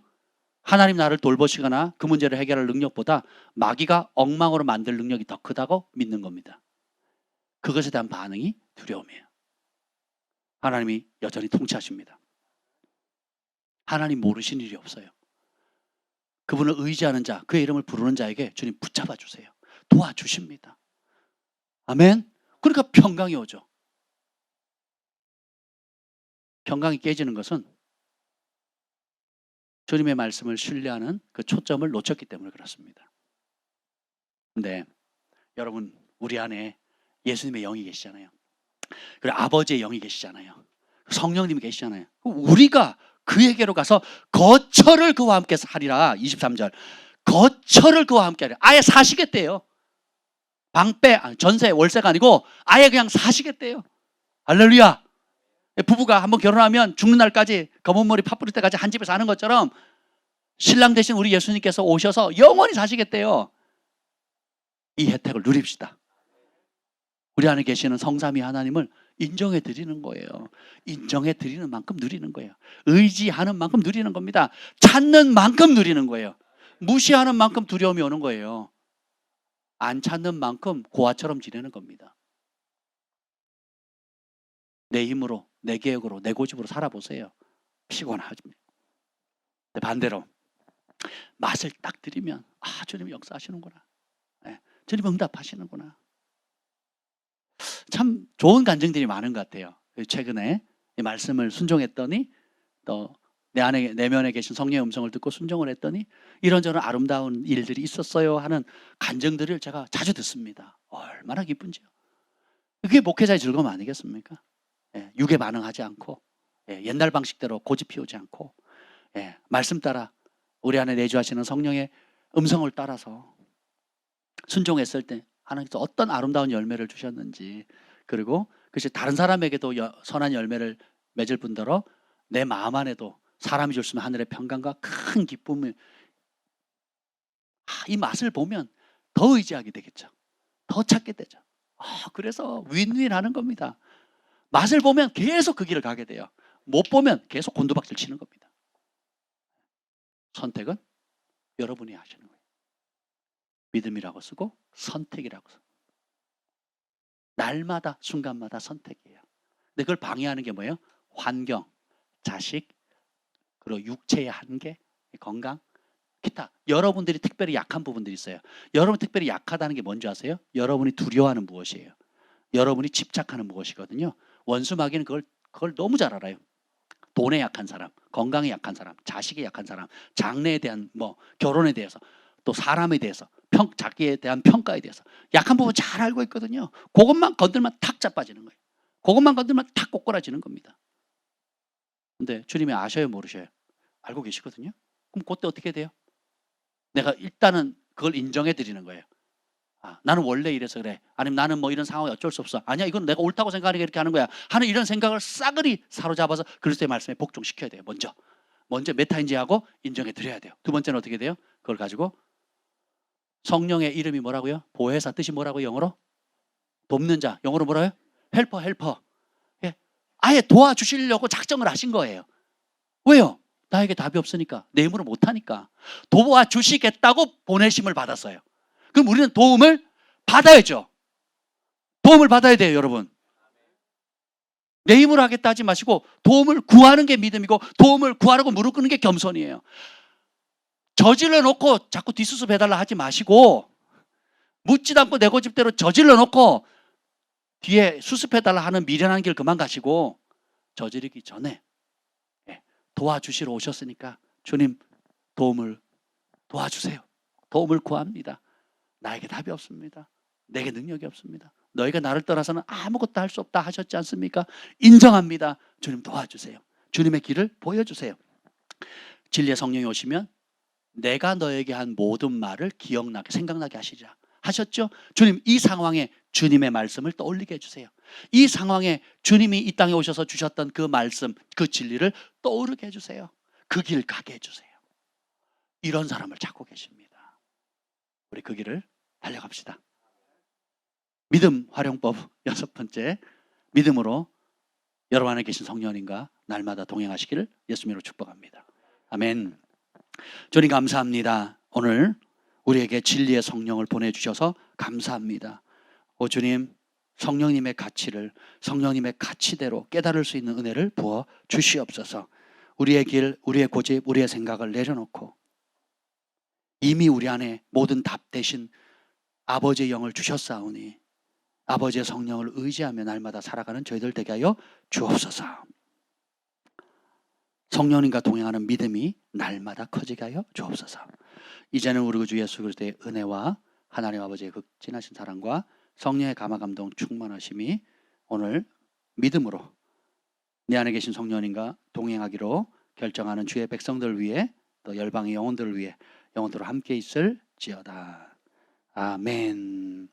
하나님 나를 돌보시거나 그 문제를 해결할 능력보다 마귀가 엉망으로 만들 능력이 더 크다고 믿는 겁니다. 그것에 대한 반응이 두려움이에요. 하나님이 여전히 통치하십니다. 하나님 모르신 일이 없어요. 그분을 의지하는 자, 그의 이름을 부르는 자에게 주님 붙잡아 주세요. 도와주십니다. 아멘. 그러니까 평강이 오죠. 평강이 깨지는 것은 주님의 말씀을 신뢰하는 그 초점을 놓쳤기 때문에 그렇습니다. 근데 여러분, 우리 안에 예수님의 영이 계시잖아요. 그리고 아버지의 영이 계시잖아요. 성령님이 계시잖아요. 우리가 그에게로 가서 거처를 그와 함께 하리라. 23절. 거처를 그와 함께 하리라. 아예 사시겠대요. 방빼, 전세, 월세가 아니고 아예 그냥 사시겠대요. 할렐루야. 부부가 한번 결혼하면 죽는 날까지 검은 머리 팥뿌릴 때까지 한 집에 사는 것처럼 신랑 대신 우리 예수님께서 오셔서 영원히 사시겠대요. 이 혜택을 누립시다. 우리 안에 계시는 성삼위 하나님을 인정해 드리는 거예요. 인정해 드리는 만큼 누리는 거예요. 의지하는 만큼 누리는 겁니다. 찾는 만큼 누리는 거예요. 무시하는 만큼 두려움이 오는 거예요. 안 찾는 만큼 고아처럼 지내는 겁니다. 내 힘으로, 내 계획으로, 내 고집으로 살아보세요. 피곤하십니다. 반대로 맛을 딱 들이면 주님이 역사하시는구나. 주님 응답하시는구나. 참 좋은 간증들이 많은 것 같아요. 최근에 이 말씀을 순종했더니 또 내 안에 내면에 계신 성령의 음성을 듣고 순종을 했더니 이런저런 아름다운 일들이 있었어요 하는 간증들을 제가 자주 듣습니다. 얼마나 기쁜지요. 그게 목회자의 즐거움 아니겠습니까? 육에 반응하지 않고 옛날 방식대로 고집 피우지 않고 말씀 따라 우리 안에 내주하시는 성령의 음성을 따라서 순종했을 때 하나님께서 어떤 아름다운 열매를 주셨는지, 그리고 그것이 다른 사람에게도 선한 열매를 맺을 뿐더러 내 마음 안에도 사람이 줄 수 있는 하늘의 평강과 큰 기쁨을, 이 맛을 보면 더 의지하게 되겠죠. 더 찾게 되죠. 그래서 윈윈하는 겁니다. 맛을 보면 계속 그 길을 가게 돼요. 못 보면 계속 곤두박질 치는 겁니다. 선택은 여러분이 하시는 거예요. 믿음이라고 쓰고 선택이라고 쓰고, 날마다 순간마다 선택이에요. 근데 그걸 방해하는 게 뭐예요? 환경, 자식, 그리고 육체의 한계, 건강, 기타. 여러분들이 특별히 약한 부분들이 있어요. 여러분 특별히 약하다는 게 뭔지 아세요? 여러분이 두려워하는 무엇이에요? 여러분이 집착하는 무엇이거든요. 원수 마귀는 그걸 너무 잘 알아요. 돈에 약한 사람, 건강에 약한 사람, 자식에 약한 사람, 장래에 대한 결혼에 대해서, 또 사람에 대해서, 자기에 대한 평가에 대해서 약한 부분 잘 알고 있거든요. 그것만 건들면 탁 자빠지는 거예요. 그것만 건들면 탁 꼬꾸라지는 겁니다. 근데 주님이 아셔요, 모르셔요? 알고 계시거든요. 그럼 그때 어떻게 돼요? 내가 일단은 그걸 인정해 드리는 거예요. 나는 원래 이래서 그래. 아니면 나는 이런 상황이 어쩔 수 없어. 아니야, 이건 내가 옳다고 생각하니까 이렇게 하는 거야. 하는 이런 생각을 싸그리 사로잡아서 그리스도의 말씀에 복종시켜야 돼요. 먼저 메타인지하고 인정해 드려야 돼요. 두 번째는 어떻게 돼요? 그걸 가지고 성령의 이름이 뭐라고요? 보혜사 뜻이 뭐라고요? 영어로? 돕는 자. 영어로 뭐라고요? 헬퍼. 예. 아예 도와주시려고 작정을 하신 거예요. 왜요? 나에게 답이 없으니까. 내 힘으로 못하니까. 도와주시겠다고 보내심을 받았어요. 그럼 우리는 도움을 받아야죠. 도움을 받아야 돼요, 여러분. 내 힘으로 하겠다 하지 마시고 도움을 구하는 게 믿음이고, 도움을 구하라고 무릎 꿇는 게 겸손이에요. 저질러 놓고 자꾸 뒷수습 해달라 하지 마시고, 묻지도 않고 내 고집대로 저질러 놓고 뒤에 수습해달라 하는 미련한 길 그만 가시고, 저지르기 전에 도와주시러 오셨으니까 주님 도움을 도와주세요. 도움을 구합니다. 나에게 답이 없습니다. 내게 능력이 없습니다. 너희가 나를 떠나서는 아무것도 할 수 없다 하셨지 않습니까? 인정합니다. 주님 도와주세요. 주님의 길을 보여주세요. 진리의 성령이 오시면 내가 너에게 한 모든 말을 기억나게, 생각나게 하시자 하셨죠? 주님, 이 상황에 주님의 말씀을 떠올리게 해주세요. 이 상황에 주님이 이 땅에 오셔서 주셨던 그 말씀, 그 진리를 떠오르게 해주세요. 그 길 가게 해주세요. 이런 사람을 찾고 계십니다. 우리 그 길을 달려갑시다. 믿음 활용법 6번째, 믿음으로 여러분 안에 계신 성령님과 날마다 동행하시기를 예수님으로 축복합니다. 아멘. 주님 감사합니다. 오늘 우리에게 진리의 성령을 보내주셔서 감사합니다. 주님, 성령님의 가치를 성령님의 가치대로 깨달을 수 있는 은혜를 부어 주시옵소서. 우리의 길, 우리의 고집, 우리의 생각을 내려놓고 이미 우리 안에 모든 답 대신 아버지의 영을 주셨사오니 아버지의 성령을 의지하며 날마다 살아가는 저희들 되게 하여 주옵소서. 성령님과 동행하는 믿음이 날마다 커지게 하여 주옵소서. 이제는 우리 주 예수 그리스도의 은혜와 하나님 아버지의 극진하신 사랑과 성령의 감화감동 충만하심이 오늘 믿음으로 내 안에 계신 성령님과 동행하기로 결정하는 주의 백성들 위해, 또 열방의 영혼들을 위해 영원토록 함께 있을지어다. 아멘.